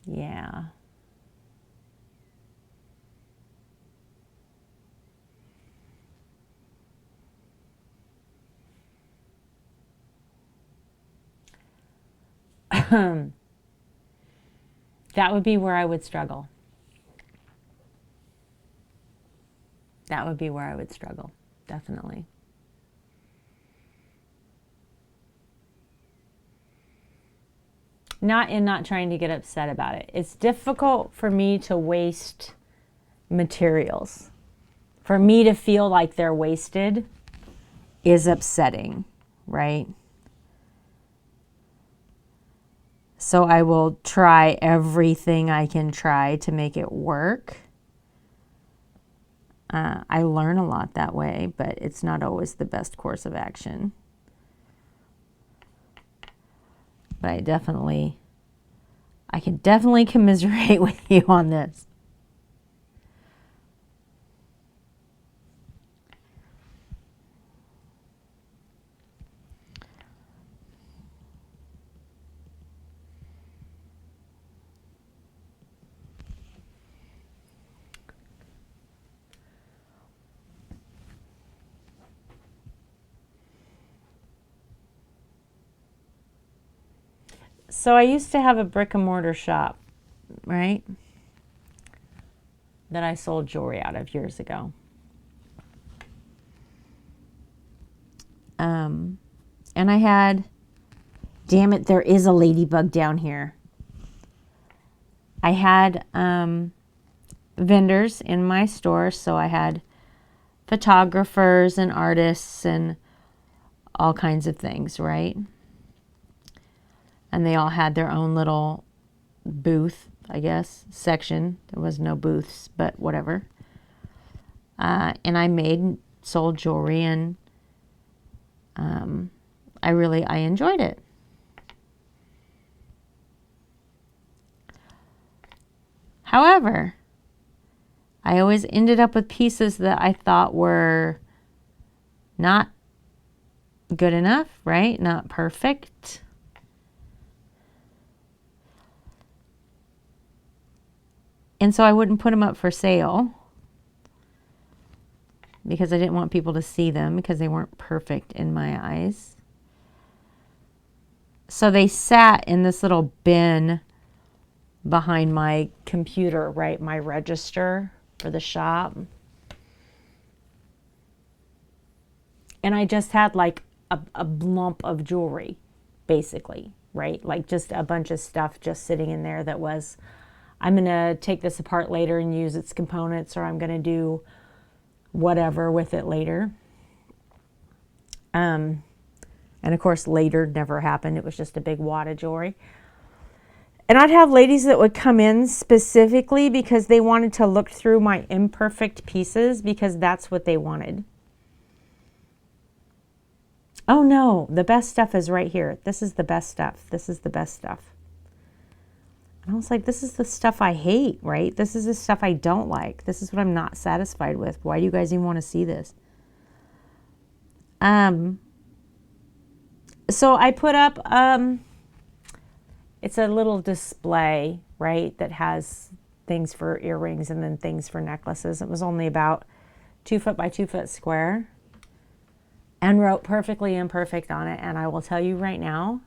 Yeah. That would be where I would struggle. That would be where I would struggle, definitely. Not trying to get upset about it. It's difficult for me to waste materials. For me to feel like they're wasted is upsetting, right? So I will try everything I can try to make it work. I learn a lot that way, but it's not always the best course of action. But I can definitely commiserate with you on this. So I used to have a brick and mortar shop, right? That I sold jewelry out of years ago. And I had, damn it, there is a ladybug down here. I had vendors in my store, so I had photographers and artists and all kinds of things, right? And they all had their own little booth, I guess, section. There was no booths, but whatever. And I sold jewelry, and I enjoyed it. However, I always ended up with pieces that I thought were not good enough, right? Not perfect. And so I wouldn't put them up for sale. because I didn't want people to see them because they weren't perfect in my eyes. So they sat in this little bin behind my computer, right? My register for the shop. And I just had like a lump of jewelry, basically, right? Like just a bunch of stuff just sitting in there that was, I'm going to take this apart later and use its components, or I'm going to do whatever with it later. And of course, later never happened. It was just a big wad of jewelry. And I'd have ladies that would come in specifically because they wanted to look through my imperfect pieces because that's what they wanted. Oh no, the best stuff is right here. This is the best stuff. This is the best stuff. And I was like, this is the stuff I hate, right? This is the stuff I don't like. This is what I'm not satisfied with. Why do you guys even want to see this? So I put up, it's a little display, right, that has things for earrings and then things for necklaces. It was only about 2 foot by 2 foot square, and wrote perfectly imperfect on it. And I will tell you right now,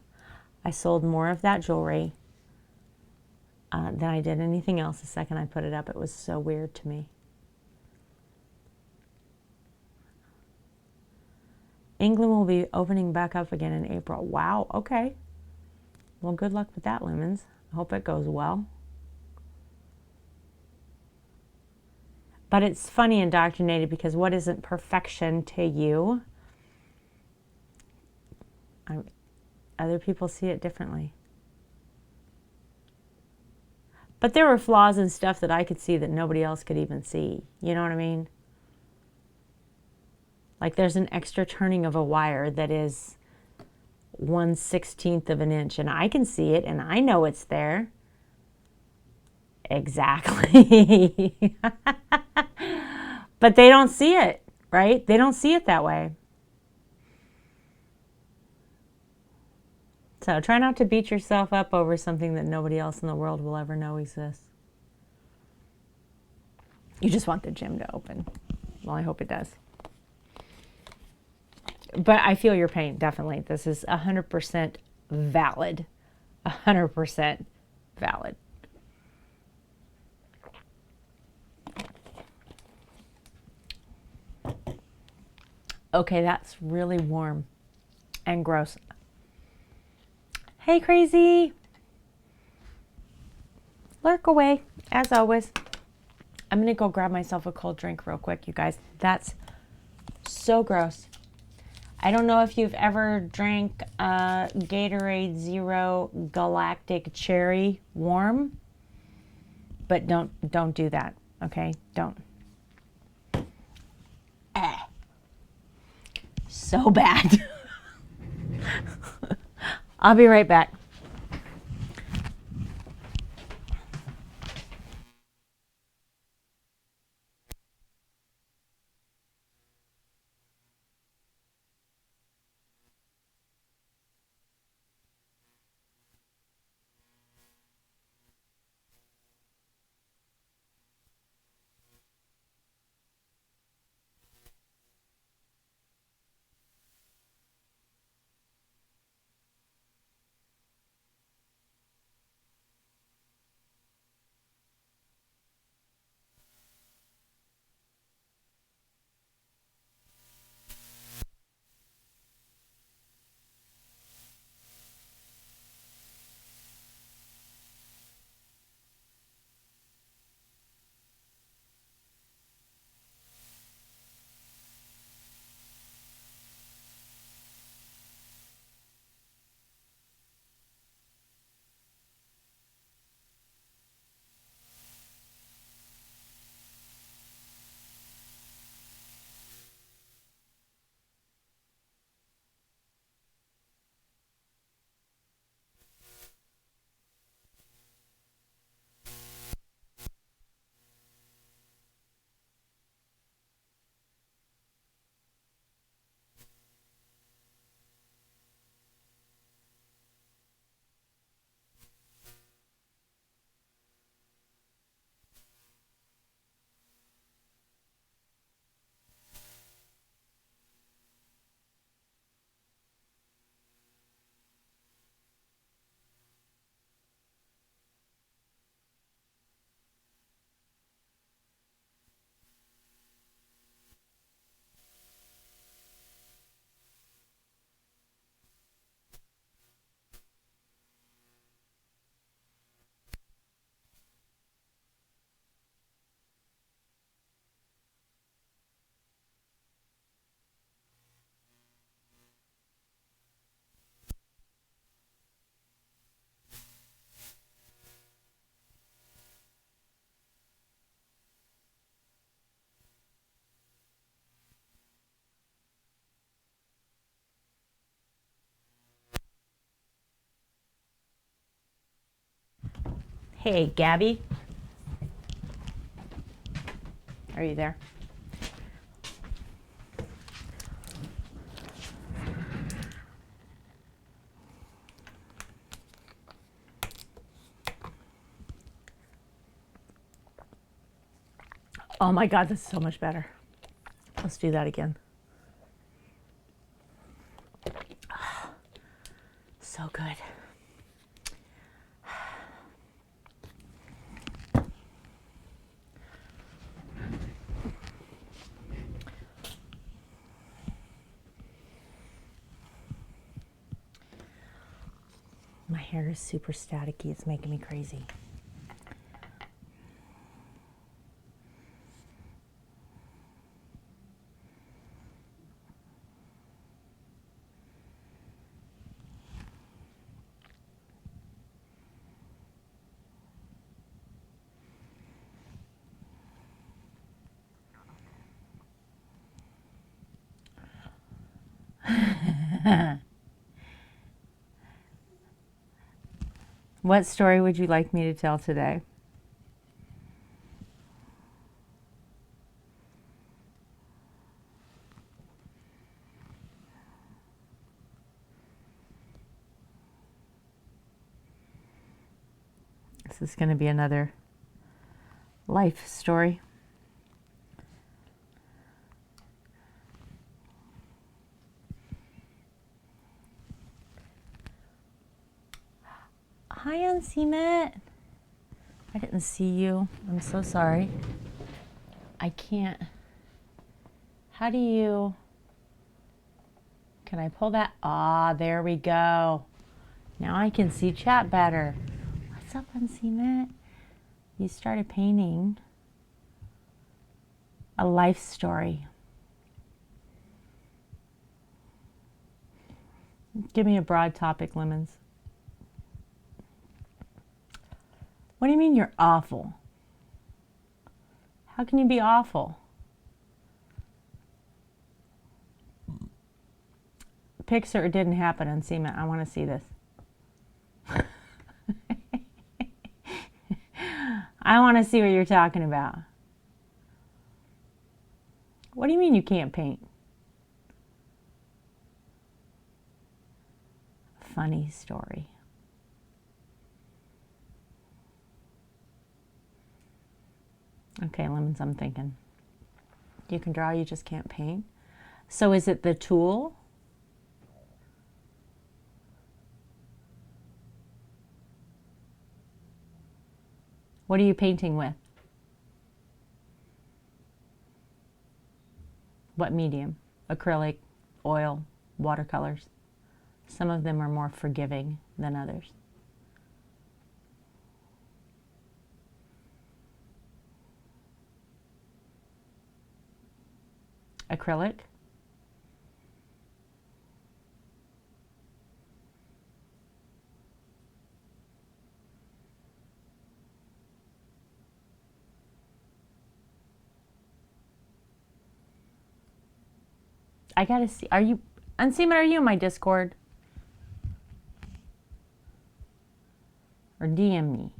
I sold more of that jewelry than I did anything else the second I put it up. It was so weird to me. England will be opening back up again in April. Wow, okay. Well, good luck with that, Lumens. I hope it goes well. But it's funny, indoctrinated, because what isn't perfection to you, other people see it differently. But there were flaws and stuff that I could see that nobody else could even see. You know what I mean? Like there's an extra turning of a wire that is 1/16 of an inch, and I can see it and I know it's there. Exactly. But they don't see it, right? They don't see it that way. So try not to beat yourself up over something that nobody else in the world will ever know exists. You just want the gym to open. Well, I hope it does. But I feel your pain, definitely. This is 100% valid. 100% valid. Okay, that's really warm and gross. Hey, crazy. Lurk away, as always. I'm going to go grab myself a cold drink real quick, you guys. That's so gross. I don't know if you've ever drank Gatorade Zero Galactic Cherry warm, but don't do that, okay? Don't. So bad. I'll be right back. Hey, Gabby. Are you there? Oh my God, this is so much better. Let's do that again. So good. My hair is super staticky. It's making me crazy. What story would you like me to tell today? This is going to be another life story. Hi, Unseen. I didn't see you. I'm so sorry. I can't. How do you... Can I pull that? Ah, there we go. Now I can see chat better. What's up, Unseen? You started painting a life story. Give me a broad topic, Lemons. What do you mean you're awful? How can you be awful? Pixar, it didn't happen, Unseen. I want to see this. I want to see what you're talking about. What do you mean you can't paint? Funny story. Okay, Lemons, I'm thinking. You can draw, you just can't paint. So is it the tool? What are you painting with? What medium? Acrylic, oil, watercolors. Some of them are more forgiving than others. Acrylic. I gotta see. Are you, Unseen, are you in my Discord? Or DM me.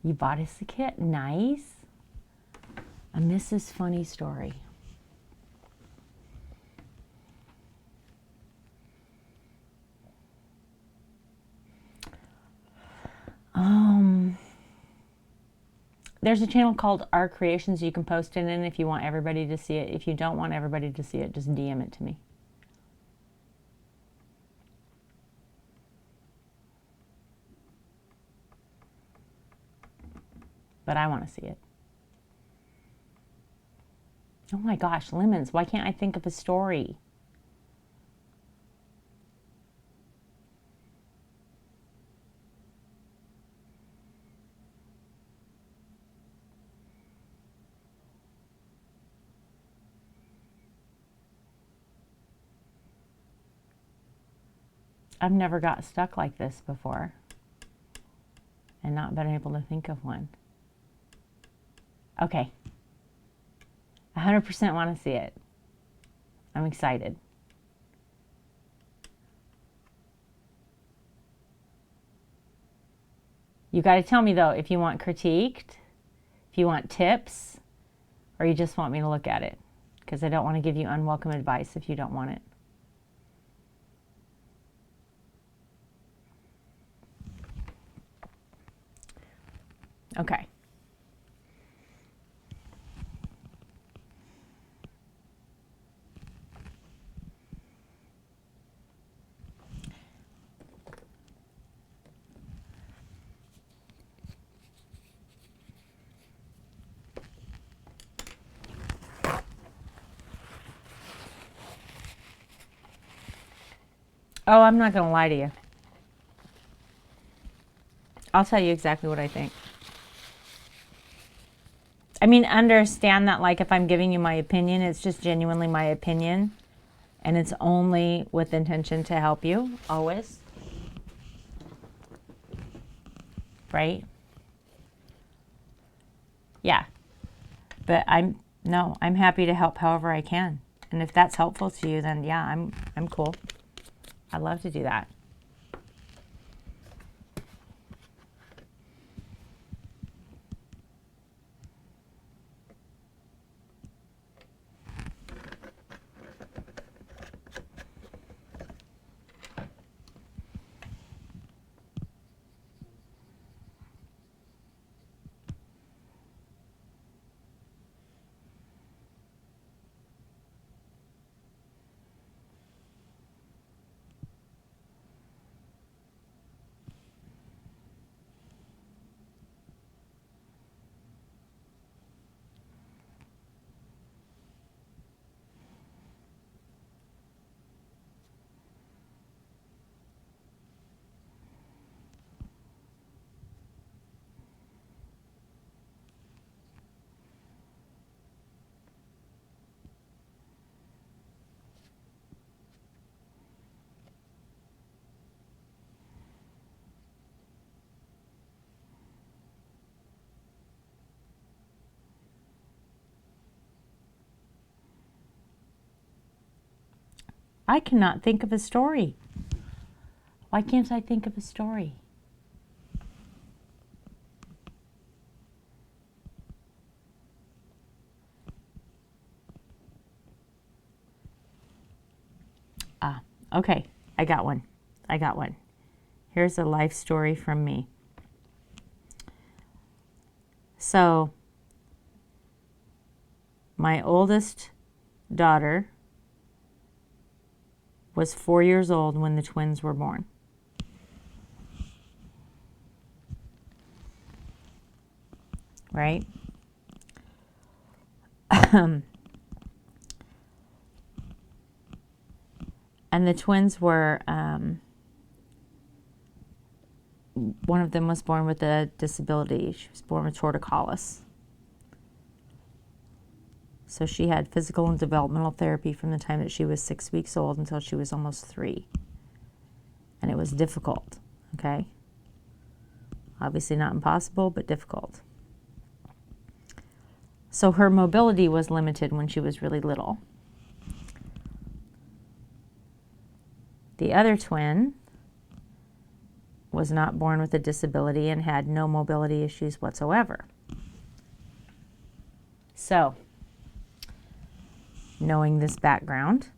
You bought us a kit? Nice. A Mrs. Funny story. There's a channel called Our Creations you can post it in if you want everybody to see it. If you don't want everybody to see it, just DM it to me. But I want to see it. Oh my gosh, Lemons, why can't I think of a story? I've never got stuck like this before and not been able to think of one. Okay. 100% want to see it. I'm excited. You got to tell me, though, if you want critiqued, if you want tips, or you just want me to look at it, because I don't want to give you unwelcome advice if you don't want it. Okay. Oh, I'm not going to lie to you. I'll tell you exactly what I think. I mean, understand that, like, if I'm giving you my opinion, it's just genuinely my opinion. And it's only with intention to help you, always. Right? Yeah. But I'm happy to help however I can. And if that's helpful to you, then yeah, I'm cool. I love to do that. I cannot think of a story. Why can't I think of a story? Okay, I got one. Here's a life story from me. So, my oldest daughter was 4 years old when the twins were born. Right? And the twins were, one of them was born with a disability. She was born with torticollis. So she had physical and developmental therapy from the time that she was 6 weeks old until she was almost 3. And it was difficult, okay? Obviously not impossible, but difficult. So her mobility was limited when she was really little. The other twin was not born with a disability and had no mobility issues whatsoever. So, knowing this background,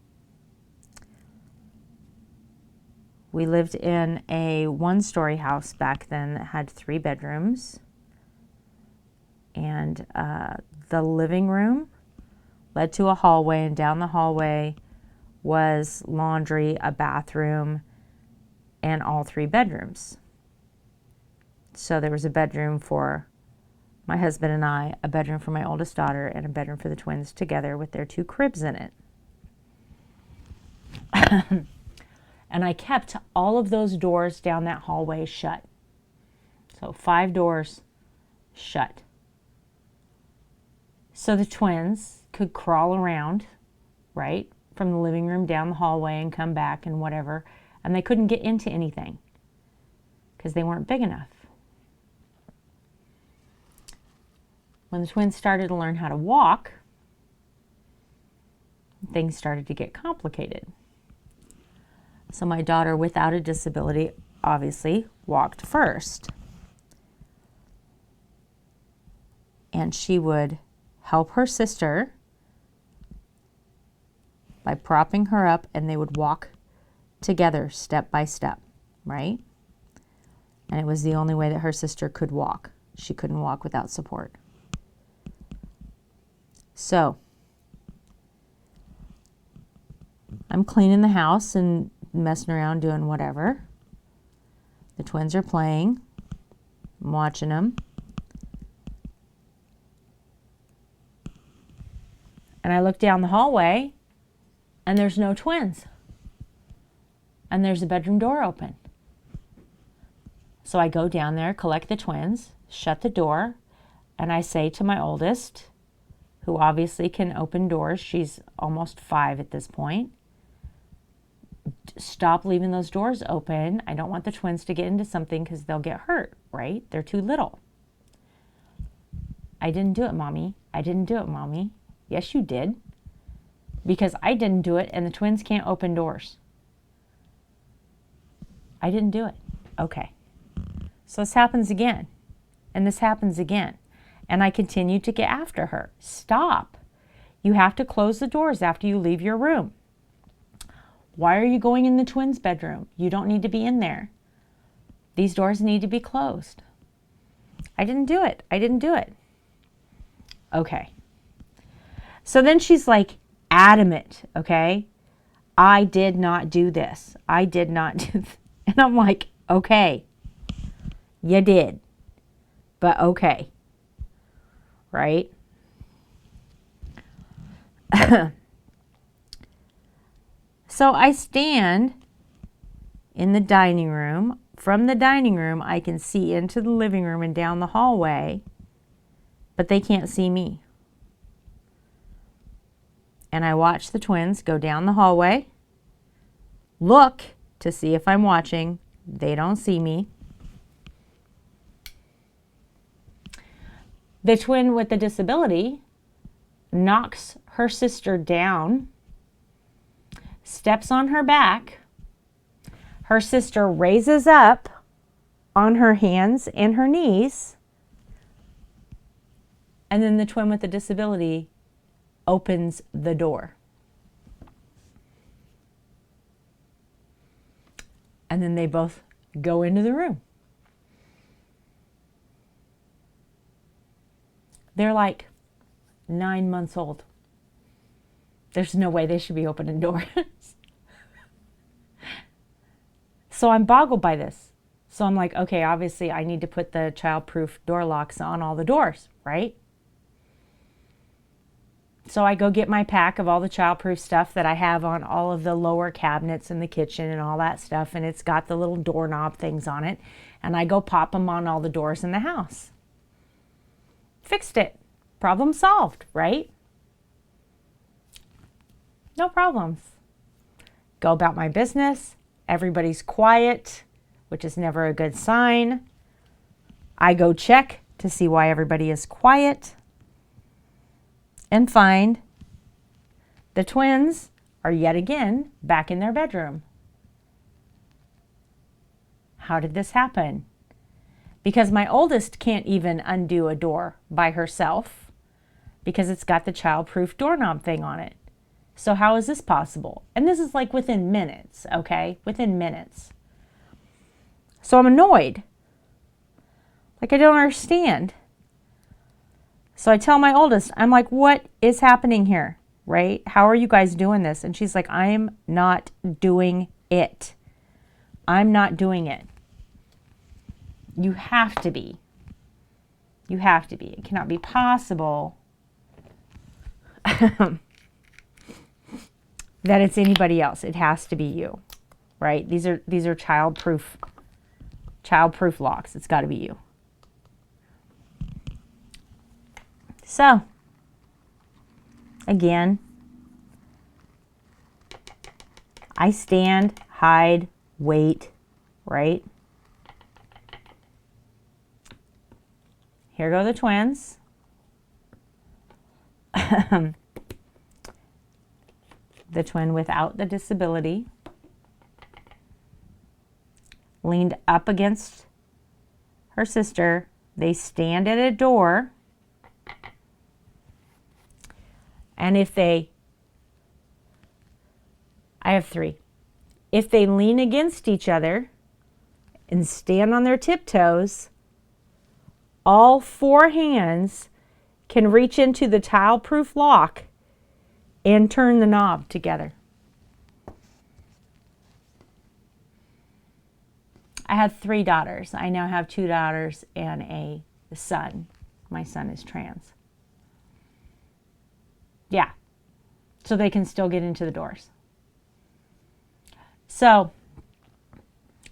we lived in a one-story house back then that had 3 bedrooms. And the living room led to a hallway, and down the hallway was laundry, a bathroom, and all 3 bedrooms. So there was a bedroom for my husband and I, a bedroom for my oldest daughter, and a bedroom for the twins together with their 2 cribs in it. And I kept all of those doors down that hallway shut. So 5 doors shut. So the twins could crawl around, right, from the living room down the hallway and come back and whatever. And they couldn't get into anything because they weren't big enough. When the twins started to learn how to walk, things started to get complicated. So my daughter, without a disability, obviously walked first. and she would help her sister by propping her up, and they would walk together step by step, right? And it was the only way that her sister could walk. She couldn't walk without support. So I'm cleaning the house and messing around doing whatever. The twins are playing. I'm watching them. And I look down the hallway and there's no twins. And there's a bedroom door open. So I go down there, collect the twins, shut the door, and I say to my oldest, who obviously can open doors, she's almost 5 at this point, stop leaving those doors open. I don't want the twins to get into something because they'll get hurt, right? They're too little. I didn't do it, Mommy. I didn't do it, Mommy. Yes, you did. Because I didn't do it and the twins can't open doors. I didn't do it. Okay. So this happens again. And this happens again. And I continue to get after her. Stop. You have to close the doors after you leave your room. Why are you going in the twins' bedroom? You don't need to be in there. These doors need to be closed. I didn't do it. I didn't do it. Okay. So then she's like adamant, okay? I did not do this. I did not do this. And I'm like, okay, you did. But okay. Right? So I stand in the dining room. From the dining room, I can see into the living room and down the hallway, but they can't see me. And I watch the twins go down the hallway, look to see if I'm watching. They don't see me. The twin with the disability knocks her sister down, steps on her back. Her sister raises up on her hands and her knees. And then the twin with the disability opens the door. And then they both go into the room. They're like 9 months old. There's no way they should be opening doors. So I'm boggled by this. So I'm like, okay, obviously I need to put the child-proof door locks on all the doors, right? So I go get my pack of all the child-proof stuff that I have on all of the lower cabinets in the kitchen and all that stuff, and it's got the little doorknob things on it, and I go pop them on all the doors in the house. Fixed it. Problem solved, right? No problems. Go about my business. Everybody's quiet, which is never a good sign. I go check to see why everybody is quiet and find the twins are yet again back in their bedroom. How did this happen? Because my oldest can't even undo a door by herself because it's got the child-proof doorknob thing on it. So how is this possible? And this is like within minutes, okay? Within minutes. So I'm annoyed. Like, I don't understand. So I tell my oldest, I'm like, what is happening here, right? How are you guys doing this? And she's like, I'm not doing it. I'm not doing it. You have to be. You have to be. It cannot be possible that it's anybody else. It has to be you, right? These are child-proof locks. It's got to be you. So, again, I stand, hide, wait, right? Here go the twins. The twin without the disability leaned up against her sister. They stand at a door. And if they, I have 3. If they lean against each other and stand on their tiptoes, all 4 hands can reach into the tile-proof lock and turn the knob together. I had 3 daughters. I now have 2 daughters and a son. My son is trans. Yeah. So they can still get into the doors. So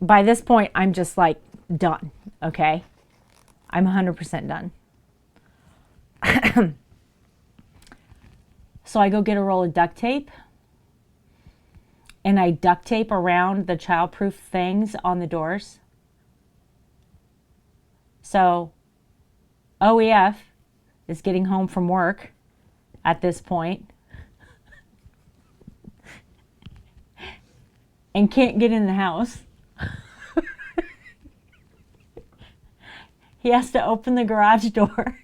by this point, I'm just like done. Okay. I'm 100% done. So I go get a roll of duct tape and I duct tape around the childproof things on the doors. So OEF is getting home from work at this point and can't get in the house. He has to open the garage door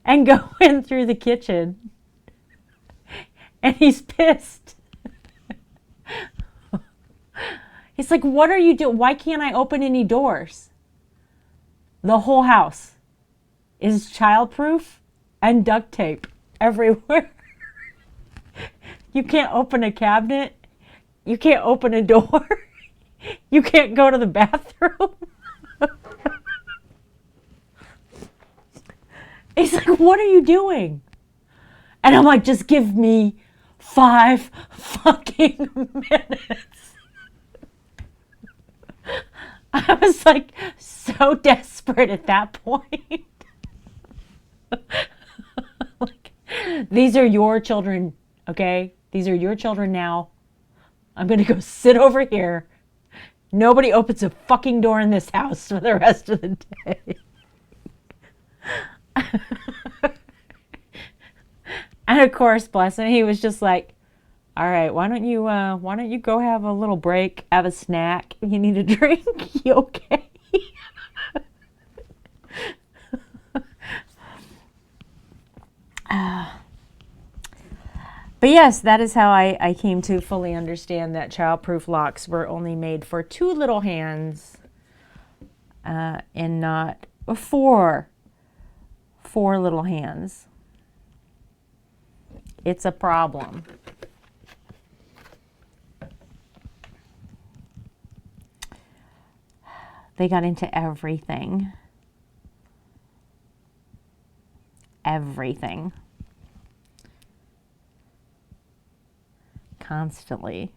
and go in through the kitchen. And he's pissed. He's like, what are you doing? Why can't I open any doors? The whole house is childproof and duct tape everywhere. You can't open a cabinet. You can't open a door. You can't go to the bathroom. He's like, what are you doing? And I'm like, just give me 5 fucking minutes. I was like so desperate at that point. Like, these are your children, okay? These are your children now. I'm going to go sit over here. Nobody opens a fucking door in this house for the rest of the day. And of course, bless him, he was just like, all right, why don't you go have a little break, have a snack? You need a drink? You okay? But yes, that is how I came to fully understand that childproof locks were only made for 2 little hands and not 4 little hands. It's a problem. They got into everything. Everything. Constantly.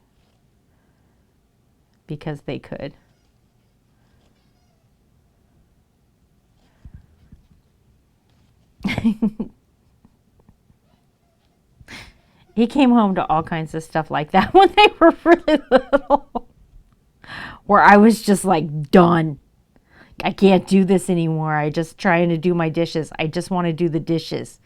Because they could. He came home to all kinds of stuff like that when they were really little. Where I was just like, done. I can't do this anymore. I just trying to do my dishes. I just want to do the dishes,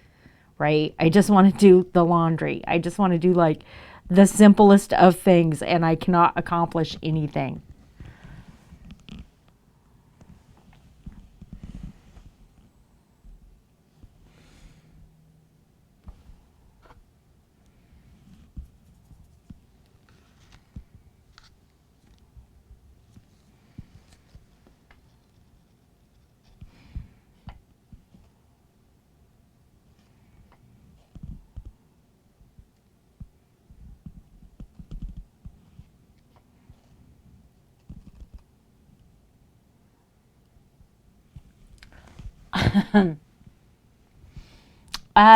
right? I just want to do the laundry. I just want to do like the simplest of things, and I cannot accomplish anything.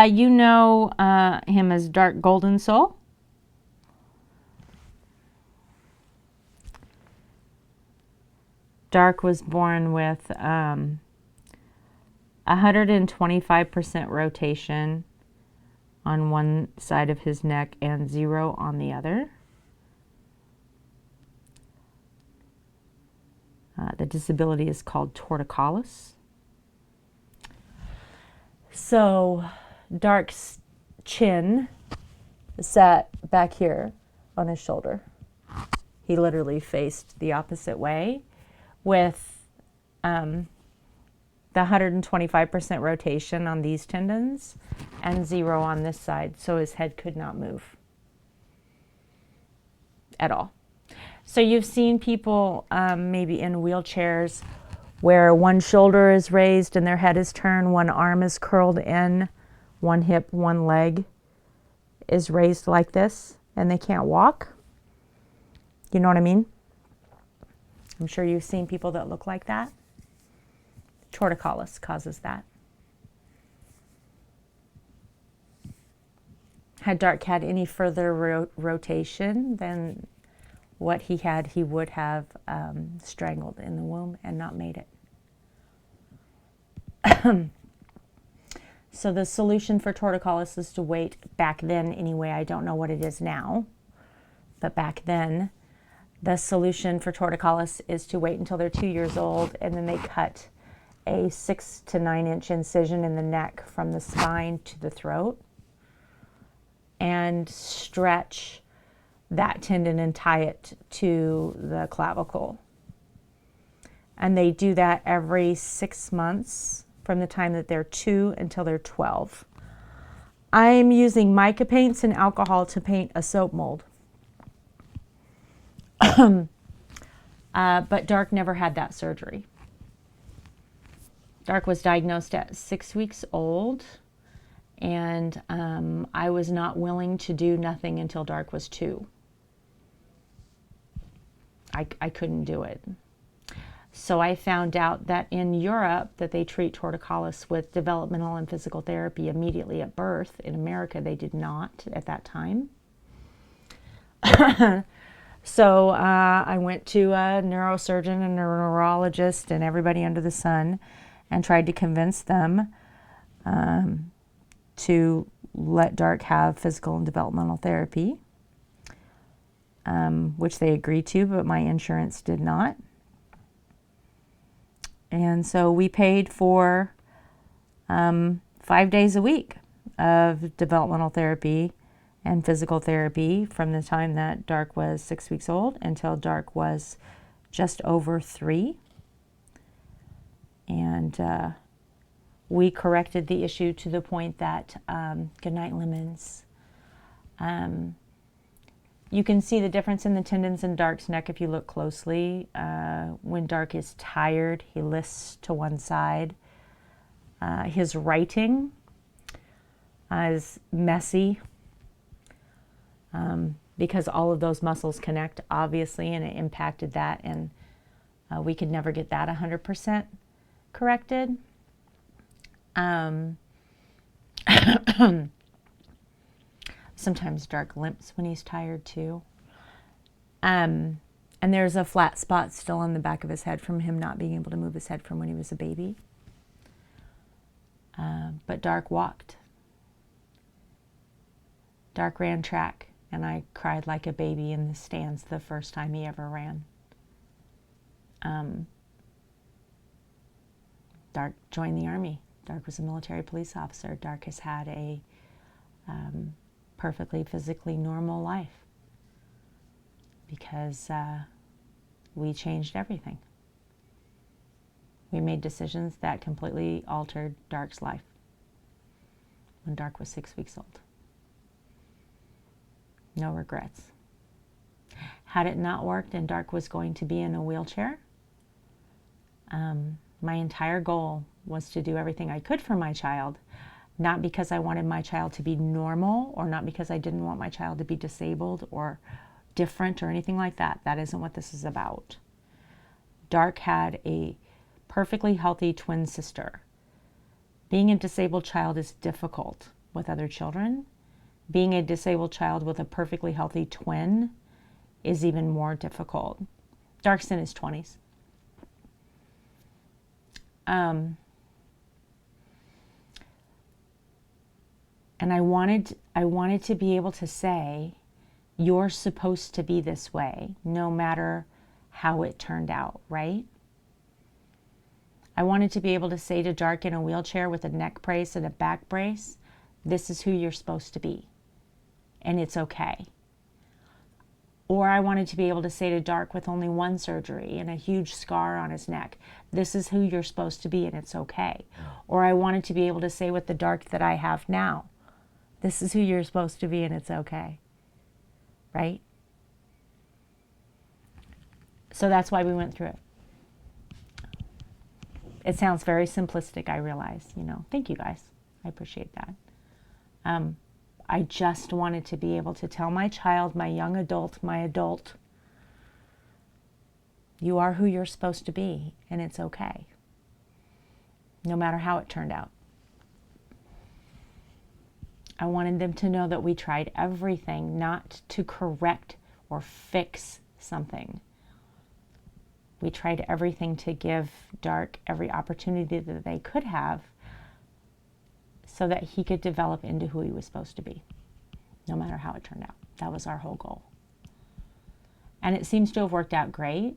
You know him as Dark Golden Soul. Dark was born with 125% rotation on one side of his neck and 0 on the other. The disability is called torticollis. So Dark's chin sat back here on his shoulder. He literally faced the opposite way with the 125% rotation on these tendons and 0 on this side. So his head could not move at all. So you've seen people maybe in wheelchairs where one shoulder is raised and their head is turned, one arm is curled in, one hip, one leg is raised like this, and they can't walk. You know what I mean? I'm sure you've seen people that look like that. Torticollis causes that. Had Dark had any further rotation than what he had, he would have strangled in the womb and not made it. So the solution for torticollis is to wait. Back then anyway, I don't know what it is now, but back then the solution for torticollis is to wait until they're 2 years old, and then they cut a 6 to 9 inch incision in the neck from the spine to the throat and stretch that tendon and tie it to the clavicle. And they do that every 6 months from the time that they're 2 until they're 12. I'm using mica paints and alcohol to paint a soap mold. But Dark never had that surgery. Dark was diagnosed at 6 weeks old, and I was not willing to do nothing until Dark was 2. I couldn't do it. So I found out that in Europe that they treat torticollis with developmental and physical therapy immediately at birth. In America, they did not at that time. So I went to a neurosurgeon and a neurologist and everybody under the sun and tried to convince them to let Dark have physical and developmental therapy, which they agreed to, but my insurance did not. And so we paid for 5 days a week of developmental therapy and physical therapy from the time that Dark was 6 weeks old until Dark was just over 3. And we corrected the issue to the point that, goodnight lemons, you can see the difference in the tendons in Dark's neck if you look closely. When Dark is tired, he lists to one side. His writing is messy because all of those muscles connect, obviously, and it impacted that, and we could never get that 100% corrected. Sometimes Dark limps when he's tired too. And there's a flat spot still on the back of his head from him not being able to move his head from when he was a baby. But Dark walked. Dark ran track, and I cried like a baby in the stands the first time he ever ran. Dark joined the Army. Dark was a military police officer. Dark has had a perfectly physically normal life because we changed everything. We made decisions that completely altered Dark's life when Dark was 6 weeks old. No regrets. Had it not worked and Dark was going to be in a wheelchair, my entire goal was to do everything I could for my child, not because I wanted my child to be normal or not because I didn't want my child to be disabled or different or anything like that. That isn't what this is about. Dark had a perfectly healthy twin sister. Being a disabled child is difficult with other children. Being a disabled child with a perfectly healthy twin is even more difficult. Dark's in his 20s. And I wanted to be able to say, you're supposed to be this way, no matter how it turned out, right? I wanted to be able to say to Dark in a wheelchair with a neck brace and a back brace, this is who you're supposed to be, and it's okay. Or I wanted to be able to say to Dark with only one surgery and a huge scar on his neck, this is who you're supposed to be and it's okay. Or I wanted to be able to say with the Dark that I have now, this is who you're supposed to be and it's okay. Right? So that's why we went through it. It sounds very simplistic, I realize, you know. Thank you guys. I appreciate that. I just wanted to be able to tell my child, my young adult, my adult, you are who you're supposed to be, and it's okay, no matter how it turned out. I wanted them to know that we tried everything not to correct or fix something. We tried everything to give Dark every opportunity that they could have so that he could develop into who he was supposed to be, no matter how it turned out. That was our whole goal. And it seems to have worked out great.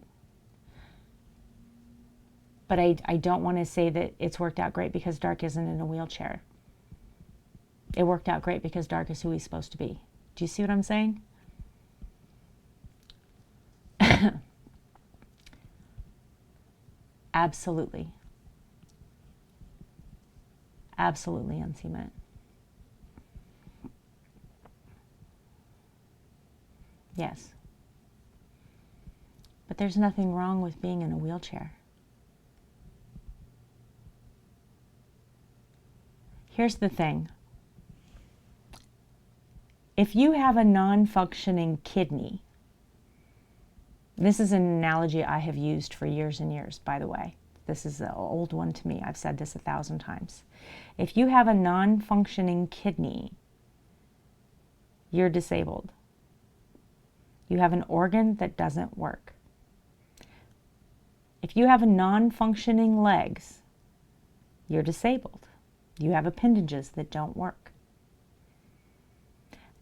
But I don't want to say that it's worked out great because Dark isn't in a wheelchair. It worked out great because Dark is who he's supposed to be. Do you see what I'm saying? Absolutely. Absolutely, Unseen. Yes. But there's nothing wrong with being in a wheelchair. Here's the thing. If you have a non-functioning kidney, this is an analogy I have used for years and years, by the way. This is an old one to me. I've said this 1,000 times. If you have a non-functioning kidney, you're disabled. You have an organ that doesn't work. If you have a non-functioning legs, you're disabled. You have appendages that don't work.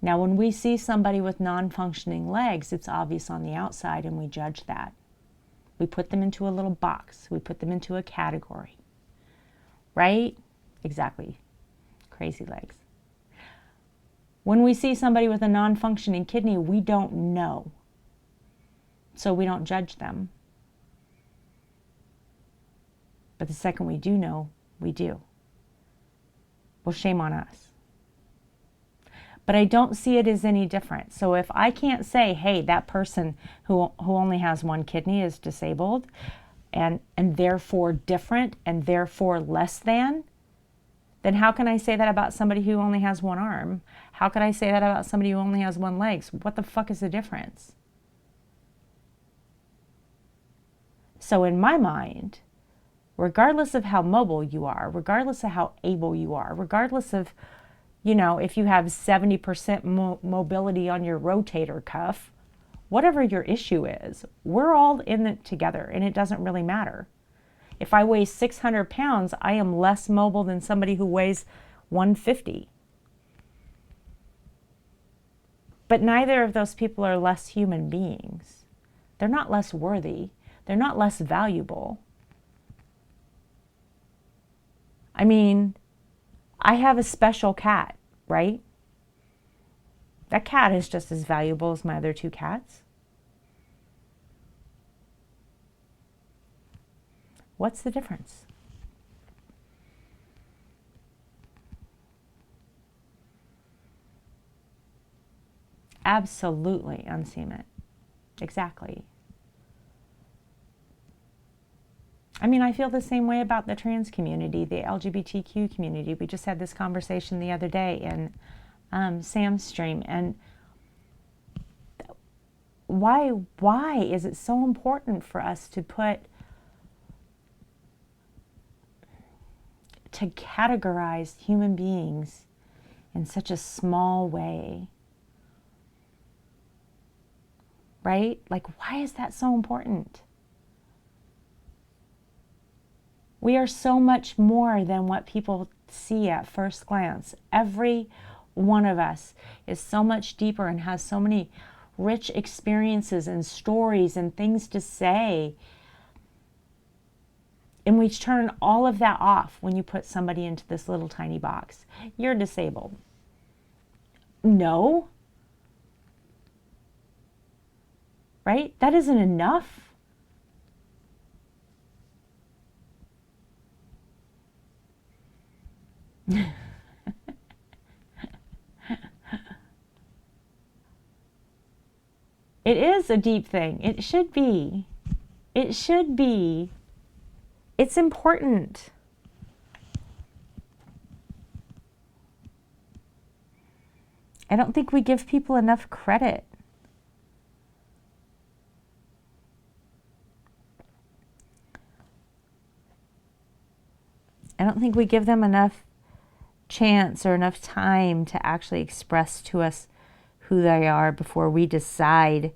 Now, when we see somebody with non-functioning legs, it's obvious on the outside and we judge that. We put them into a little box. We put them into a category. Right? Exactly. Crazy legs. When we see somebody with a non-functioning kidney, we don't know. So we don't judge them. But the second we do know, we do. Well, shame on us. But I don't see it as any different. So if I can't say, hey, that person who only has one kidney is disabled and therefore different and therefore less than, then how can I say that about somebody who only has one arm? How can I say that about somebody who only has one leg? What the fuck is the difference? So in my mind, regardless of how mobile you are, regardless of how able you are, regardless of, you know, if you have 70% mobility on your rotator cuff, whatever your issue is, we're all in it together and it doesn't really matter. If I weigh 600 pounds, I am less mobile than somebody who weighs 150. But neither of those people are less human beings. They're not less worthy. They're not less valuable. I mean, I have a special cat, right? That cat is just as valuable as my other two cats. What's the difference? Absolutely, Unseen It. Exactly. I mean, I feel the same way about the trans community, the LGBTQ community. We just had this conversation the other day in Sam's stream. And why is it so important for us to categorize human beings in such a small way? Right? Like, why is that so important? We are so much more than what people see at first glance. Every one of us is so much deeper and has so many rich experiences and stories and things to say. And we turn all of that off when you put somebody into this little tiny box. You're disabled. No. right? That isn't enough. It is a deep thing. It should be. It should be. It's important. I don't think we give people enough credit. I don't think we give them enough chance or enough time to actually express to us who they are before we decide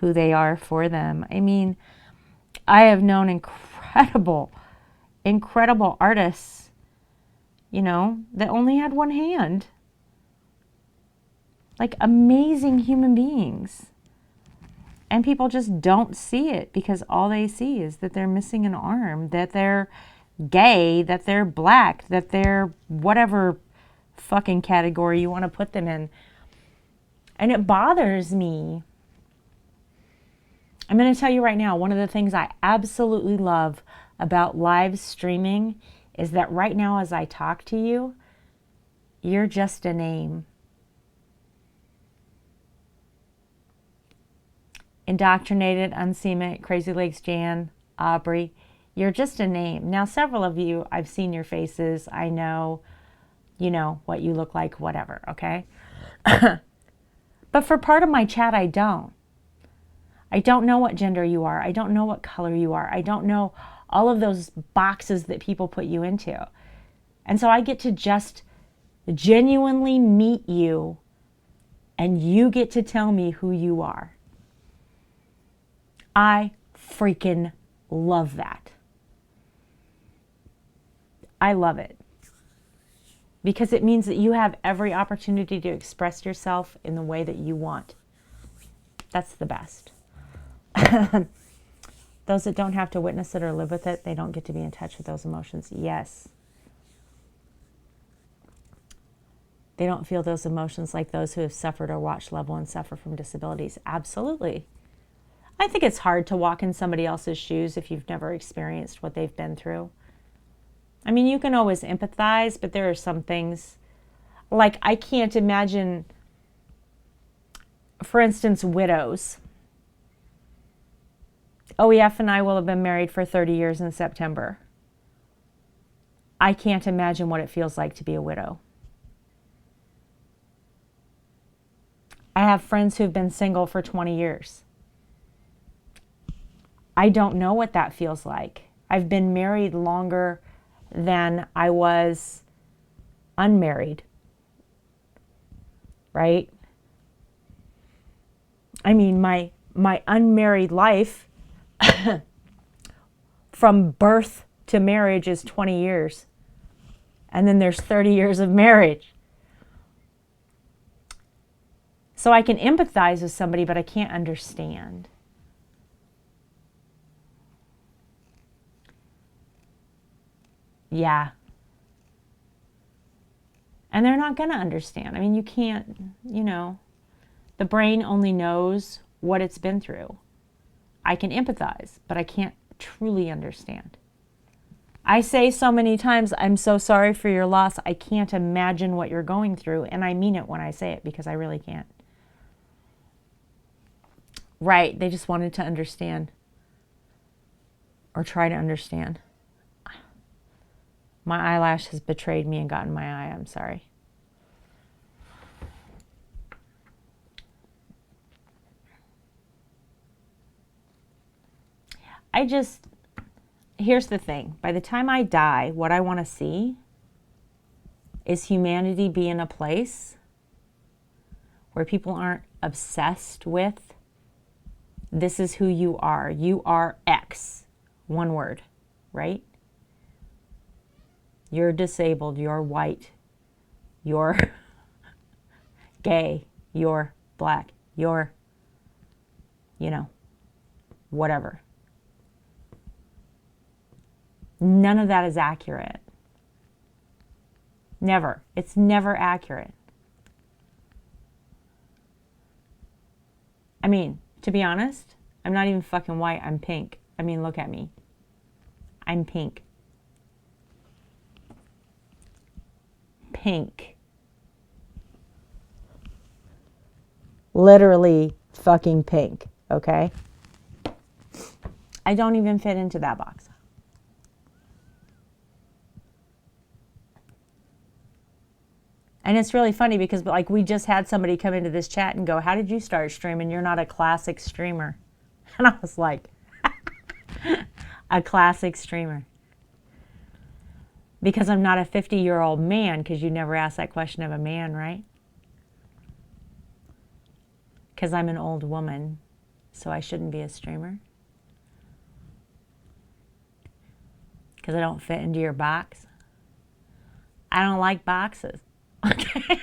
who they are for them. I mean, I have known incredible artists, you know, that only had one hand. Like amazing human beings. And people just don't see it because all they see is that they're missing an arm, that they're gay, that they're black, that they're whatever fucking category you want to put them in. And it bothers me. I'm going to tell you right now, one of the things I absolutely love about live streaming is that right now as I talk to you, you're just a name. Indoctrinated, Unsemic, Crazy Legs Jan, Aubrey, you're just a name. Now, several of you, I've seen your faces. I know, you know, what you look like, whatever, okay? But for part of my chat, I don't. I don't know what gender you are. I don't know what color you are. I don't know all of those boxes that people put you into. And so I get to just genuinely meet you, and you get to tell me who you are. I freaking love that. I love it. Because it means that you have every opportunity to express yourself in the way that you want. That's the best. Those that don't have to witness it or live with it, they don't get to be in touch with those emotions. Yes. They don't feel those emotions like those who have suffered or watched loved ones suffer from disabilities. Absolutely. I think it's hard to walk in somebody else's shoes if you've never experienced what they've been through. I mean, you can always empathize, but there are some things, like I can't imagine, for instance, widows. OEF and I will have been married for 30 years in September. I can't imagine what it feels like to be a widow. I have friends who've been single for 20 years. I don't know what that feels like. I've been married longer than I was unmarried, right? I mean, my unmarried life from birth to marriage is 20 years. And then there's 30 years of marriage. So I can empathize with somebody, but I can't understand. Yeah. And they're not going to understand. I mean, you can't, you know, the brain only knows what it's been through. I can empathize, but I can't truly understand. I say so many times, I'm so sorry for your loss. I can't imagine what you're going through. And I mean it when I say it because I really can't. Right. They just wanted to understand or try to understand. My eyelash has betrayed me and gotten my eye. I'm sorry. Here's the thing. By the time I die, what I want to see is humanity be in a place where people aren't obsessed with, this is who you are. You are X. One word, right? You're disabled, you're white, you're gay, you're black, you're, you know, whatever. None of that is accurate. Never. It's never accurate. I mean, To be honest, I'm not even fucking white. I'm pink. I mean, look at me. I'm pink. Pink. Literally fucking pink, okay? I don't even fit into that box. And it's really funny because like we just had somebody come into this chat and go, how did you start streaming? You're not a classic streamer. And I was like, a classic streamer. Because I'm not a 50-year-old man, because you never ask that question of a man, right? Because I'm an old woman, so I shouldn't be a streamer. Because I don't fit into your box. I don't like boxes. Okay.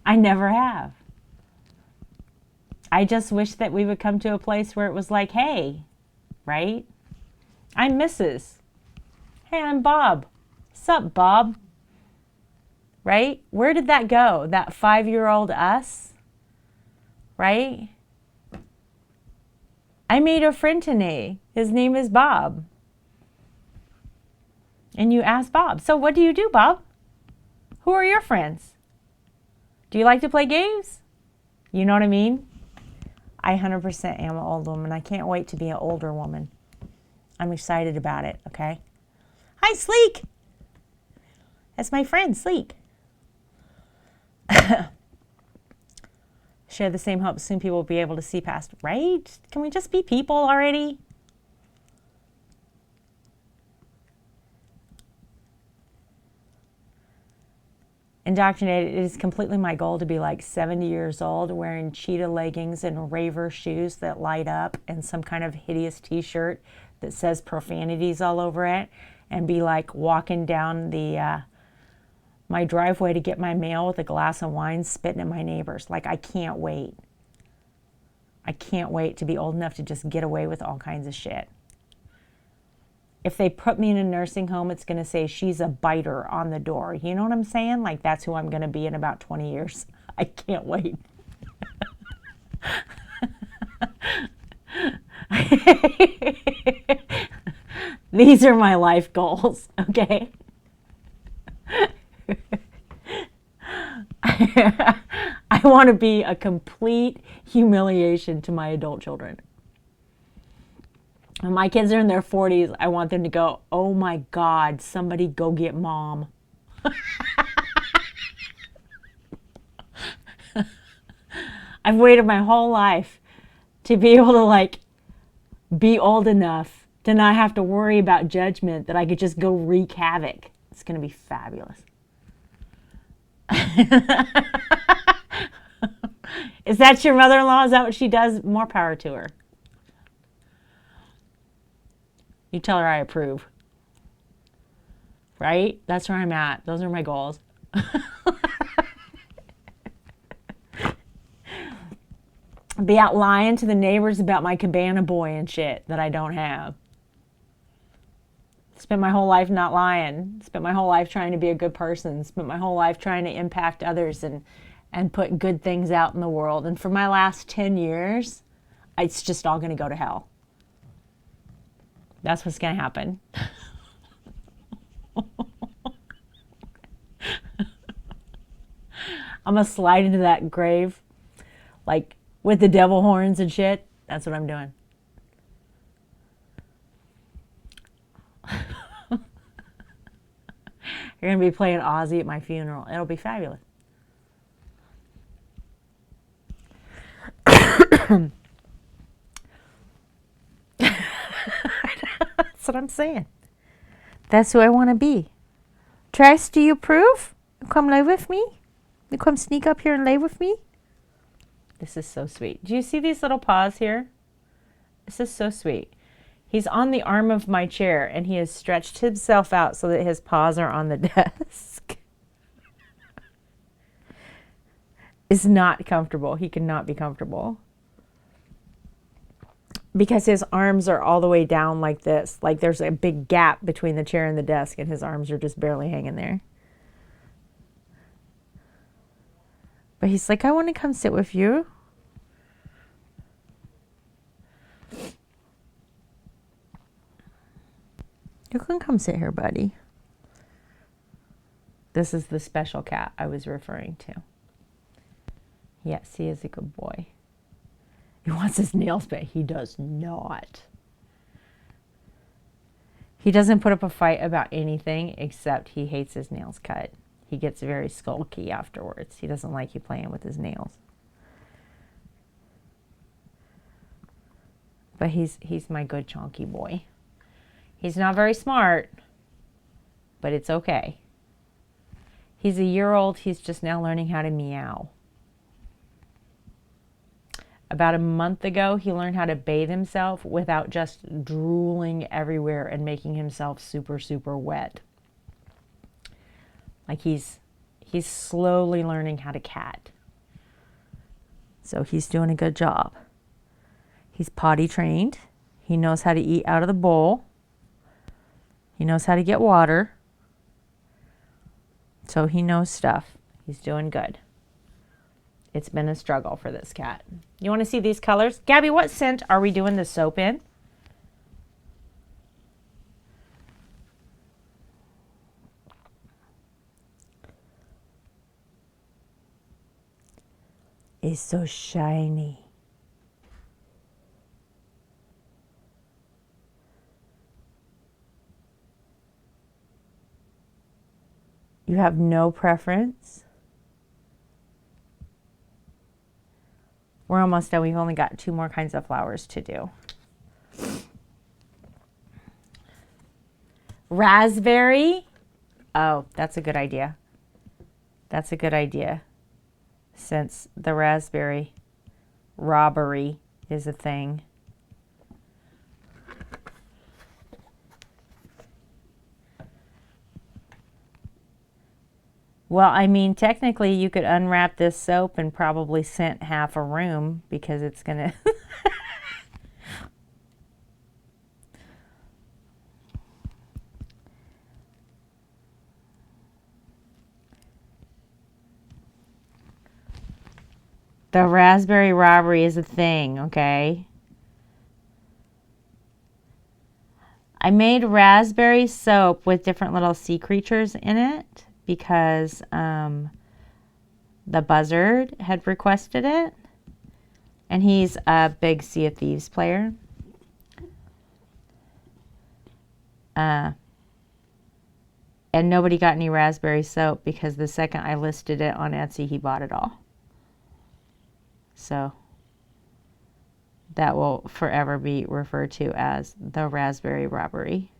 I never have. I just wish that we would come to a place where it was like, hey, right? I'm Mrs. Hey, I'm Bob. Sup, Bob? Right? Where did that go? That 5-year-old us? Right? I made a friend today. His name is Bob. And you ask Bob, so what do you do, Bob? Who are your friends? Do you like to play games? You know what I mean? I 100% am an old woman. I can't wait to be an older woman. I'm excited about it, okay? Hi, Sleek. That's my friend, Sleek. Share the same hope. Soon people will be able to see past, right? Can we just be people already? Indoctrinated. It is completely my goal to be like 70 years old wearing cheetah leggings and raver shoes that light up and some kind of hideous t-shirt that says profanities all over it and be like walking down the my driveway to get my mail with a glass of wine spitting at my neighbors. Like, I can't wait. I can't wait to be old enough to just get away with all kinds of shit. If they put me in a nursing home, it's going to say she's a biter on the door. You know what I'm saying? Like, that's who I'm going to be in about 20 years. I can't wait. These are my life goals, okay? I want to be a complete humiliation to my adult children. When my kids are in their 40s, I want them to go, oh my God, somebody go get mom. I've waited my whole life to be able to like be old enough to not have to worry about judgment, that I could just go wreak havoc. It's going to be fabulous. Is that your mother-in-law? Is that what she does? More power to her. You tell her I approve. Right? That's where I'm at. Those are my goals. Be out lying to the neighbors about my cabana boy and shit that I don't have. Spent my whole life not lying. Spent my whole life trying to be a good person. Spent my whole life trying to impact others and put good things out in the world. And for my last 10 years, it's just all going to go to hell. That's what's going to happen. I'm going to slide into that grave, like with the devil horns and shit. That's what I'm doing. You're going to be playing Ozzy at my funeral. It'll be fabulous. That's what I'm saying. That's who I want to be. Trace, do you approve? You come lay with me? You come sneak up here and lay with me? This is so sweet. Do you see these little paws here? This is so sweet. He's on the arm of my chair and he has stretched himself out so that his paws are on the desk. It's not comfortable. He cannot be comfortable. Because his arms are all the way down like this. Like there's a big gap between the chair and the desk and his arms are just barely hanging there. But he's like, I want to come sit with you. You can come sit here, buddy. This is the special cat I was referring to. Yes, he is a good boy. He wants his nails back. He does not. He doesn't put up a fight about anything except he hates his nails cut. He gets very sulky afterwards. He doesn't like you playing with his nails. But he's my good chonky boy. He's not very smart, but it's okay. He's a year old. He's just now learning how to meow. About a month ago, he learned how to bathe himself without just drooling everywhere and making himself super, super wet. Like he's slowly learning how to cat. So he's doing a good job. He's potty trained. He knows how to eat out of the bowl. He knows how to get water. So he knows stuff. He's doing good. It's been a struggle for this cat. You want to see these colors? Gabby, what scent are we doing the soap in? It's so shiny. You have no preference? We're almost done. We've only got 2 more kinds of flowers to do. Raspberry. Oh, that's a good idea. That's a good idea. Since the raspberry robbery is a thing. Well, I mean, technically you could unwrap this soap and probably scent half a room because it's going to... The raspberry robbery is a thing, okay? I made raspberry soap with different little sea creatures in it because the buzzard had requested it. And he's a big Sea of Thieves player. And nobody got any raspberry soap because the second I listed it on Etsy, he bought it all. So that will forever be referred to as the raspberry robbery.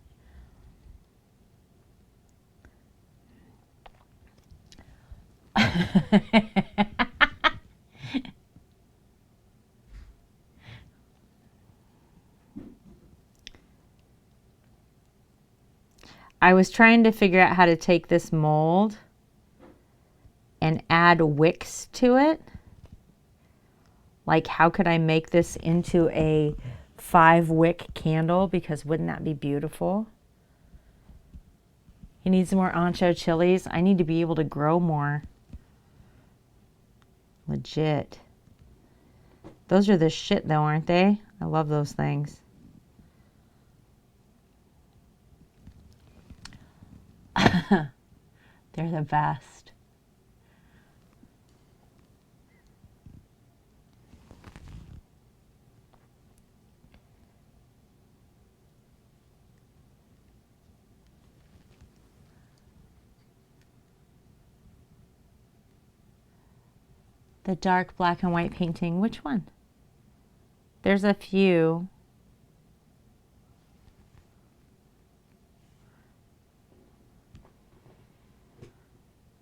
I was trying to figure out how to take this mold and add wicks to it. Like, how could I make this into a 5-wick candle? Because wouldn't that be beautiful? He needs more ancho chilies. I need to be able to grow more. Legit. Those are the shit though, aren't they? I love those things. They're the best. The dark black and white painting, which one? There's a few.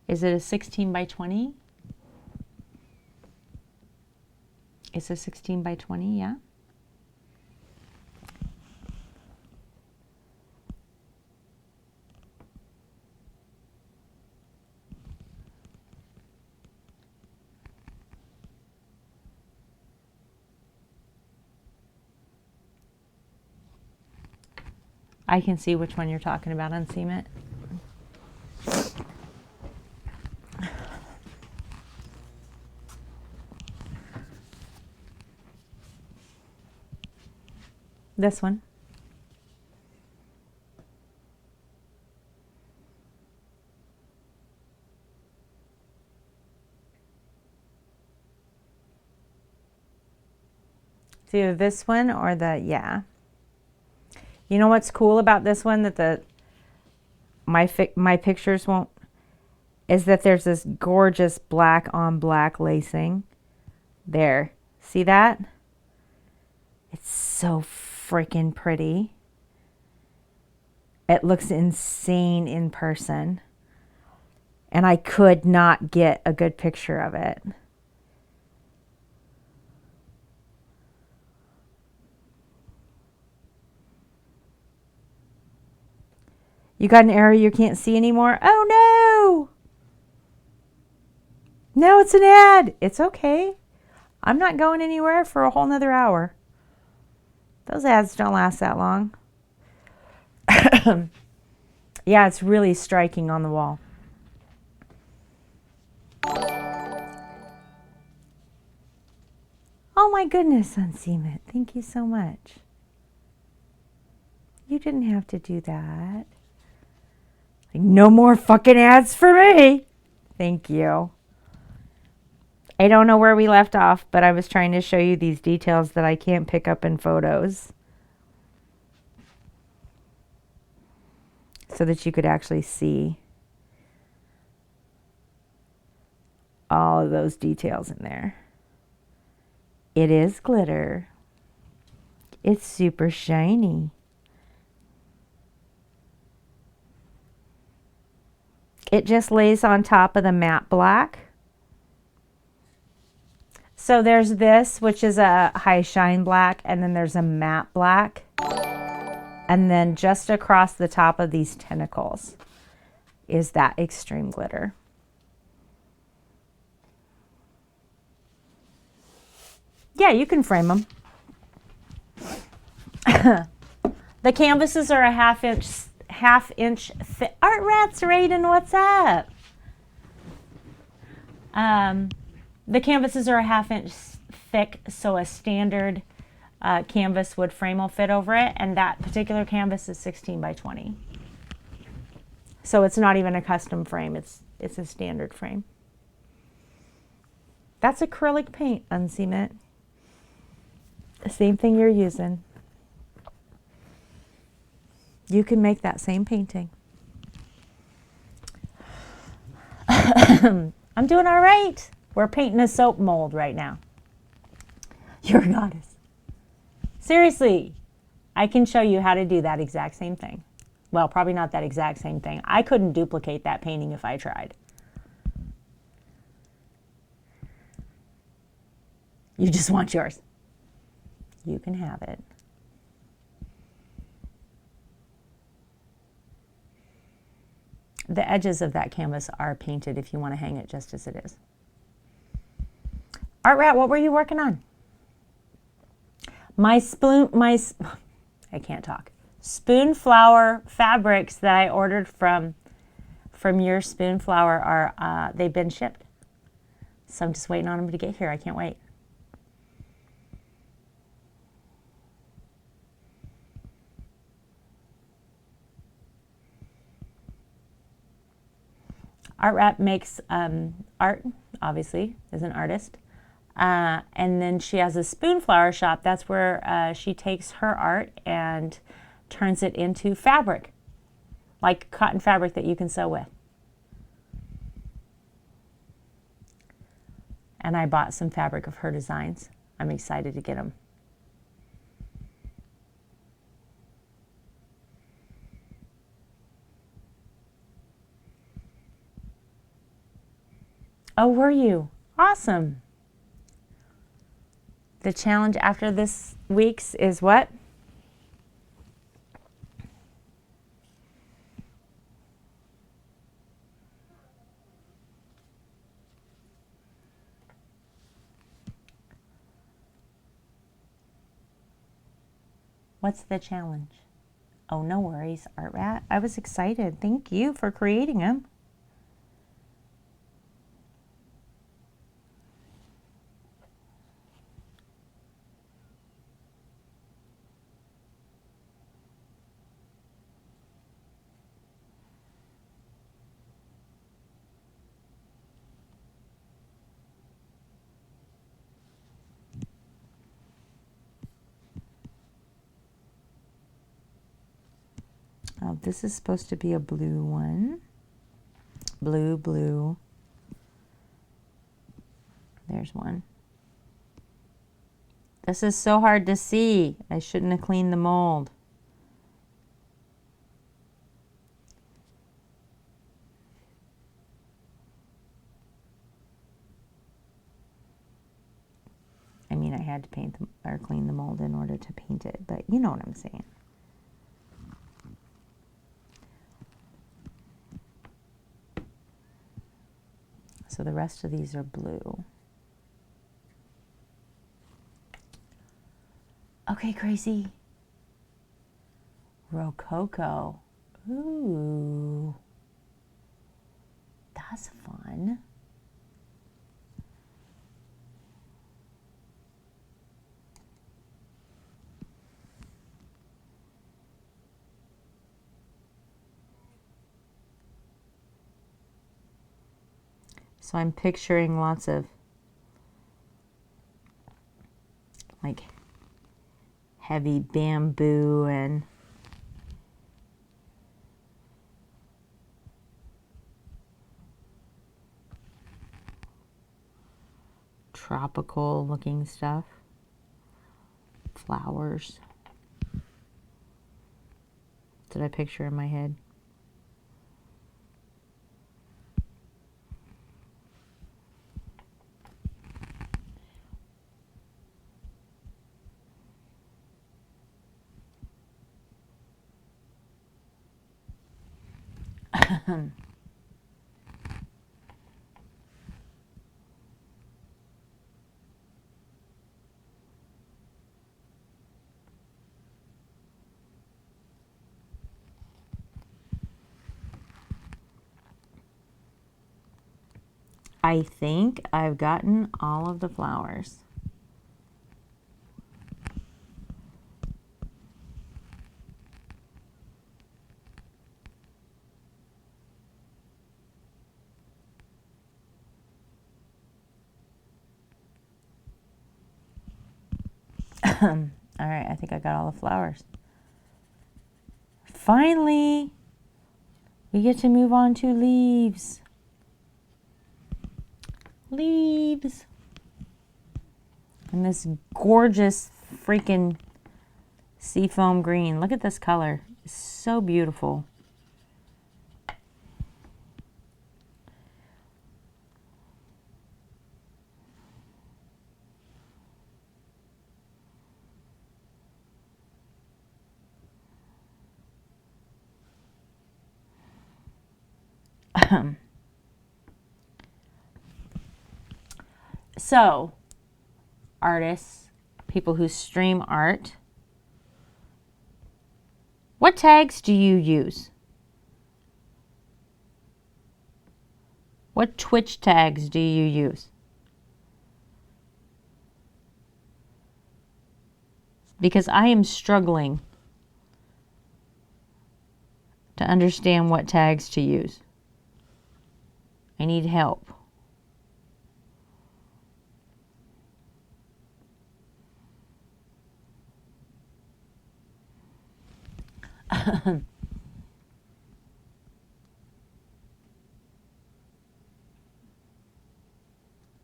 Is it a 16 by 20? It's a 16 by 20, yeah. I can see which one you're talking about on Cement. This one. It's either this one or yeah. You know what's cool about this one that my pictures won't, is that there's this gorgeous black on black lacing. There. See that? It's so freaking pretty. It looks insane in person. And I could not get a good picture of it. You got an area you can't see anymore? Oh no! No, it's an ad. It's okay. I'm not going anywhere for a whole nother hour. Those ads don't last that long. Yeah, it's really striking on the wall. Oh my goodness, Unseam It. Thank you so much. You didn't have to do that. No more fucking ads for me. Thank you. I don't know where we left off, but I was trying to show you these details that I can't pick up in photos, so that you could actually see all of those details in there. It is glitter. It's super shiny. It just lays on top of the matte black. So there's this, which is a high shine black, and then there's a matte black. And then just across the top of these tentacles is that extreme glitter. Yeah, you can frame them. The canvases are a half inch thick. Art Rats Raiden, what's up? The canvases are a ½ inch thick, so a standard canvas wood frame will fit over it, and that particular canvas is 16 by 20. So it's not even a custom frame, it's a standard frame. That's acrylic paint, Unseam It. The same thing you're using. You can make that same painting. I'm doing all right. We're painting a soap mold right now. You're a goddess. Seriously, I can show you how to do that exact same thing. Well, probably not that exact same thing. I couldn't duplicate that painting if I tried. You just want yours. You can have it. The edges of that canvas are painted if you want to hang it just as it is. Art Rat, what were you working on? I can't talk. Spoonflower fabrics that I ordered from your Spoonflower are, they've been shipped. So I'm just waiting on them to get here. I can't wait. Art Rat makes art, obviously, is an artist. And then she has a Spoonflower shop. That's where she takes her art and turns it into fabric, like cotton fabric that you can sew with. And I bought some fabric of her designs. I'm excited to get them. Oh, were you? Awesome. The challenge after this week's is what? What's the challenge? Oh, no worries, Art Rat. I was excited. Thank you for creating them. Oh, this is supposed to be a blue one. Blue, blue. There's one. This is so hard to see. I shouldn't have cleaned the mold. I mean, I had to paint or clean the mold in order to paint it, but you know what I'm saying. So the rest of these are blue. Okay, crazy. Rococo. Ooh. That's fun. So I'm picturing lots of like heavy bamboo and tropical looking stuff. Flowers. Did I picture in my head? I think I've gotten all of the flowers. All right, I think I got all the flowers. Finally, we get to move on to leaves. Leaves. And this gorgeous freaking seafoam green. Look at this color. It's so beautiful. So, artists, people who stream art, what tags do you use? What Twitch tags do you use? Because I am struggling to understand what tags to use. I need help.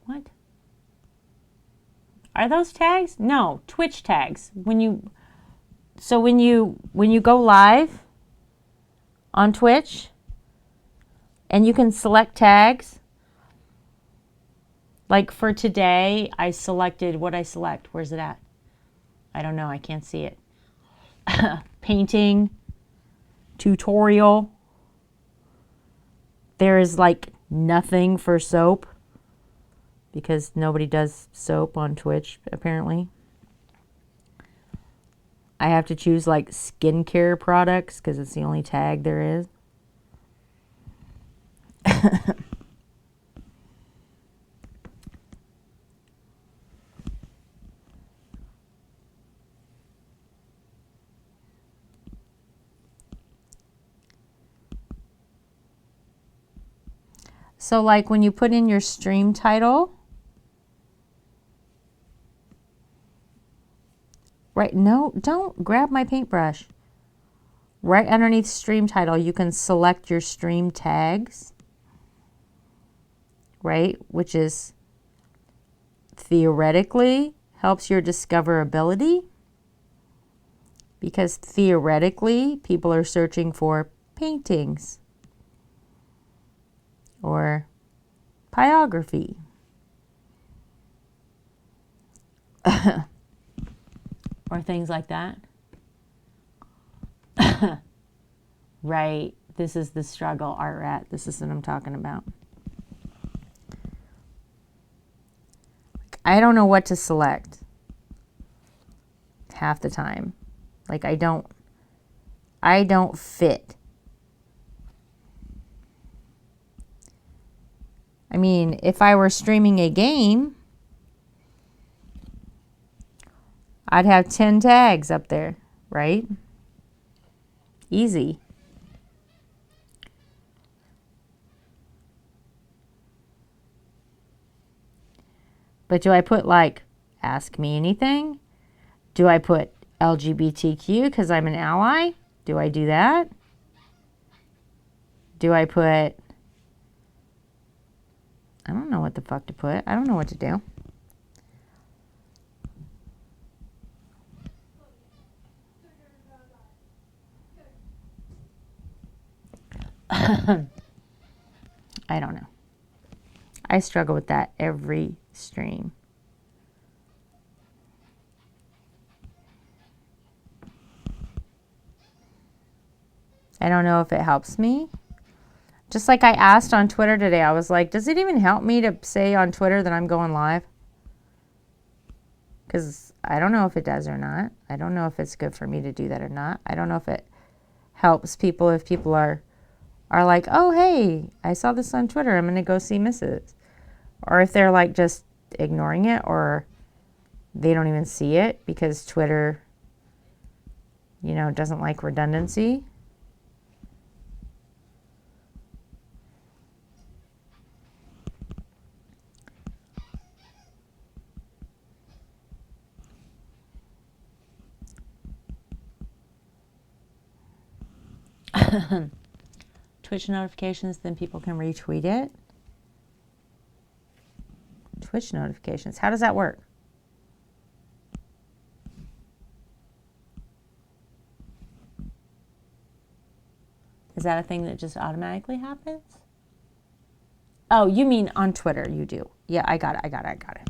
What? Are those tags? No, Twitch tags. When you go live on Twitch and you can select tags. Like for today, I selected what I select. Where's it at? I don't know. I can't see it. Painting, tutorial. There is like nothing for soap because nobody does soap on Twitch apparently. I have to choose like skincare products because it's the only tag there is. So like when you put in your stream title, right, no, don't grab my paintbrush. right underneath stream title, you can select your stream tags, right? Which is theoretically helps your discoverability, because theoretically people are searching for paintings or pyrography. Or things like that. Right. This is the struggle, Art Rat. This is what I'm talking about. I don't know what to select half the time. Like I don't fit. I mean, if I were streaming a game, I'd have 10 tags up there, right? Easy. But do I put like, ask me anything? Do I put LGBTQ because I'm an ally? Do I do that? Do I put, I don't know what the fuck to put. I don't know what to do. I don't know. I struggle with that every stream. I don't know if it helps me. Just like I asked on Twitter today, I was like, does it even help me to say on Twitter that I'm going live? Because I don't know if it does or not. I don't know if it's good for me to do that or not. I don't know if it helps people, if people are like, oh, hey, I saw this on Twitter, I'm going to go see Mrs. Or if they're like just ignoring it, or they don't even see it because Twitter, you know, doesn't like redundancy. Twitch notifications, then people can retweet it. Twitch notifications. How does that work? Is that a thing that just automatically happens? Oh, you mean on Twitter, you do. Yeah, I got it.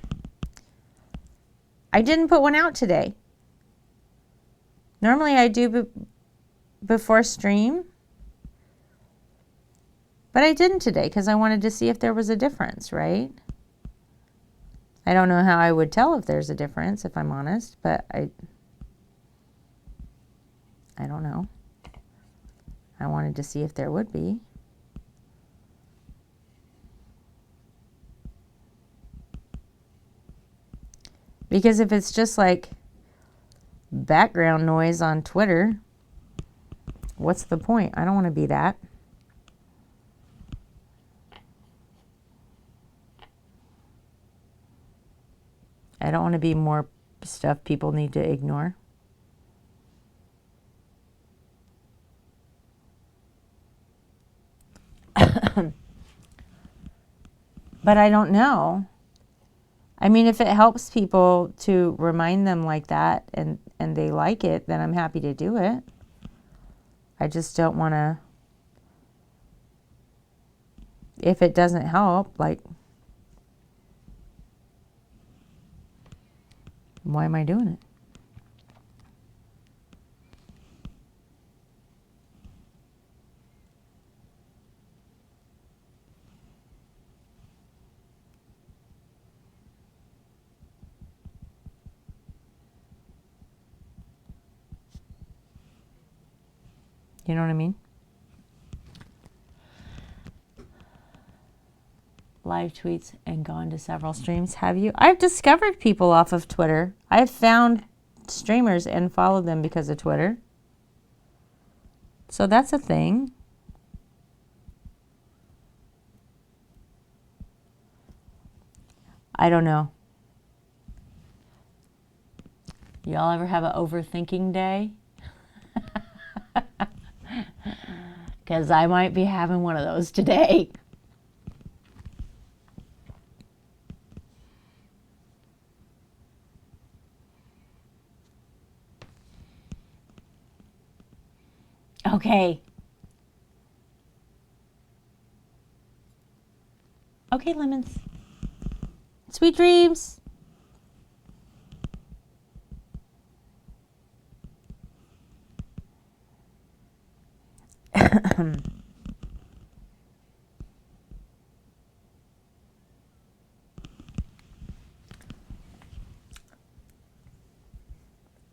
I didn't put one out today. Normally I do before stream. But I didn't today because I wanted to see if there was a difference, right? I don't know how I would tell if there's a difference, if I'm honest, but I don't know. I wanted to see if there would be. Because if it's just like background noise on Twitter, what's the point? I don't want to be that. I don't want to be more stuff people need to ignore. But I don't know. I mean, if it helps people to remind them like that and they like it, then I'm happy to do it. I just don't want to, if it doesn't help, like, why am I doing it? You know what I mean? Live tweets and gone to several streams. Have you? I've discovered people off of Twitter. I've found streamers and followed them because of Twitter. So that's a thing. I don't know. Y'all ever have an overthinking day? because I might be having one of those today. Okay. Okay, lemons. Sweet dreams.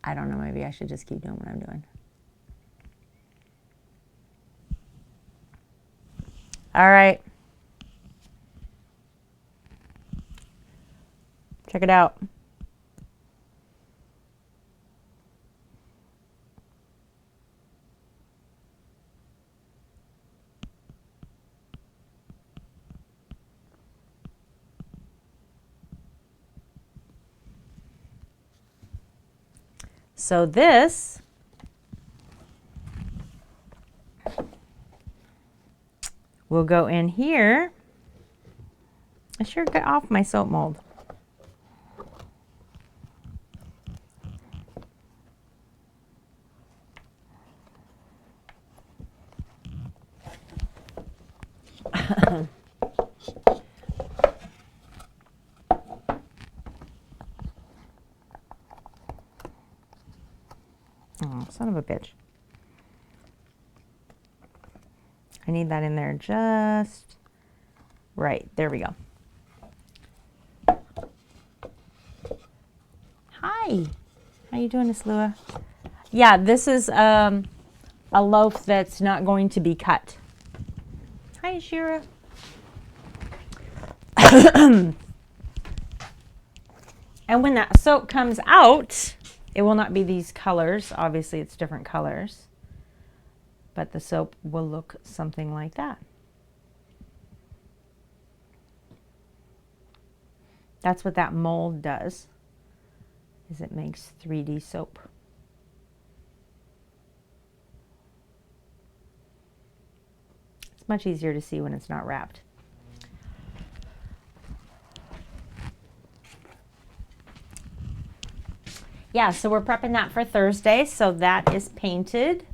I don't know, maybe I should just keep doing what I'm doing. All right. Check it out. So this will go in here. I sure got off my soap mold. Oh, son of a bitch. I need that in there just right. There we go. Hi. How you doing, Miss Lua? Yeah, this is a loaf that's not going to be cut. Hi, Shira. And when that soap comes out, it will not be these colors. Obviously, it's different colors. But the soap will look something like that. That's what that mold does, is it makes 3D soap. It's much easier to see when it's not wrapped. Yeah, so we're prepping that for Thursday, so that is painted.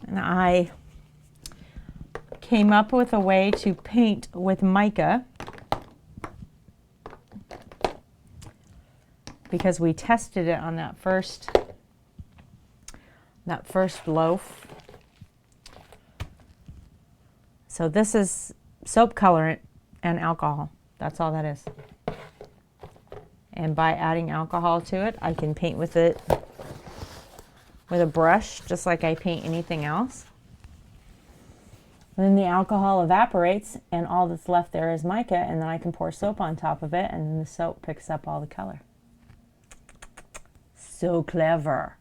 And I came up with a way to paint with mica because we tested it on that first loaf. So this is soap colorant and alcohol. That's all that is. And by adding alcohol to it, I can paint with it with a brush, just like I paint anything else. And then the alcohol evaporates, and all that's left there is mica, and then I can pour soap on top of it, and then the soap picks up all the color. So clever.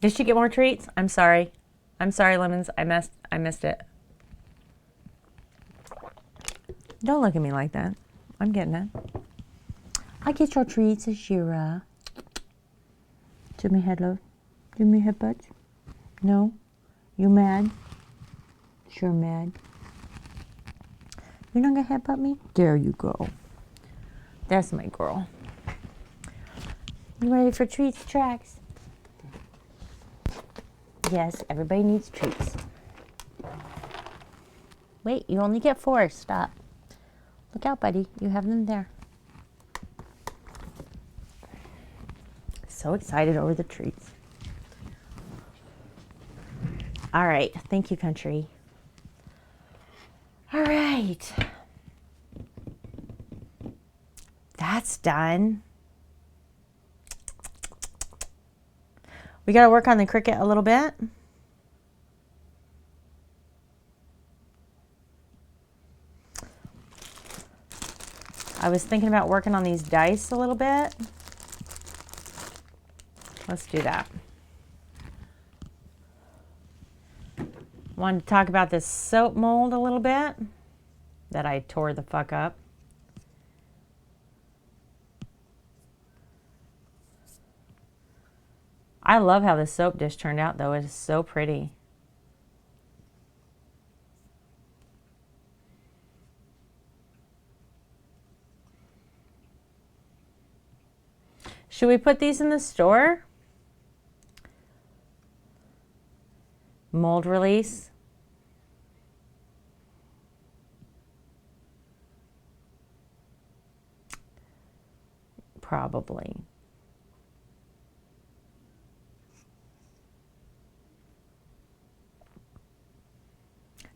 Did she get more treats? I'm sorry. I'm sorry, Lemons. I missed it. Don't look at me like that. I'm getting it. I get your treats, Ashira. Give me head love. Give me headbutt. No? You mad? Sure mad. You're not gonna headbutt me? There you go. That's my girl. You ready for treats, Tracks? Yes, everybody needs treats. Wait, you only get 4. Stop. Look out, buddy. You have them there. So excited over the treats. All right. Thank you, country. All right. That's done. We got to work on the Cricut a little bit. I was thinking about working on these dice a little bit. Let's do that. Wanted to talk about this soap mold a little bit that I tore the fuck up. I love how this soap dish turned out though. It is so pretty. Should we put these in the store? Mold release. Probably.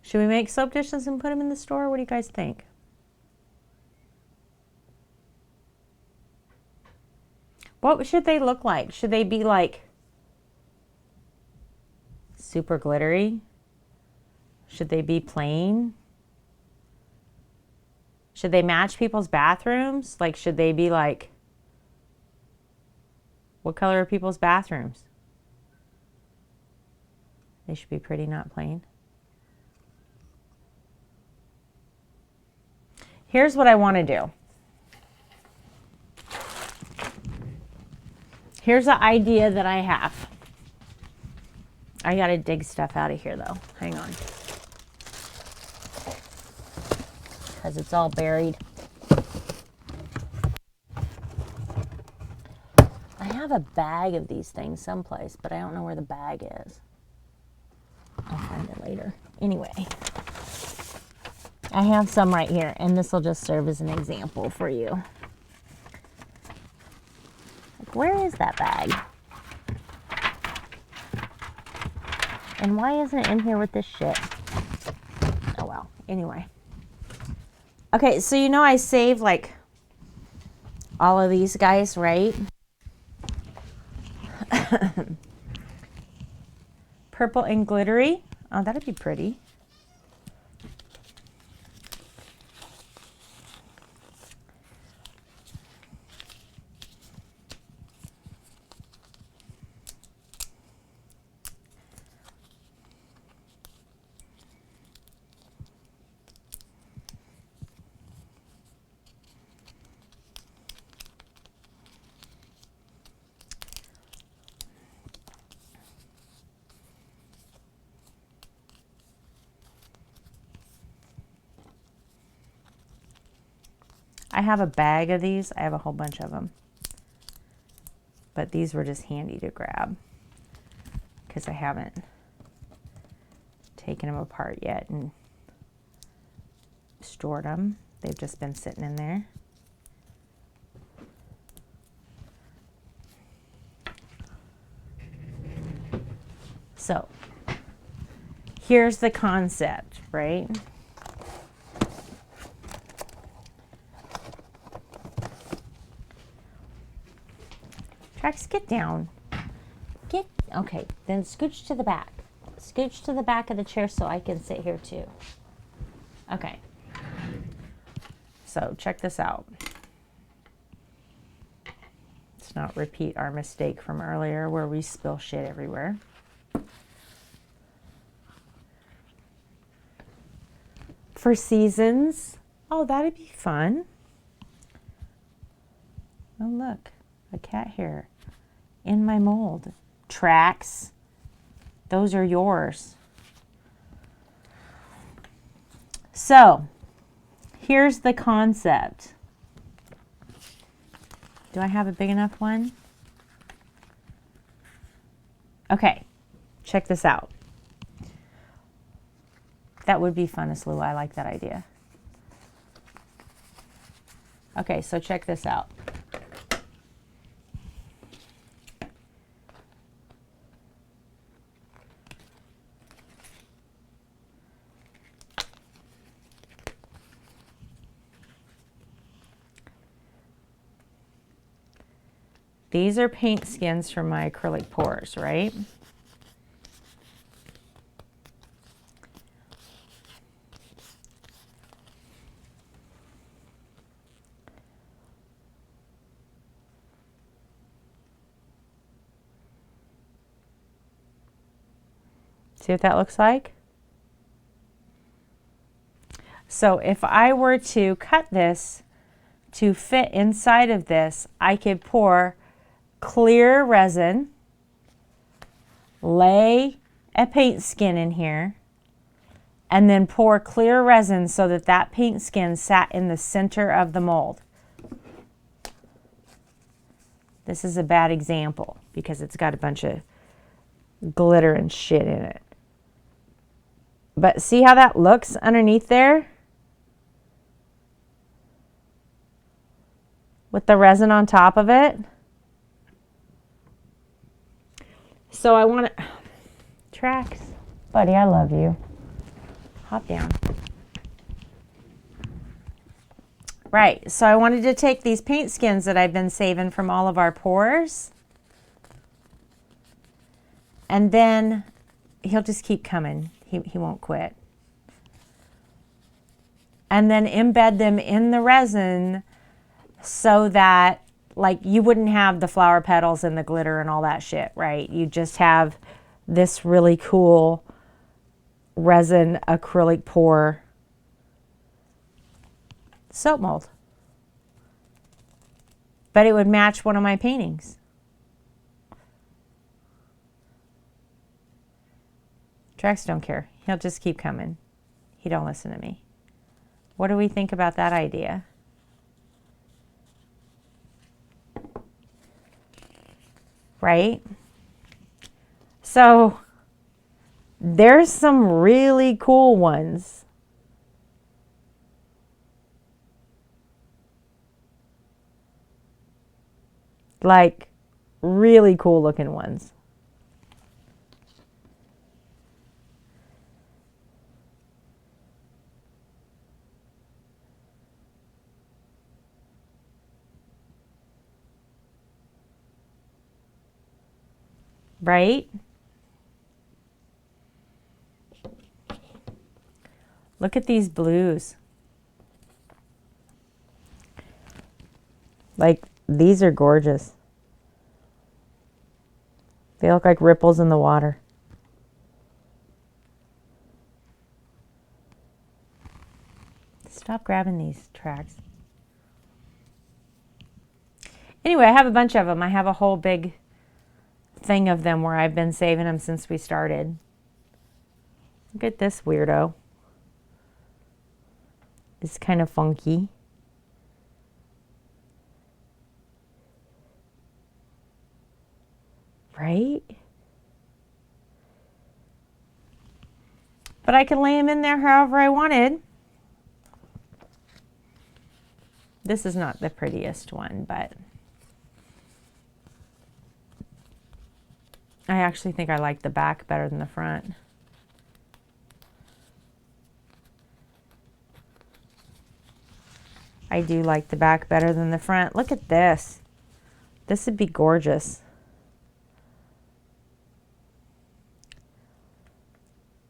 Should we make soap dishes and put them in the store? What do you guys think? What should they look like? Should they be like super glittery? Should they be plain? Should they match people's bathrooms? Like, should they be like, what color are people's bathrooms? They should be pretty, not plain. Here's what I want to do. Here's the idea that I have. I got to dig stuff out of here though. Hang on. Because it's all buried. I have a bag of these things someplace, but I don't know where the bag is. I'll find it later. Anyway, I have some right here, and this will just serve as an example for you. Like, where is that bag? And why isn't it in here with this shit? Oh well, anyway. Okay, so you know I saved like all of these guys, right? Purple and glittery. Oh, that'd be pretty. I have a bag of these. I have a whole bunch of them. But these were just handy to grab because I haven't taken them apart yet and stored them. They've just been sitting in there. So here's the concept, right? Trax, get down. Get, okay, then scooch to the back. Scooch to the back of the chair so I can sit here too. Okay. So check this out. Let's not repeat our mistake from earlier where we spill shit everywhere. For seasons. Oh, that'd be fun. Oh, look, a cat hair in my mold. Tracks. Those are yours. So, here's the concept. Do I have a big enough one? Okay, check this out. That would be fun, Lou. I like that idea. Okay, so check this out. These are paint skins from my acrylic pours, right? See what that looks like? So if I were to cut this to fit inside of this, I could pour clear resin, lay a paint skin in here, and then pour clear resin so that that paint skin sat in the center of the mold. This is a bad example because it's got a bunch of glitter and shit in it. But see how that looks underneath there? With the resin on top of it. So I want to... Tracks. Buddy, I love you. Hop down. Right, so I wanted to take these paint skins that I've been saving from all of our pours. And then he'll just keep coming. He won't quit. And then embed them in the resin so that, like, you wouldn't have the flower petals and the glitter and all that shit, right? You just have this really cool resin acrylic pour soap mold. But it would match one of my paintings. Drax don't care. He'll just keep coming. He don't listen to me. What do we think about that idea? Right? So there's some really cool ones. Like really cool looking ones. Right? Look at these blues. Like, these are gorgeous. They look like ripples in the water. Stop grabbing these tracks. Anyway, I have a bunch of them. I have a whole big thing of them where I've been saving them since we started. Look at this weirdo. It's kind of funky. Right? But I can lay them in there however I wanted. This is not the prettiest one, but I actually think I like the back better than the front. I do like the back better than the front. Look at this. This would be gorgeous.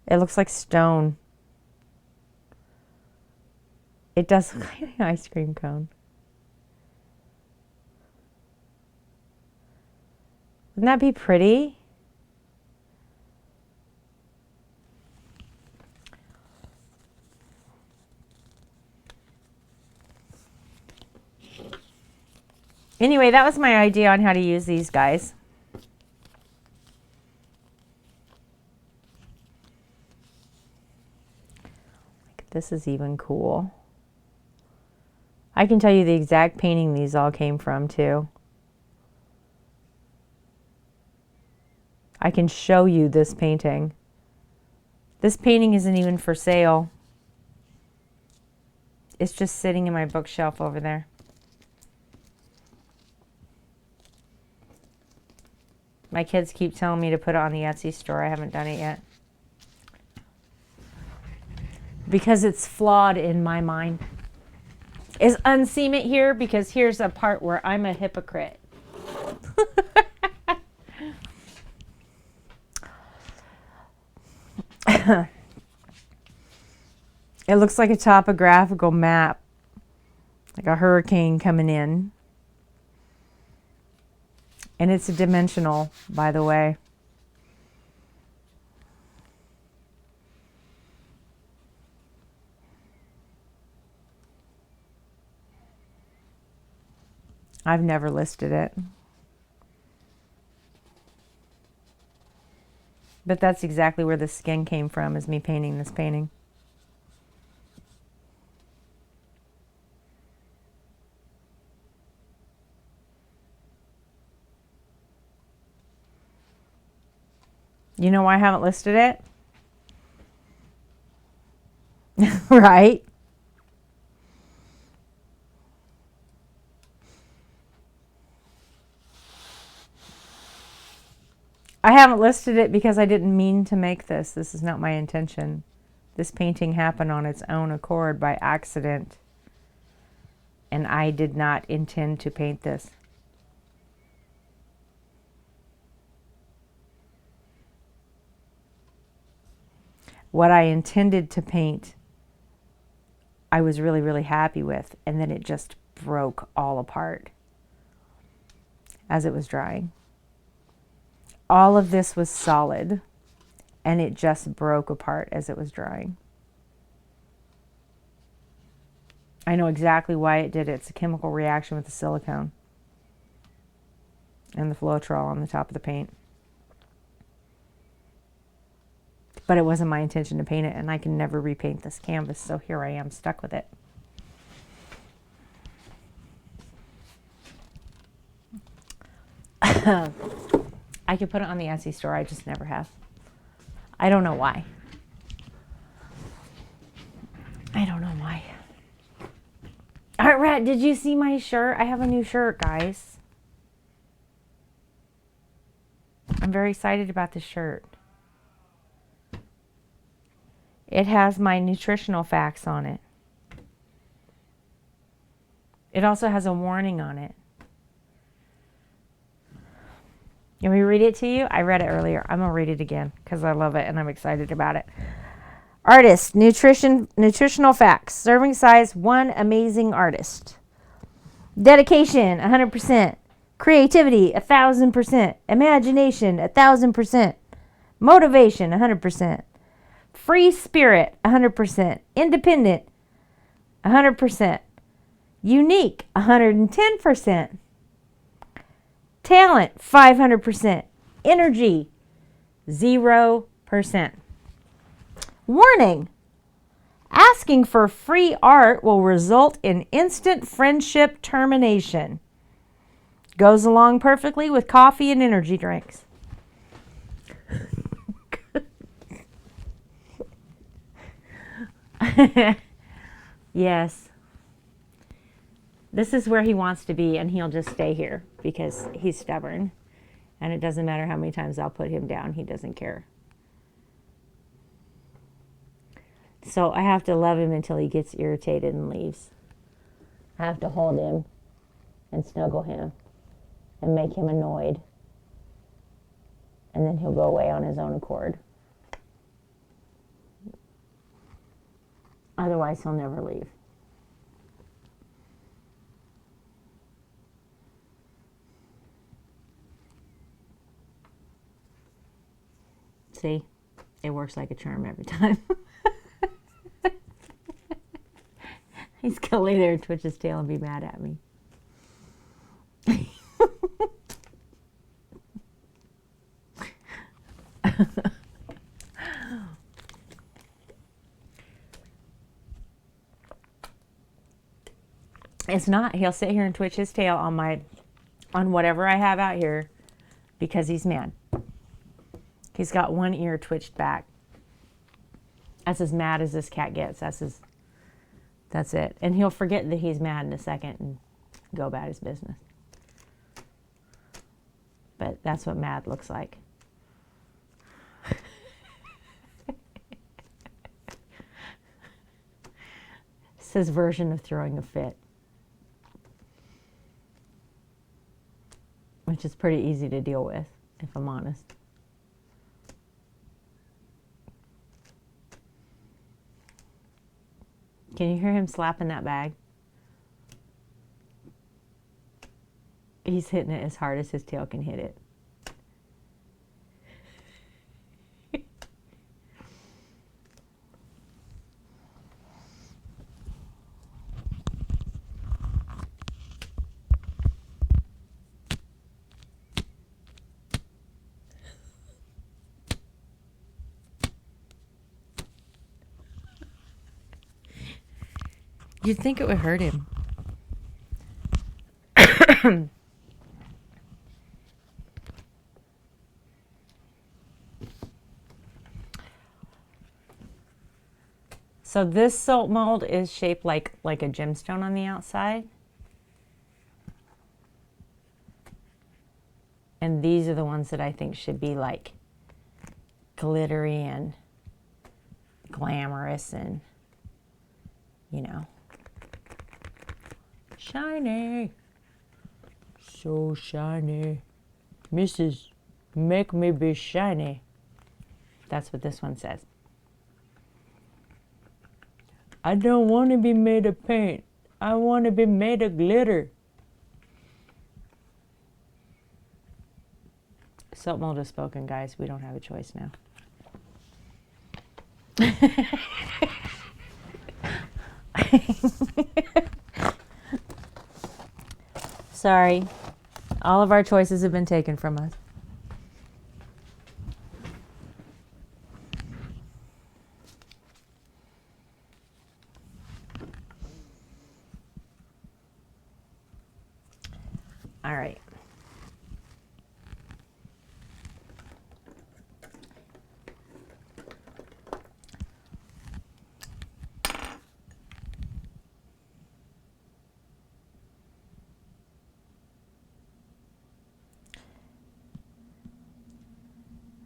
It looks like stone. It does look like an ice cream cone. Wouldn't that be pretty? Anyway, that was my idea on how to use these guys. This is even cool. I can tell you the exact painting these all came from too. I can show you this painting. This painting isn't even for sale. It's just sitting in my bookshelf over there. My kids keep telling me to put it on the Etsy store. I haven't done it yet. Because it's flawed in my mind. Is unseam it here? Because here's a part where I'm a hypocrite. It looks like a topographical map. Like a hurricane coming in. And it's a dimensional, by the way. I've never listed it. But that's exactly where the skin came from, is me painting this painting. You know why I haven't listed it? Right? I haven't listed it because I didn't mean to make this. This is not my intention. This painting happened on its own accord by accident. And I did not intend to paint this. What I intended to paint, I was really, really happy with. And then it just broke all apart as it was drying. All of this was solid, and it just broke apart as it was drying. I know exactly why it did it. It's a chemical reaction with the silicone and the Floetrol on the top of the paint. But it wasn't my intention to paint it, and I can never repaint this canvas, so here I am stuck with it. I could put it on the Etsy store, I just never have. I don't know why. I don't know why. All right, Rat, did you see my shirt? I have a new shirt, guys. I'm very excited about this shirt. It has my nutritional facts on it. It also has a warning on it. Can we read it to you? I read it earlier. I'm going to read it again because I love it and I'm excited about it. Artist, nutritional facts. Serving size, 1 amazing artist. Dedication, 100%. Creativity, 1,000%. Imagination, 1,000%. Motivation, 100%. Free spirit, 100%. Independent, 100%. Unique, 110%. Talent, 500%. Energy, 0%. Warning. Asking for free art will result in instant friendship termination. Goes along perfectly with coffee and energy drinks. Yes. This is where he wants to be, and he'll just stay here because he's stubborn. And it doesn't matter how many times I'll put him down. He doesn't care. So I have to love him until he gets irritated and leaves. I have to hold him and snuggle him and make him annoyed. And then he'll go away on his own accord. Otherwise, he'll never leave. See? It works like a charm every time. He's going to lay there and twitch his tail and be mad at me. It's not. He'll sit here and twitch his tail on whatever I have out here because he's mad. He's got one ear twitched back. That's as mad as this cat gets. That's it. And he'll forget that he's mad in a second and go about his business. But that's what mad looks like. It's his version of throwing a fit. Which is pretty easy to deal with, if I'm honest. Can you hear him slapping that bag? He's hitting it as hard as his tail can hit it. You'd think it would hurt him. So this soap mold is shaped like a gemstone on the outside. And these are the ones that I think should be like glittery and glamorous and, you know, shiny. So shiny. Mrs. Make me be shiny. That's what this one says. I don't want to be made of paint. I want to be made of glitter. Soap mold has spoken, guys. We don't have a choice now. Sorry. All of our choices have been taken from us. All right.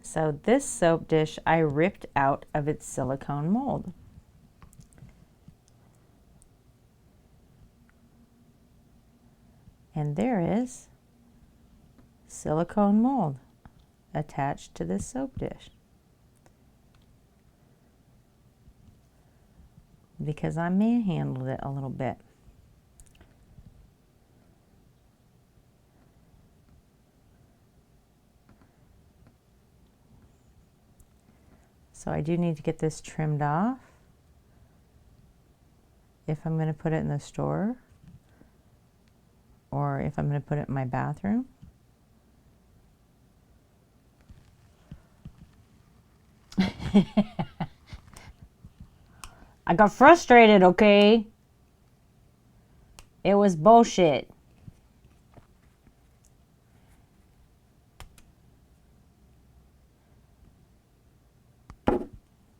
So this soap dish I ripped out of its silicone mold. And there is silicone mold attached to this soap dish. Because I manhandled it a little bit. So I do need to get this trimmed off if I'm going to put it in the store or if I'm going to put it in my bathroom. I got frustrated, okay? It was bullshit.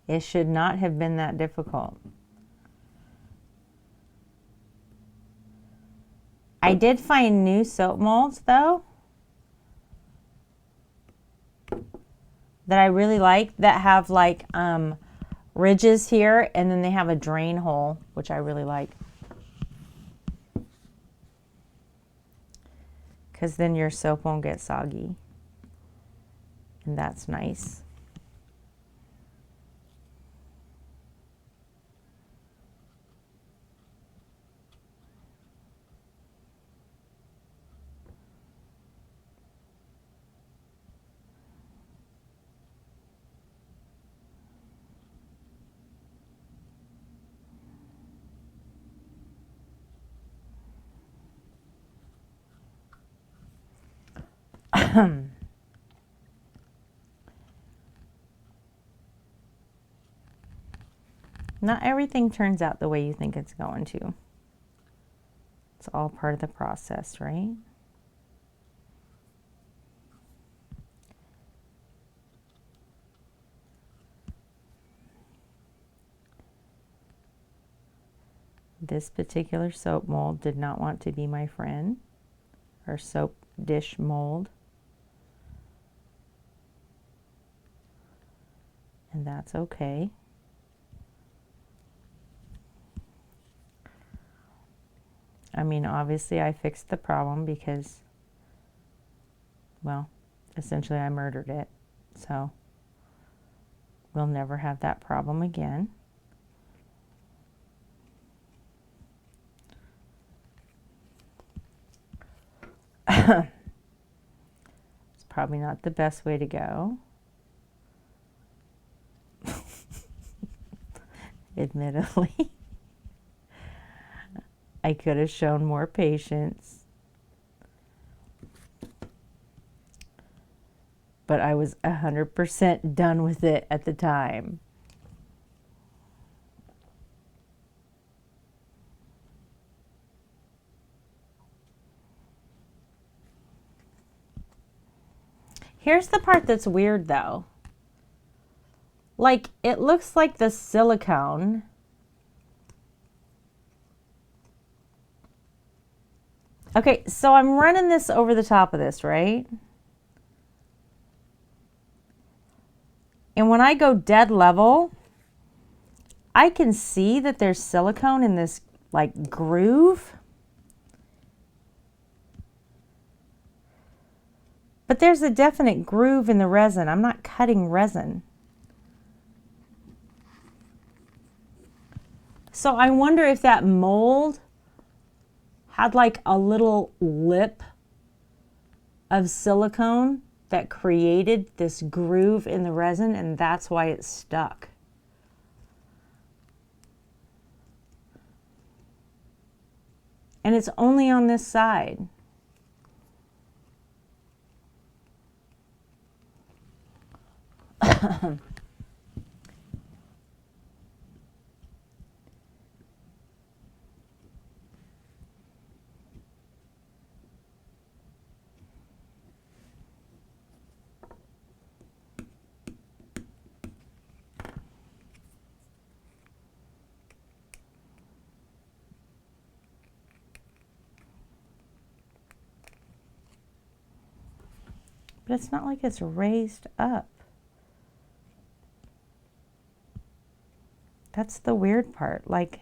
It should not have been that difficult. I did find new soap molds, though, that I really like, that have like ridges here, and then they have a drain hole, which I really like. Because then your soap won't get soggy. And that's nice. Not everything turns out the way you think it's going to. It's all part of the process, right? This particular soap mold did not want to be my friend, or soap dish mold. And that's okay. I mean, obviously I fixed the problem because, well, essentially I murdered it. So we'll never have that problem again. It's probably not the best way to go. Admittedly. I could have shown more patience. But I was 100% done with it at the time. Here's the part that's weird though. Like, it looks like the silicone okay, so I'm running this over the top of this, right? And when I go dead level, I can see that there's silicone in this like groove. But there's a definite groove in the resin. I'm not cutting resin. So I wonder if that mold had like a little lip of silicone that created this groove in the resin, and that's why it's stuck. And it's only on this side. But it's not like it's raised up. That's the weird part. Like,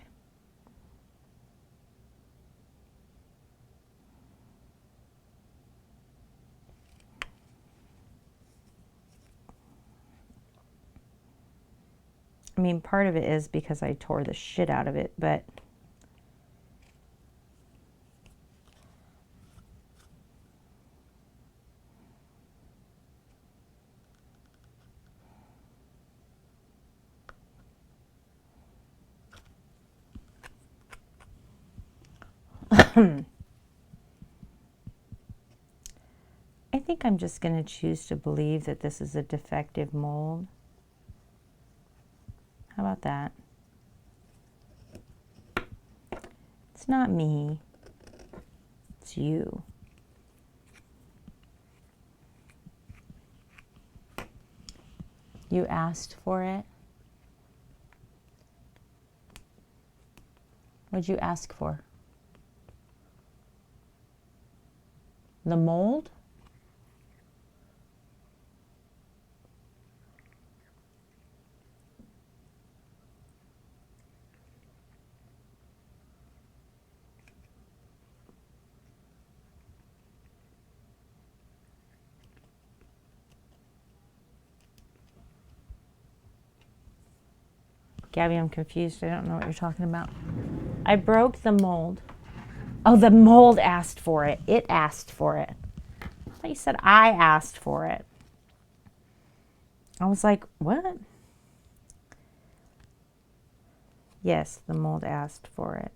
I mean, part of it is because I tore the shit out of it, but I think I'm just going to choose to believe that this is a defective mold. How about that? It's not me. It's you. You asked for it. What'd you ask for? The mold? Gabby, I'm confused. I don't know what you're talking about. I broke the mold. Oh, the mold asked for it. It asked for it. I thought you said I asked for it. I was like, what? Yes, the mold asked for it.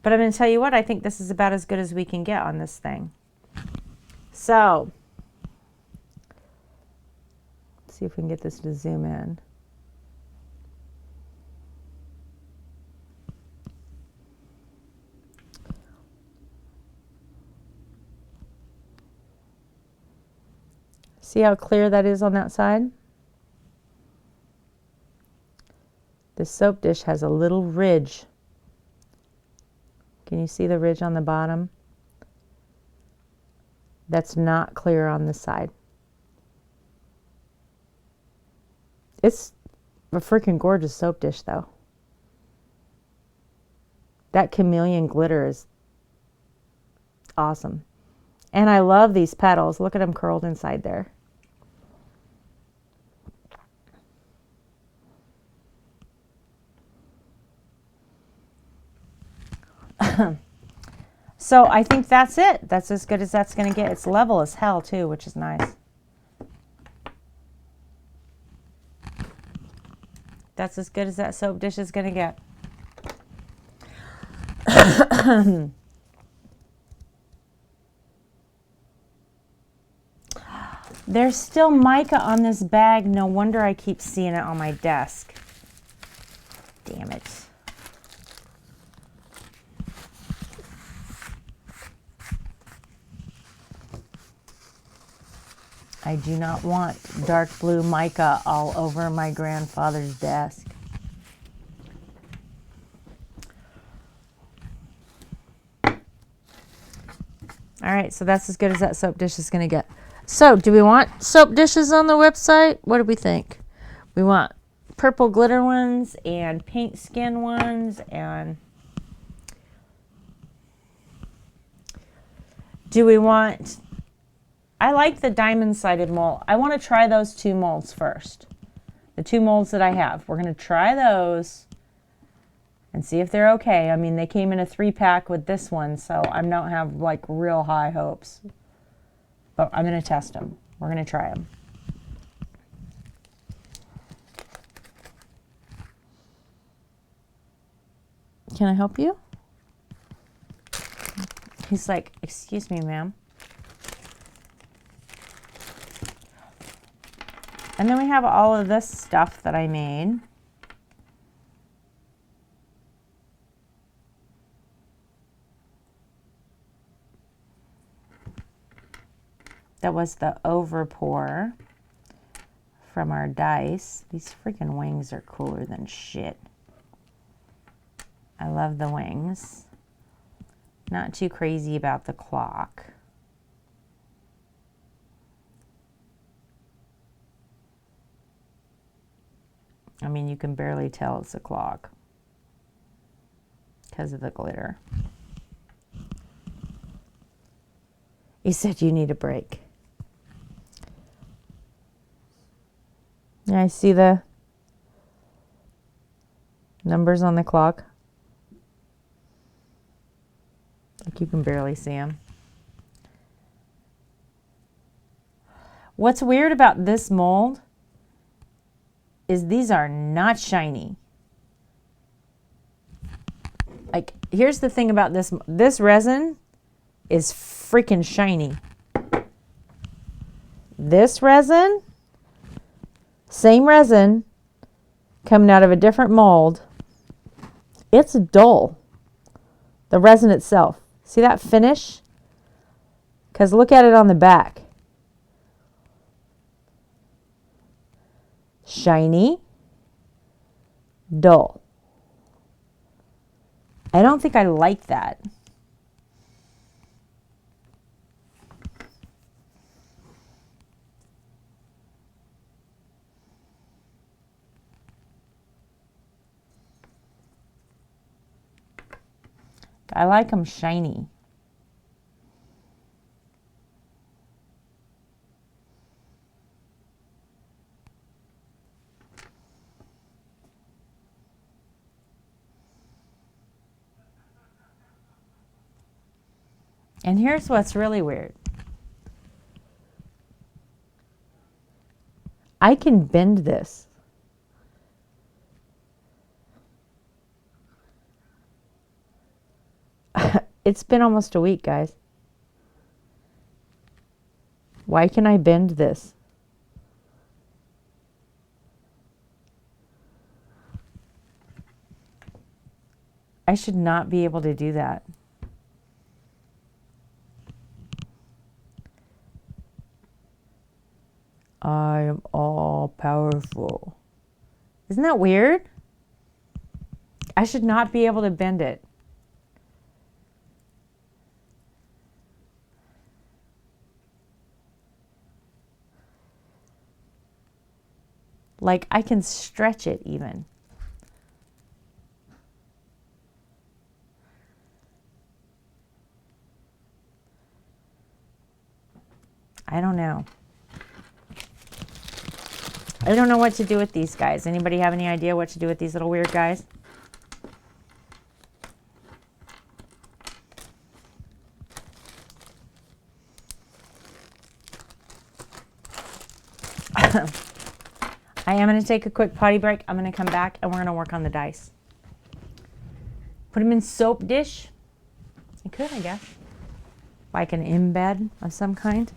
But I'm going to tell you what, I think this is about as good as we can get on this thing. So, let's see if we can get this to zoom in. See how clear that is on that side? The soap dish has a little ridge. Can you see the ridge on the bottom? That's not clear on this side. It's a freaking gorgeous soap dish though. That chameleon glitter is awesome. And I love these petals. Look at them curled inside there. So I think that's it. That's as good as that's going to get. It's level as hell too, which is nice. That's as good as that soap dish is going to get. There's still mica on this bag. No wonder I keep seeing it on my desk. Damn it. I do not want dark blue mica all over my grandfather's desk. All right, so that's as good as that soap dish is going to get. So, do we want soap dishes on the website? What do we think? We want purple glitter ones and paint skin ones, and do we want... I like the diamond-sided mold. I want to try those 2 molds first. The 2 molds that I have. We're going to try those and see if they're okay. I mean, they came in a 3-pack with this one, so I don't have like real high hopes. But I'm going to test them. We're going to try them. Can I help you? He's like, excuse me, ma'am. And then we have all of this stuff that I made. That was the over pour from our dice. These freaking wings are cooler than shit. I love the wings. Not too crazy about the clock. I mean, you can barely tell it's a clock because of the glitter. He said you need a break. Yeah, I see the numbers on the clock. Like you can barely see them. What's weird about this mold is these are not shiny. Like, here's the thing about this. This resin is freaking shiny. This resin, same resin, coming out of a different mold, it's dull. The resin itself. See that finish? Because look at it on the back. Shiny, dull. I don't think I like that. I like them shiny. And here's what's really weird. I can bend this. It's been almost a week, guys. Why can I bend this? I should not be able to do that. I am all powerful. Isn't that weird? I should not be able to bend it. Like, I can stretch it even. I don't know. I don't know what to do with these guys. Anybody have any idea what to do with these little weird guys? I am going to take a quick potty break. I'm going to come back and we're going to work on the dice. Put them in soap dish. I could, I guess. Like an embed of some kind.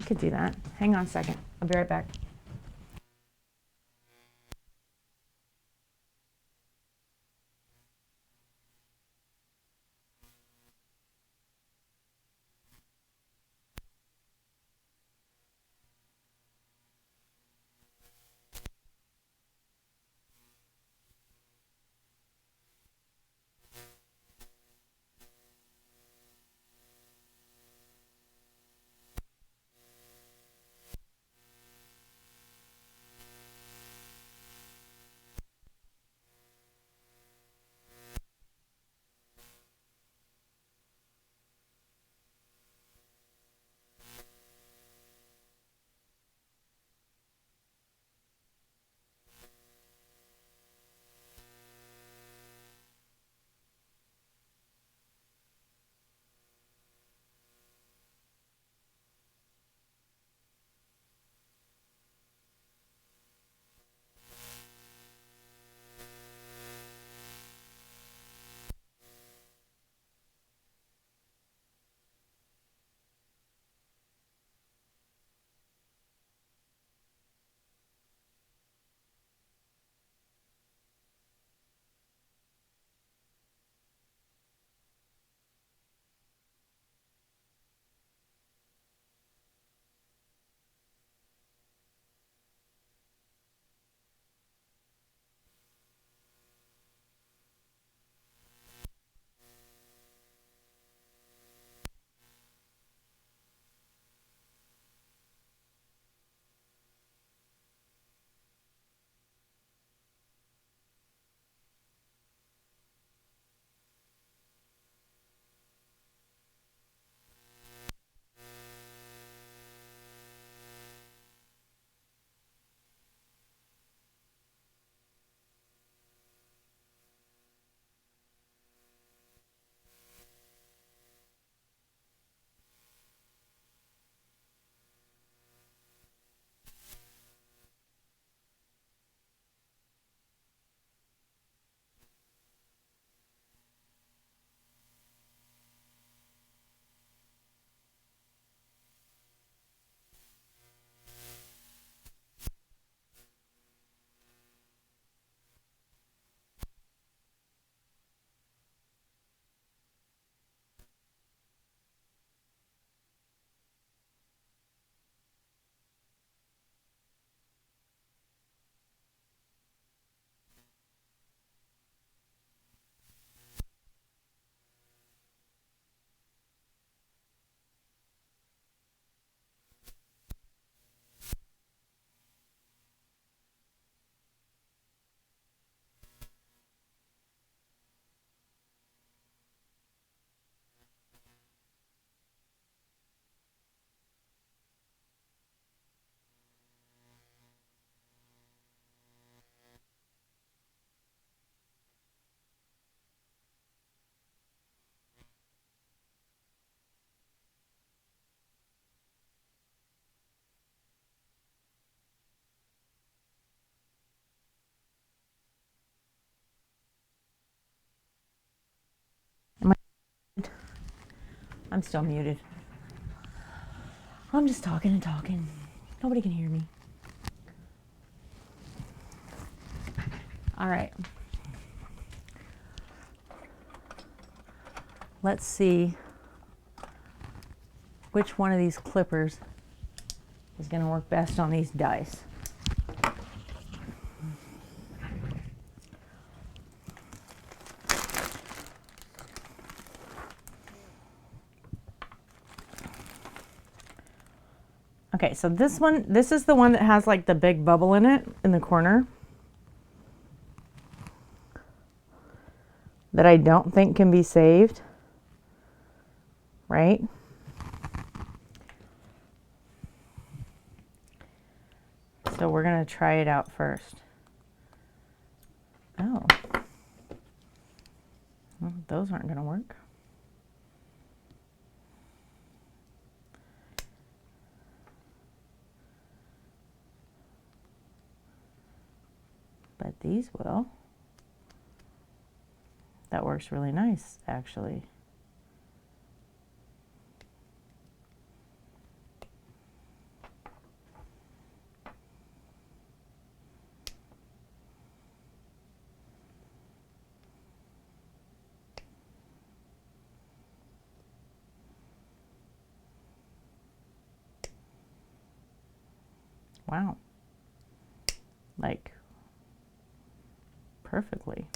I could do that. Hang on a second. I'll be right back. I'm still muted. I'm just talking and talking. Nobody can hear me. All right. Let's see which one of these clippers is going to work best on these dice. Okay, so this is the one that has like the big bubble in it in the corner that I don't think can be saved, right? So we're going to try it out first. Oh, well, those aren't going to work. But these will. That works really nice, actually. Wow. Like, perfectly.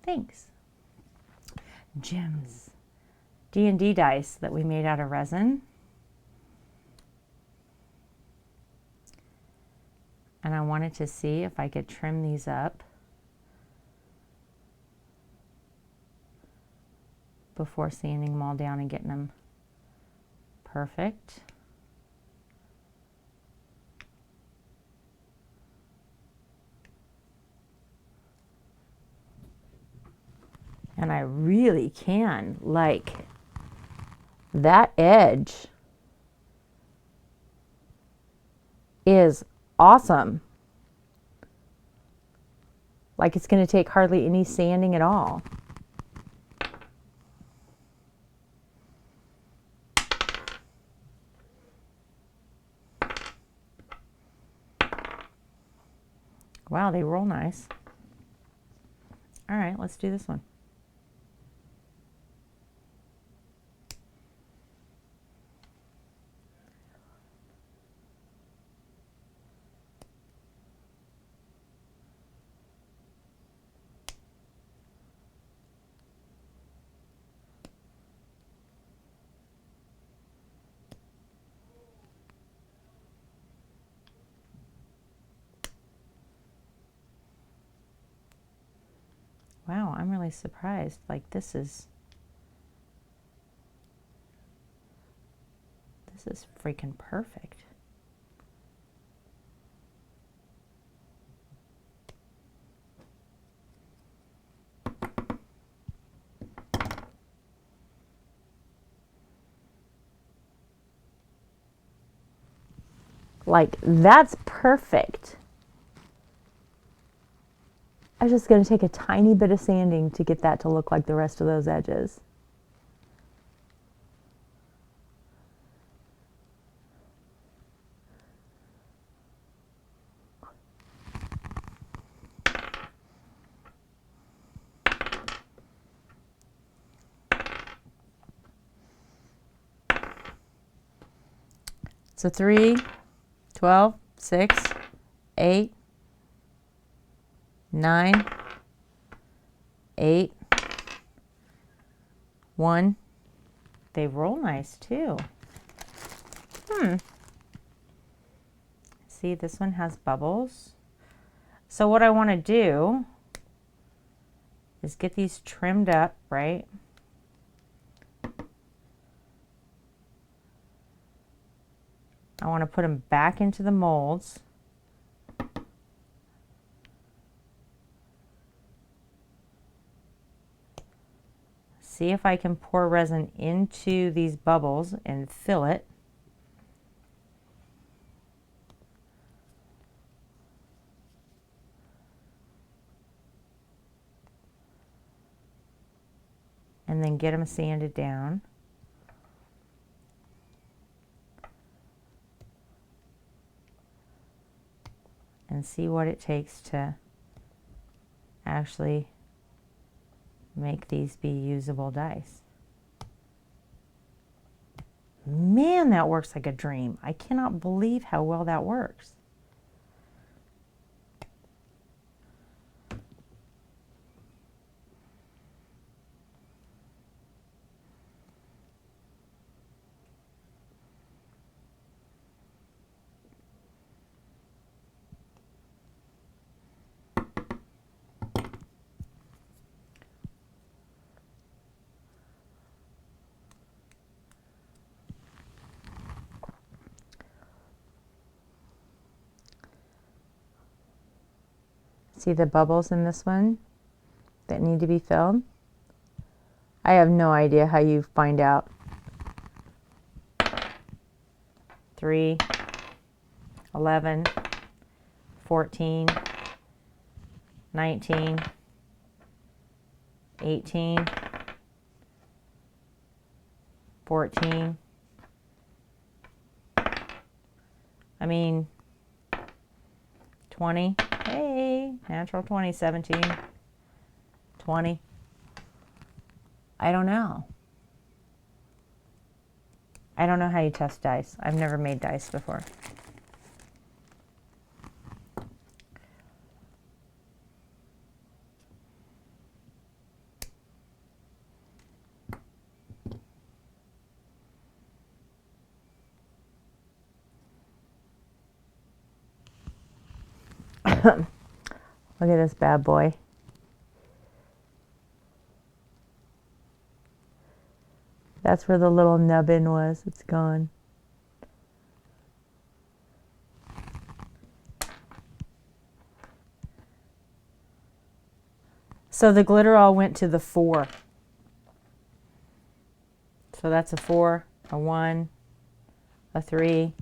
Thanks. Gems. D&D dice that we made out of resin. And I wanted to see if I could trim these up before sanding them all down and getting them perfect. And I really can, like, that edge is awesome. Like, it's going to take hardly any sanding at all. Wow, they roll nice. All right, let's do this one. Wow, I'm really surprised. Like, this is freaking perfect. Like, that's perfect. I'm just going to take a tiny bit of sanding to get that to look like the rest of those edges. So 3, 12, 6, 8, 9, 8, 1. They roll nice too. See, this one has bubbles. So what I want to do is get these trimmed up, right? I want to put them back into the molds. See if I can pour resin into these bubbles and fill it. get them sanded down. And see what it takes to actually make these be usable dice. Man, that works like a dream. I cannot believe how well that works. See the bubbles in this one that need to be filled? I have no idea how you find out. 3, 11, 14, 19, 18, 14. I mean, 20. Hey, natural 20, 17, 20. I don't know. I don't know how you test dice. I've never made dice before. Look at this bad boy. That's where the little nubbin was. It's gone. So the glitter all went to the 4. So that's a 4, a 1, a 3,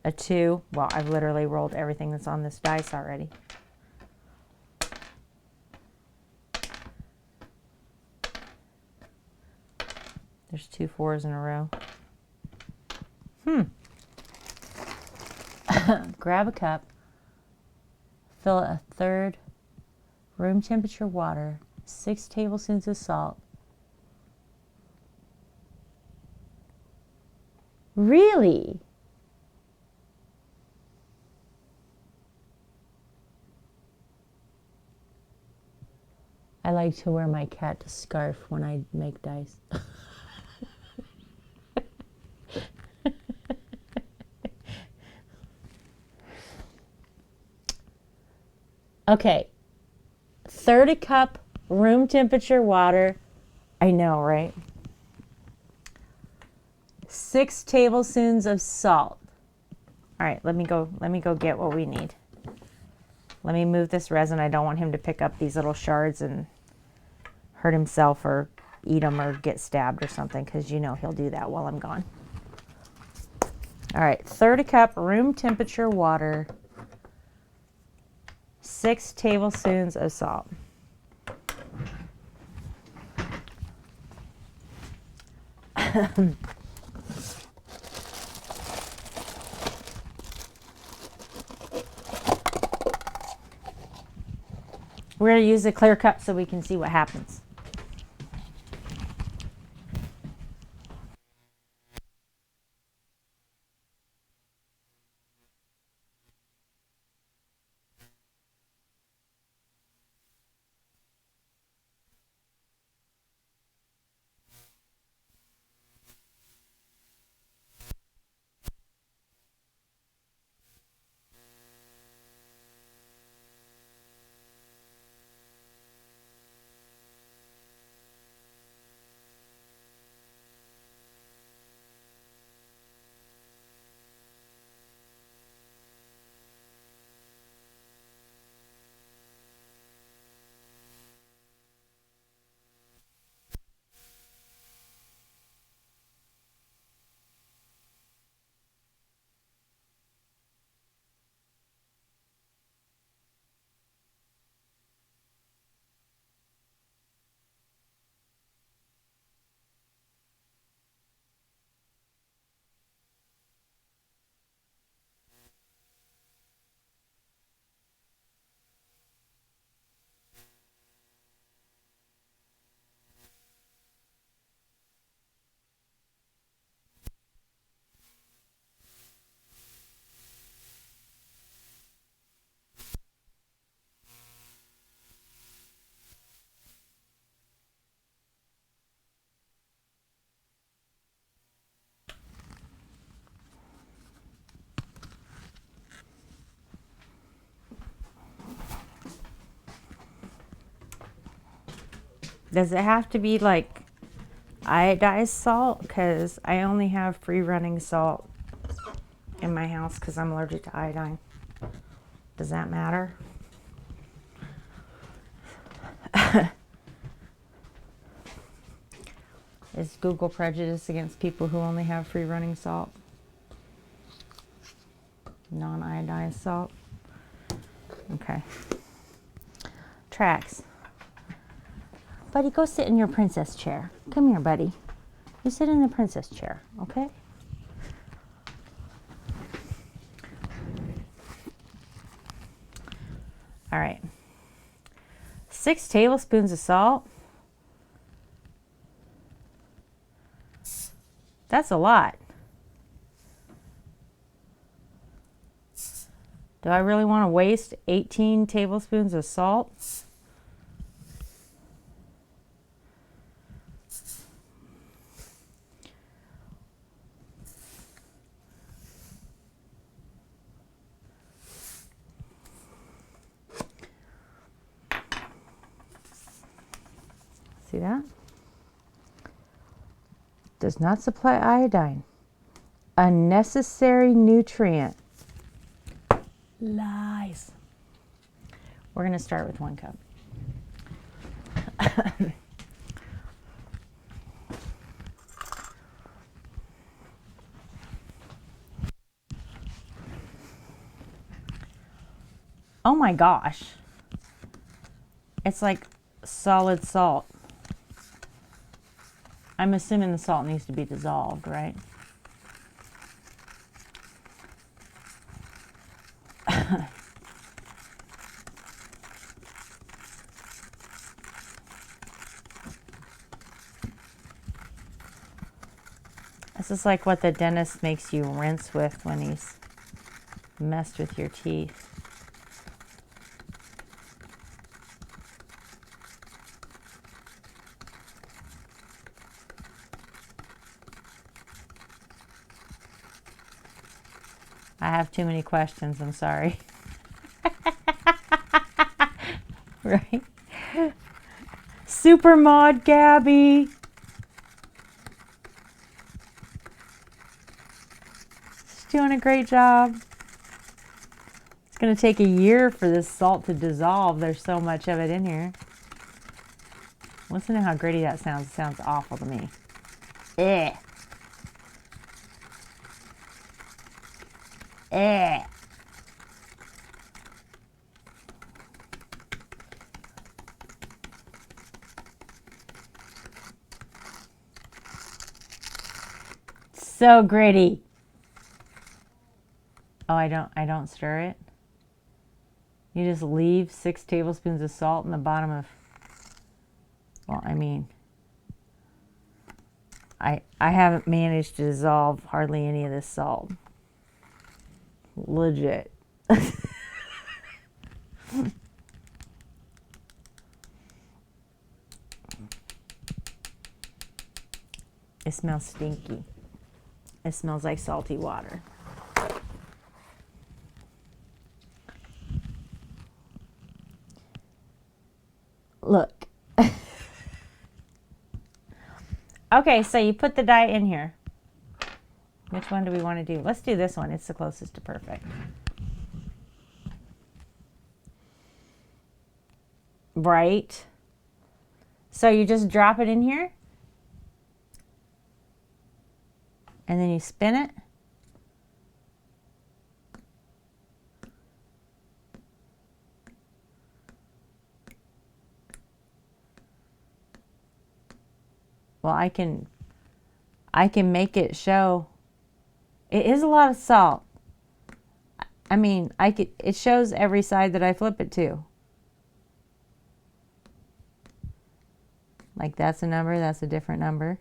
a 2. Well, I've literally rolled everything that's on this dice already. There's 2 4s in a row. Grab a cup, fill a third room temperature water, 6 tablespoons of salt. Really? I like to wear my cat scarf when I make dice. Okay, third a cup room temperature water. I know, right? 6 tablespoons of salt. All right, let me go get what we need. Let me move this resin. I don't want him to pick up these little shards and hurt himself or eat them or get stabbed or something, because you know he'll do that while I'm gone. All right, third a cup room temperature water, 6 tablespoons of salt. We're going to use a clear cup so we can see what happens. Does it have to be like iodized salt? Because I only have free running salt in my house because I'm allergic to iodine. Does that matter? Is Google prejudiced against people who only have free running salt? Non-iodized salt? Okay. Tracks. Buddy, go sit in your princess chair. Come here, buddy. You sit in the princess chair, okay? All right. 6 tablespoons of salt. That's a lot. Do I really want to waste 18 tablespoons of salt? See that? Does not supply iodine. A necessary nutrient. Lies. We're going to start with 1 cup. Oh my gosh. It's like solid salt. I'm assuming the salt needs to be dissolved, right? This is like what the dentist makes you rinse with when he's messed with your teeth. I have too many questions, I'm sorry. Right? Super mod Gabby. She's doing a great job. It's going to take a year for this salt to dissolve. There's so much of it in here. Listen to how gritty that sounds. It sounds awful to me. Eh. Eh. So gritty. Oh, I don't stir it. You just leave 6 tablespoons of salt in the bottom of, well, I mean, I haven't managed to dissolve hardly any of this salt. Legit. It smells stinky. It smells like salty water. Look. Okay, so you put the dye in here. Which one do we want to do? Let's do this one. It's the closest to perfect. Right. So you just drop it in here. And then you spin it. Well, I can make it show. It is a lot of salt. I mean, it shows every side that I flip it to. Like that's a number, that's a different number.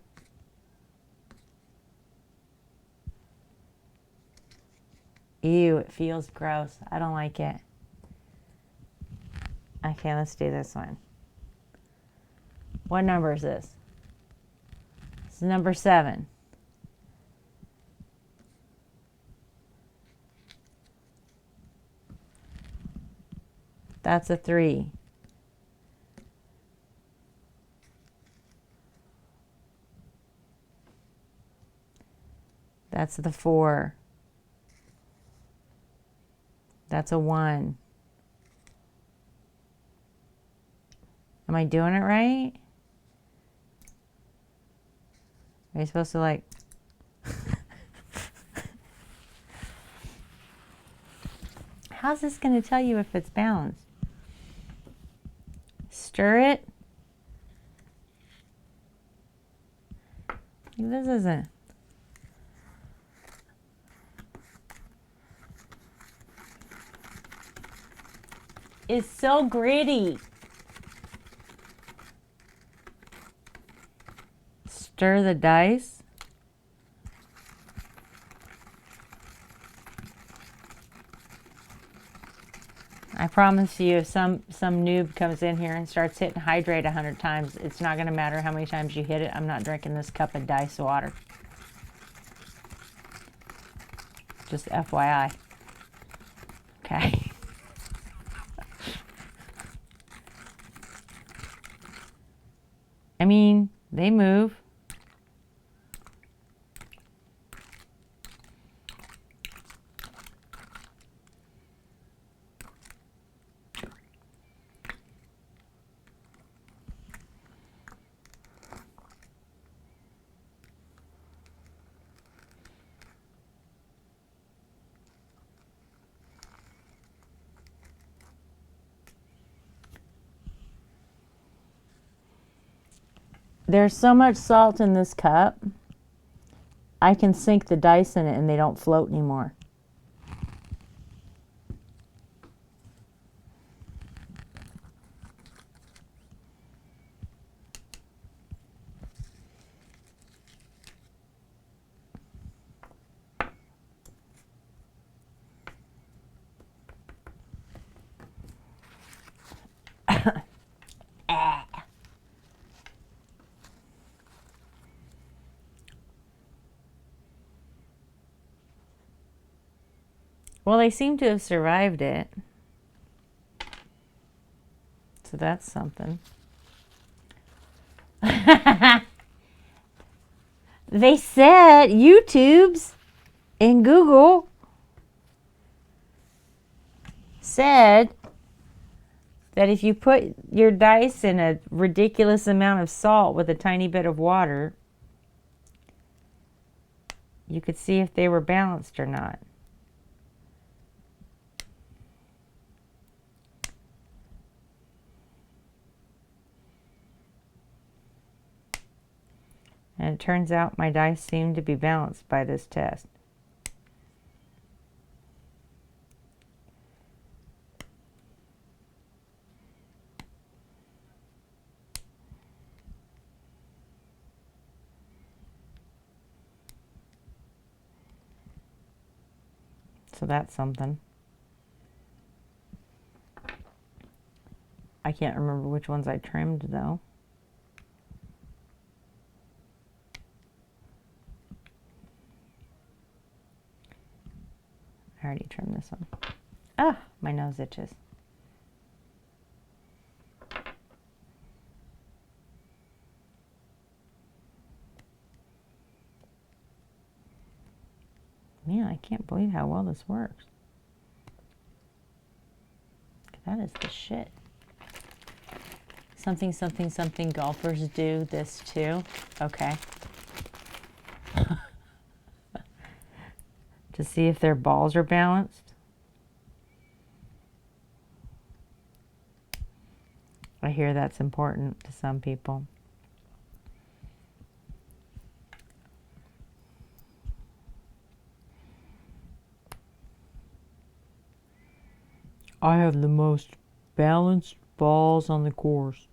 Ew, it feels gross. I don't like it. Okay, let's do this one. What number is this? This is number 7. That's a 3. That's the 4. That's a 1. Am I doing it right? Are you supposed to like... How's this going to tell you if it's balanced? Stir it. This isn't. It's so gritty. Stir the dice. I promise you, if some noob comes in here and starts hitting hydrate 100 times, it's not going to matter how many times you hit it. I'm not drinking this cup of dice water. Just FYI. Okay. I mean, they move. There's so much salt in this cup, I can sink the dice in it and they don't float anymore. Well, they seem to have survived it. So that's something. They said, YouTube's and Google said that if you put your dice in a ridiculous amount of salt with a tiny bit of water, you could see if they were balanced or not. And it turns out my dice seem to be balanced by this test. So that's something. I can't remember which ones I trimmed though. I already trimmed this one. Ah, my nose itches. Man, I can't believe how well this works. That is the shit. Something, something, something golfers do this too. Okay. To see if their balls are balanced. I hear that's important to some people. I have the most balanced balls on the course.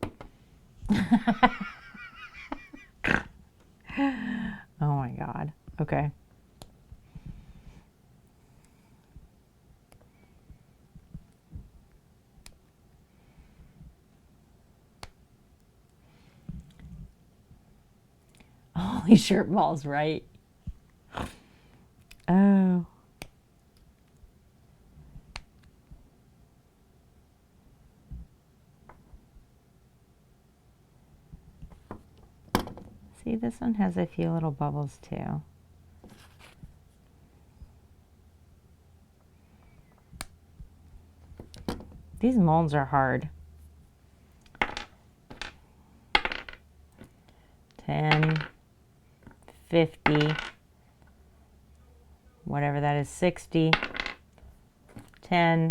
Oh my God. Okay. Holy shirt balls, right? Oh. See, this one has a few little bubbles too. These molds are hard. 10, 50, whatever that is, 60, 10,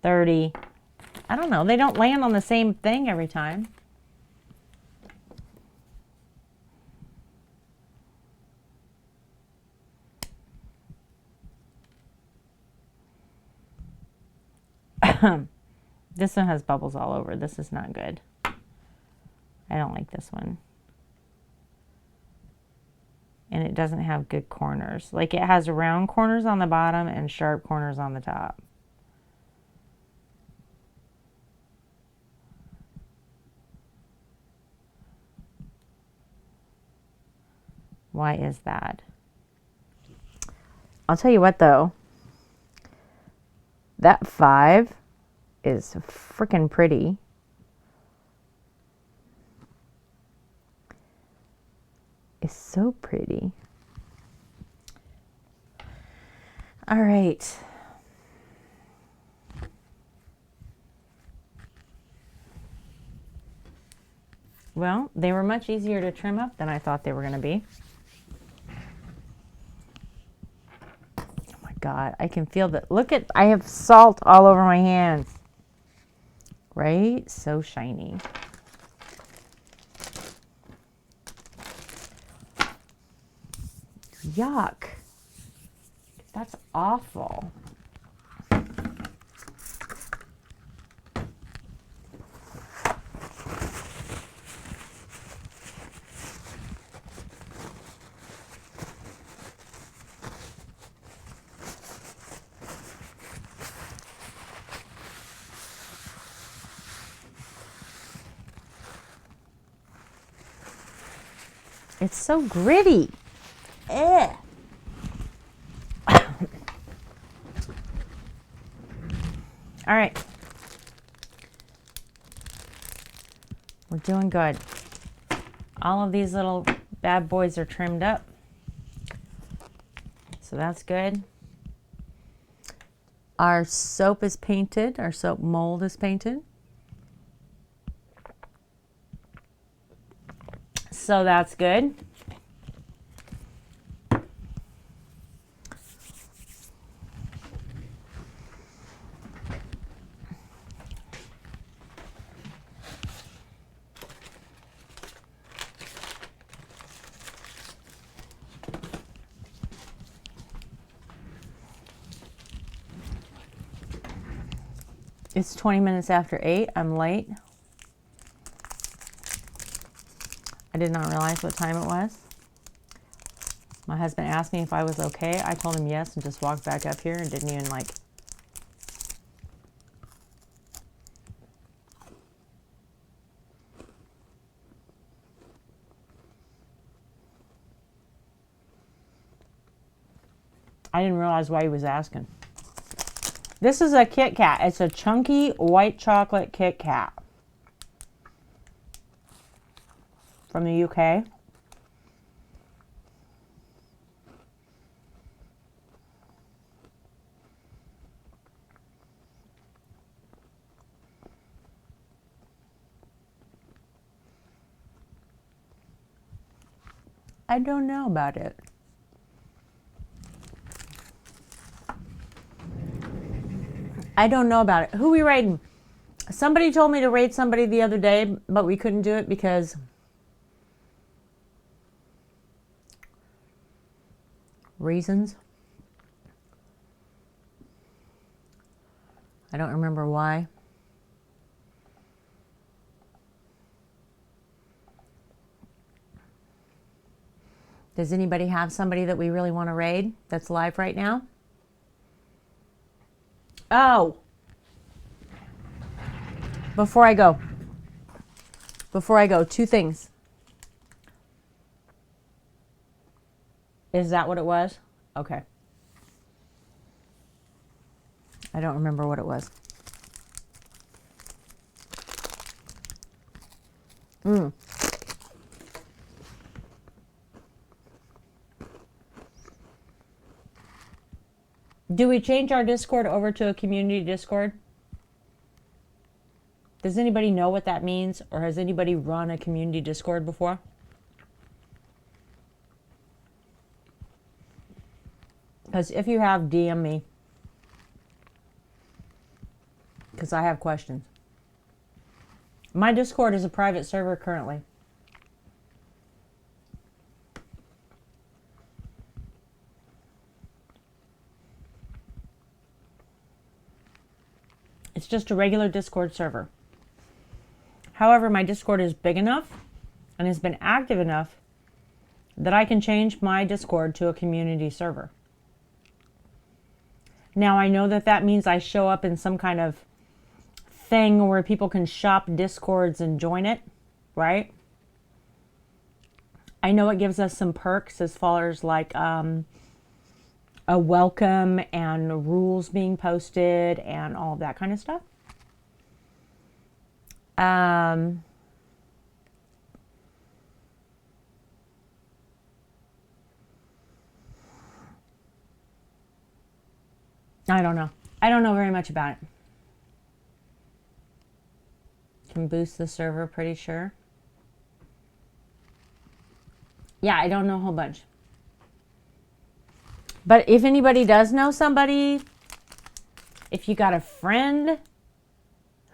30. I don't know. They don't land on the same thing every time. This one has bubbles all over. This is not good. I don't like this one. And it doesn't have good corners. Like, it has round corners on the bottom and sharp corners on the top. Why is that? I'll tell you what though. That 5 is freaking pretty. It's so pretty. All right. Well, they were much easier to trim up than I thought they were going to be. Oh my God, I can feel that. Look at, I have salt all over my hands. Right? So shiny. Yuck. That's awful. It's so gritty. Eh. All right. We're doing good. All of these little bad boys are trimmed up. So that's good. Our soap is painted. Our soap mold is painted. So that's good. It's 20 minutes after 8. I'm late. I did not realize what time it was. My husband asked me if I was okay. I told him yes and just walked back up here and didn't even like... I didn't realize why he was asking. This is a Kit Kat. It's a chunky white chocolate Kit Kat from the UK. I don't know about it. I don't know about it. Who we rating? Somebody told me to rate somebody the other day, but we couldn't do it because reasons. I don't remember why. Does anybody have somebody that we really want to raid that's live right now? Oh, before I go, two things. Is that what it was? Okay. I don't remember what it was. Do we change our Discord over to a community Discord? Does anybody know what that means? Or has anybody run a community Discord before? Because if you have, DM me. Because I have questions. My Discord is a private server currently. It's just a regular Discord server. However, my Discord is big enough and has been active enough that I can change my Discord to a community server. Now, I know that that means I show up in some kind of thing where people can shop Discords and join it, right? I know it gives us some perks as far as like a welcome and rules being posted and all of that kind of stuff. I don't know. I don't know very much about it. Can boost the server, pretty sure. Yeah, I don't know a whole bunch. But if anybody does know somebody, if you got a friend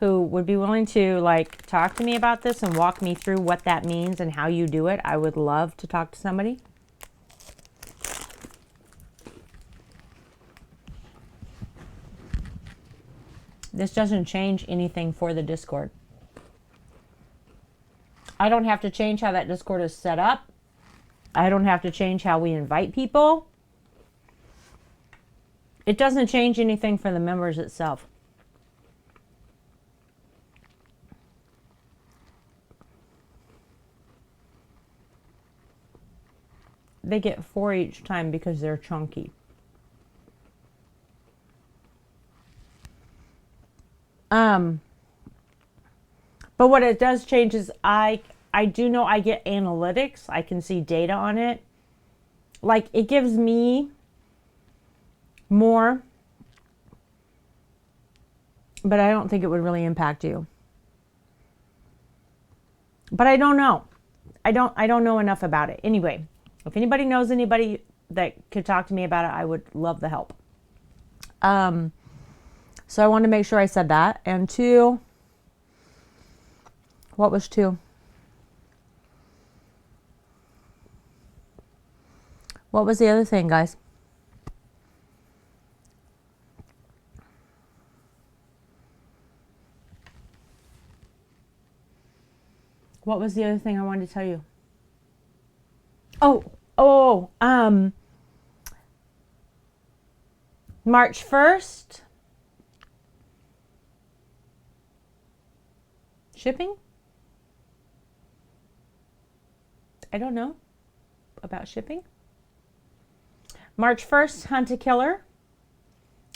who would be willing to like talk to me about this and walk me through what that means and how you do it, I would love to talk to somebody. This doesn't change anything for the Discord. I don't have to change how that Discord is set up. I don't have to change how we invite people. It doesn't change anything for the members itself. They get 4 each time because they're chunky. But what it does change is I do know I get analytics. I can see data on it. Like it gives me more, but I don't think it would really impact you. But I don't know. I don't know enough about it. Anyway, if anybody knows anybody that could talk to me about it, I would love the help. So I wanted to make sure I said that. And 2, what was 2? What was the other thing, guys? What was the other thing I wanted to tell you? March 1st. Shipping? I don't know about shipping. March 1st, Hunt a Killer.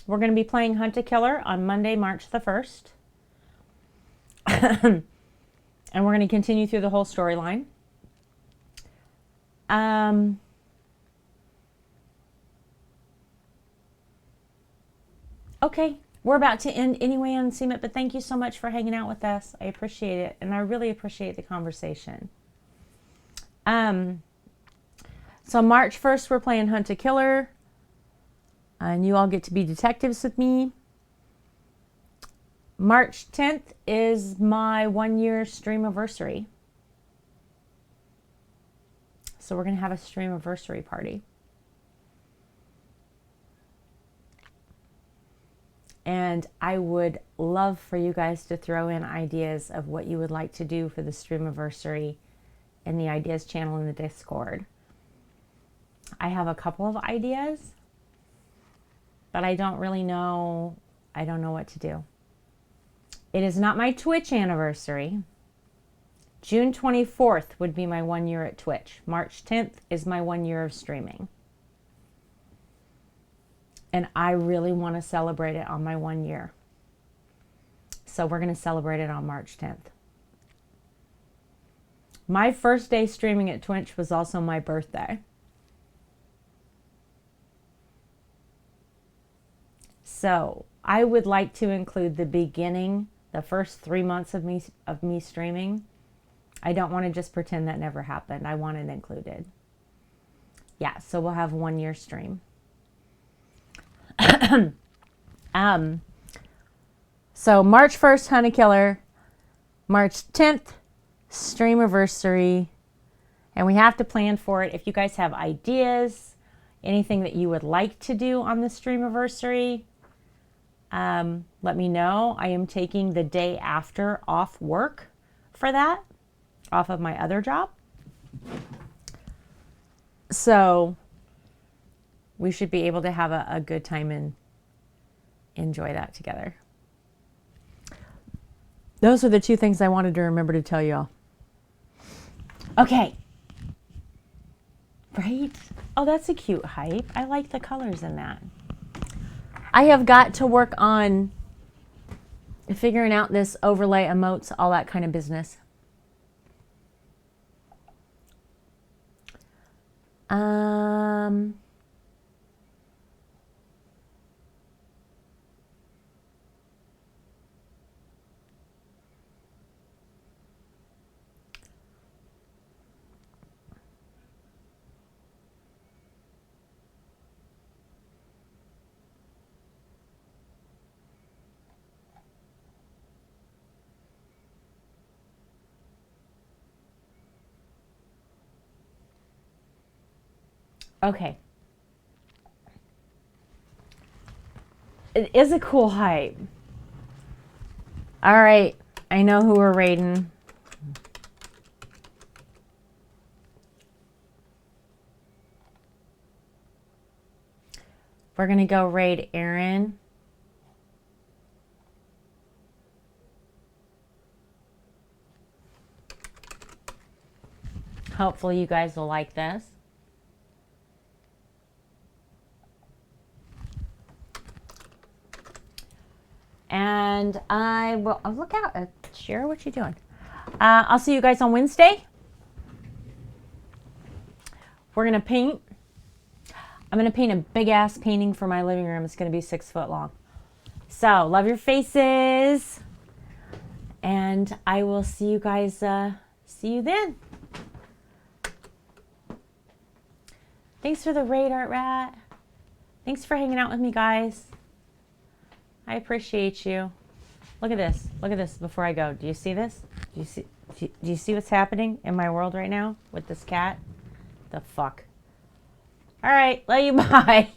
We're going to be playing Hunt a Killer on Monday, March the 1st. And we're going to continue through the whole storyline. Okay, we're about to end anyway on Seam It, but thank you so much for hanging out with us. I appreciate it, and I really appreciate the conversation. So March 1st, we're playing Hunt a Killer, and you all get to be detectives with me. March 10th is my 1-year streamiversary. So we're going to have a streamiversary party. And I would love for you guys to throw in ideas of what you would like to do for the streamiversary in the ideas channel in the Discord. I have a couple of ideas, but I don't really know. I don't know what to do. It is not my Twitch anniversary. June 24th would be my 1 year at Twitch. March 10th is my 1 year of streaming. And I really want to celebrate it on my 1 year. So we're going to celebrate it on March 10th. My first day streaming at Twitch was also my birthday. So I would like to include the beginning the first 3 months of me streaming. I don't want to just pretend that never happened. I want it included. Yeah, so we'll have 1 year stream. So March 1st, Honey Killer. March 10th, Streamiversary. And we have to plan for it. If you guys have ideas, anything that you would like to do on the Streamiversary, let me know. I am taking the day after off work for that, off of my other job. So we should be able to have a good time and enjoy that together. Those are the 2 things I wanted to remember to tell y'all. Okay. Right? Oh, that's a cute hype. I like the colors in that. I have got to work on figuring out this overlay, emotes, all that kind of business. Okay. It is a cool hype. All right. I know who we're raiding. We're going to go raid Aaron. Hopefully you guys will like this. And I will look out. Share what you're doing. I'll see you guys on Wednesday. We're going to paint. I'm going to paint a big ass painting for my living room. It's going to be 6 foot long. So love your faces. And I will see you guys. See you then. Thanks for the raid, Art Rat. Thanks for hanging out with me, guys. I appreciate you. Look at this. Look at this before I go. Do you see this? Do you see what's happening in my world right now with this cat? The fuck. All right. Love you. Bye.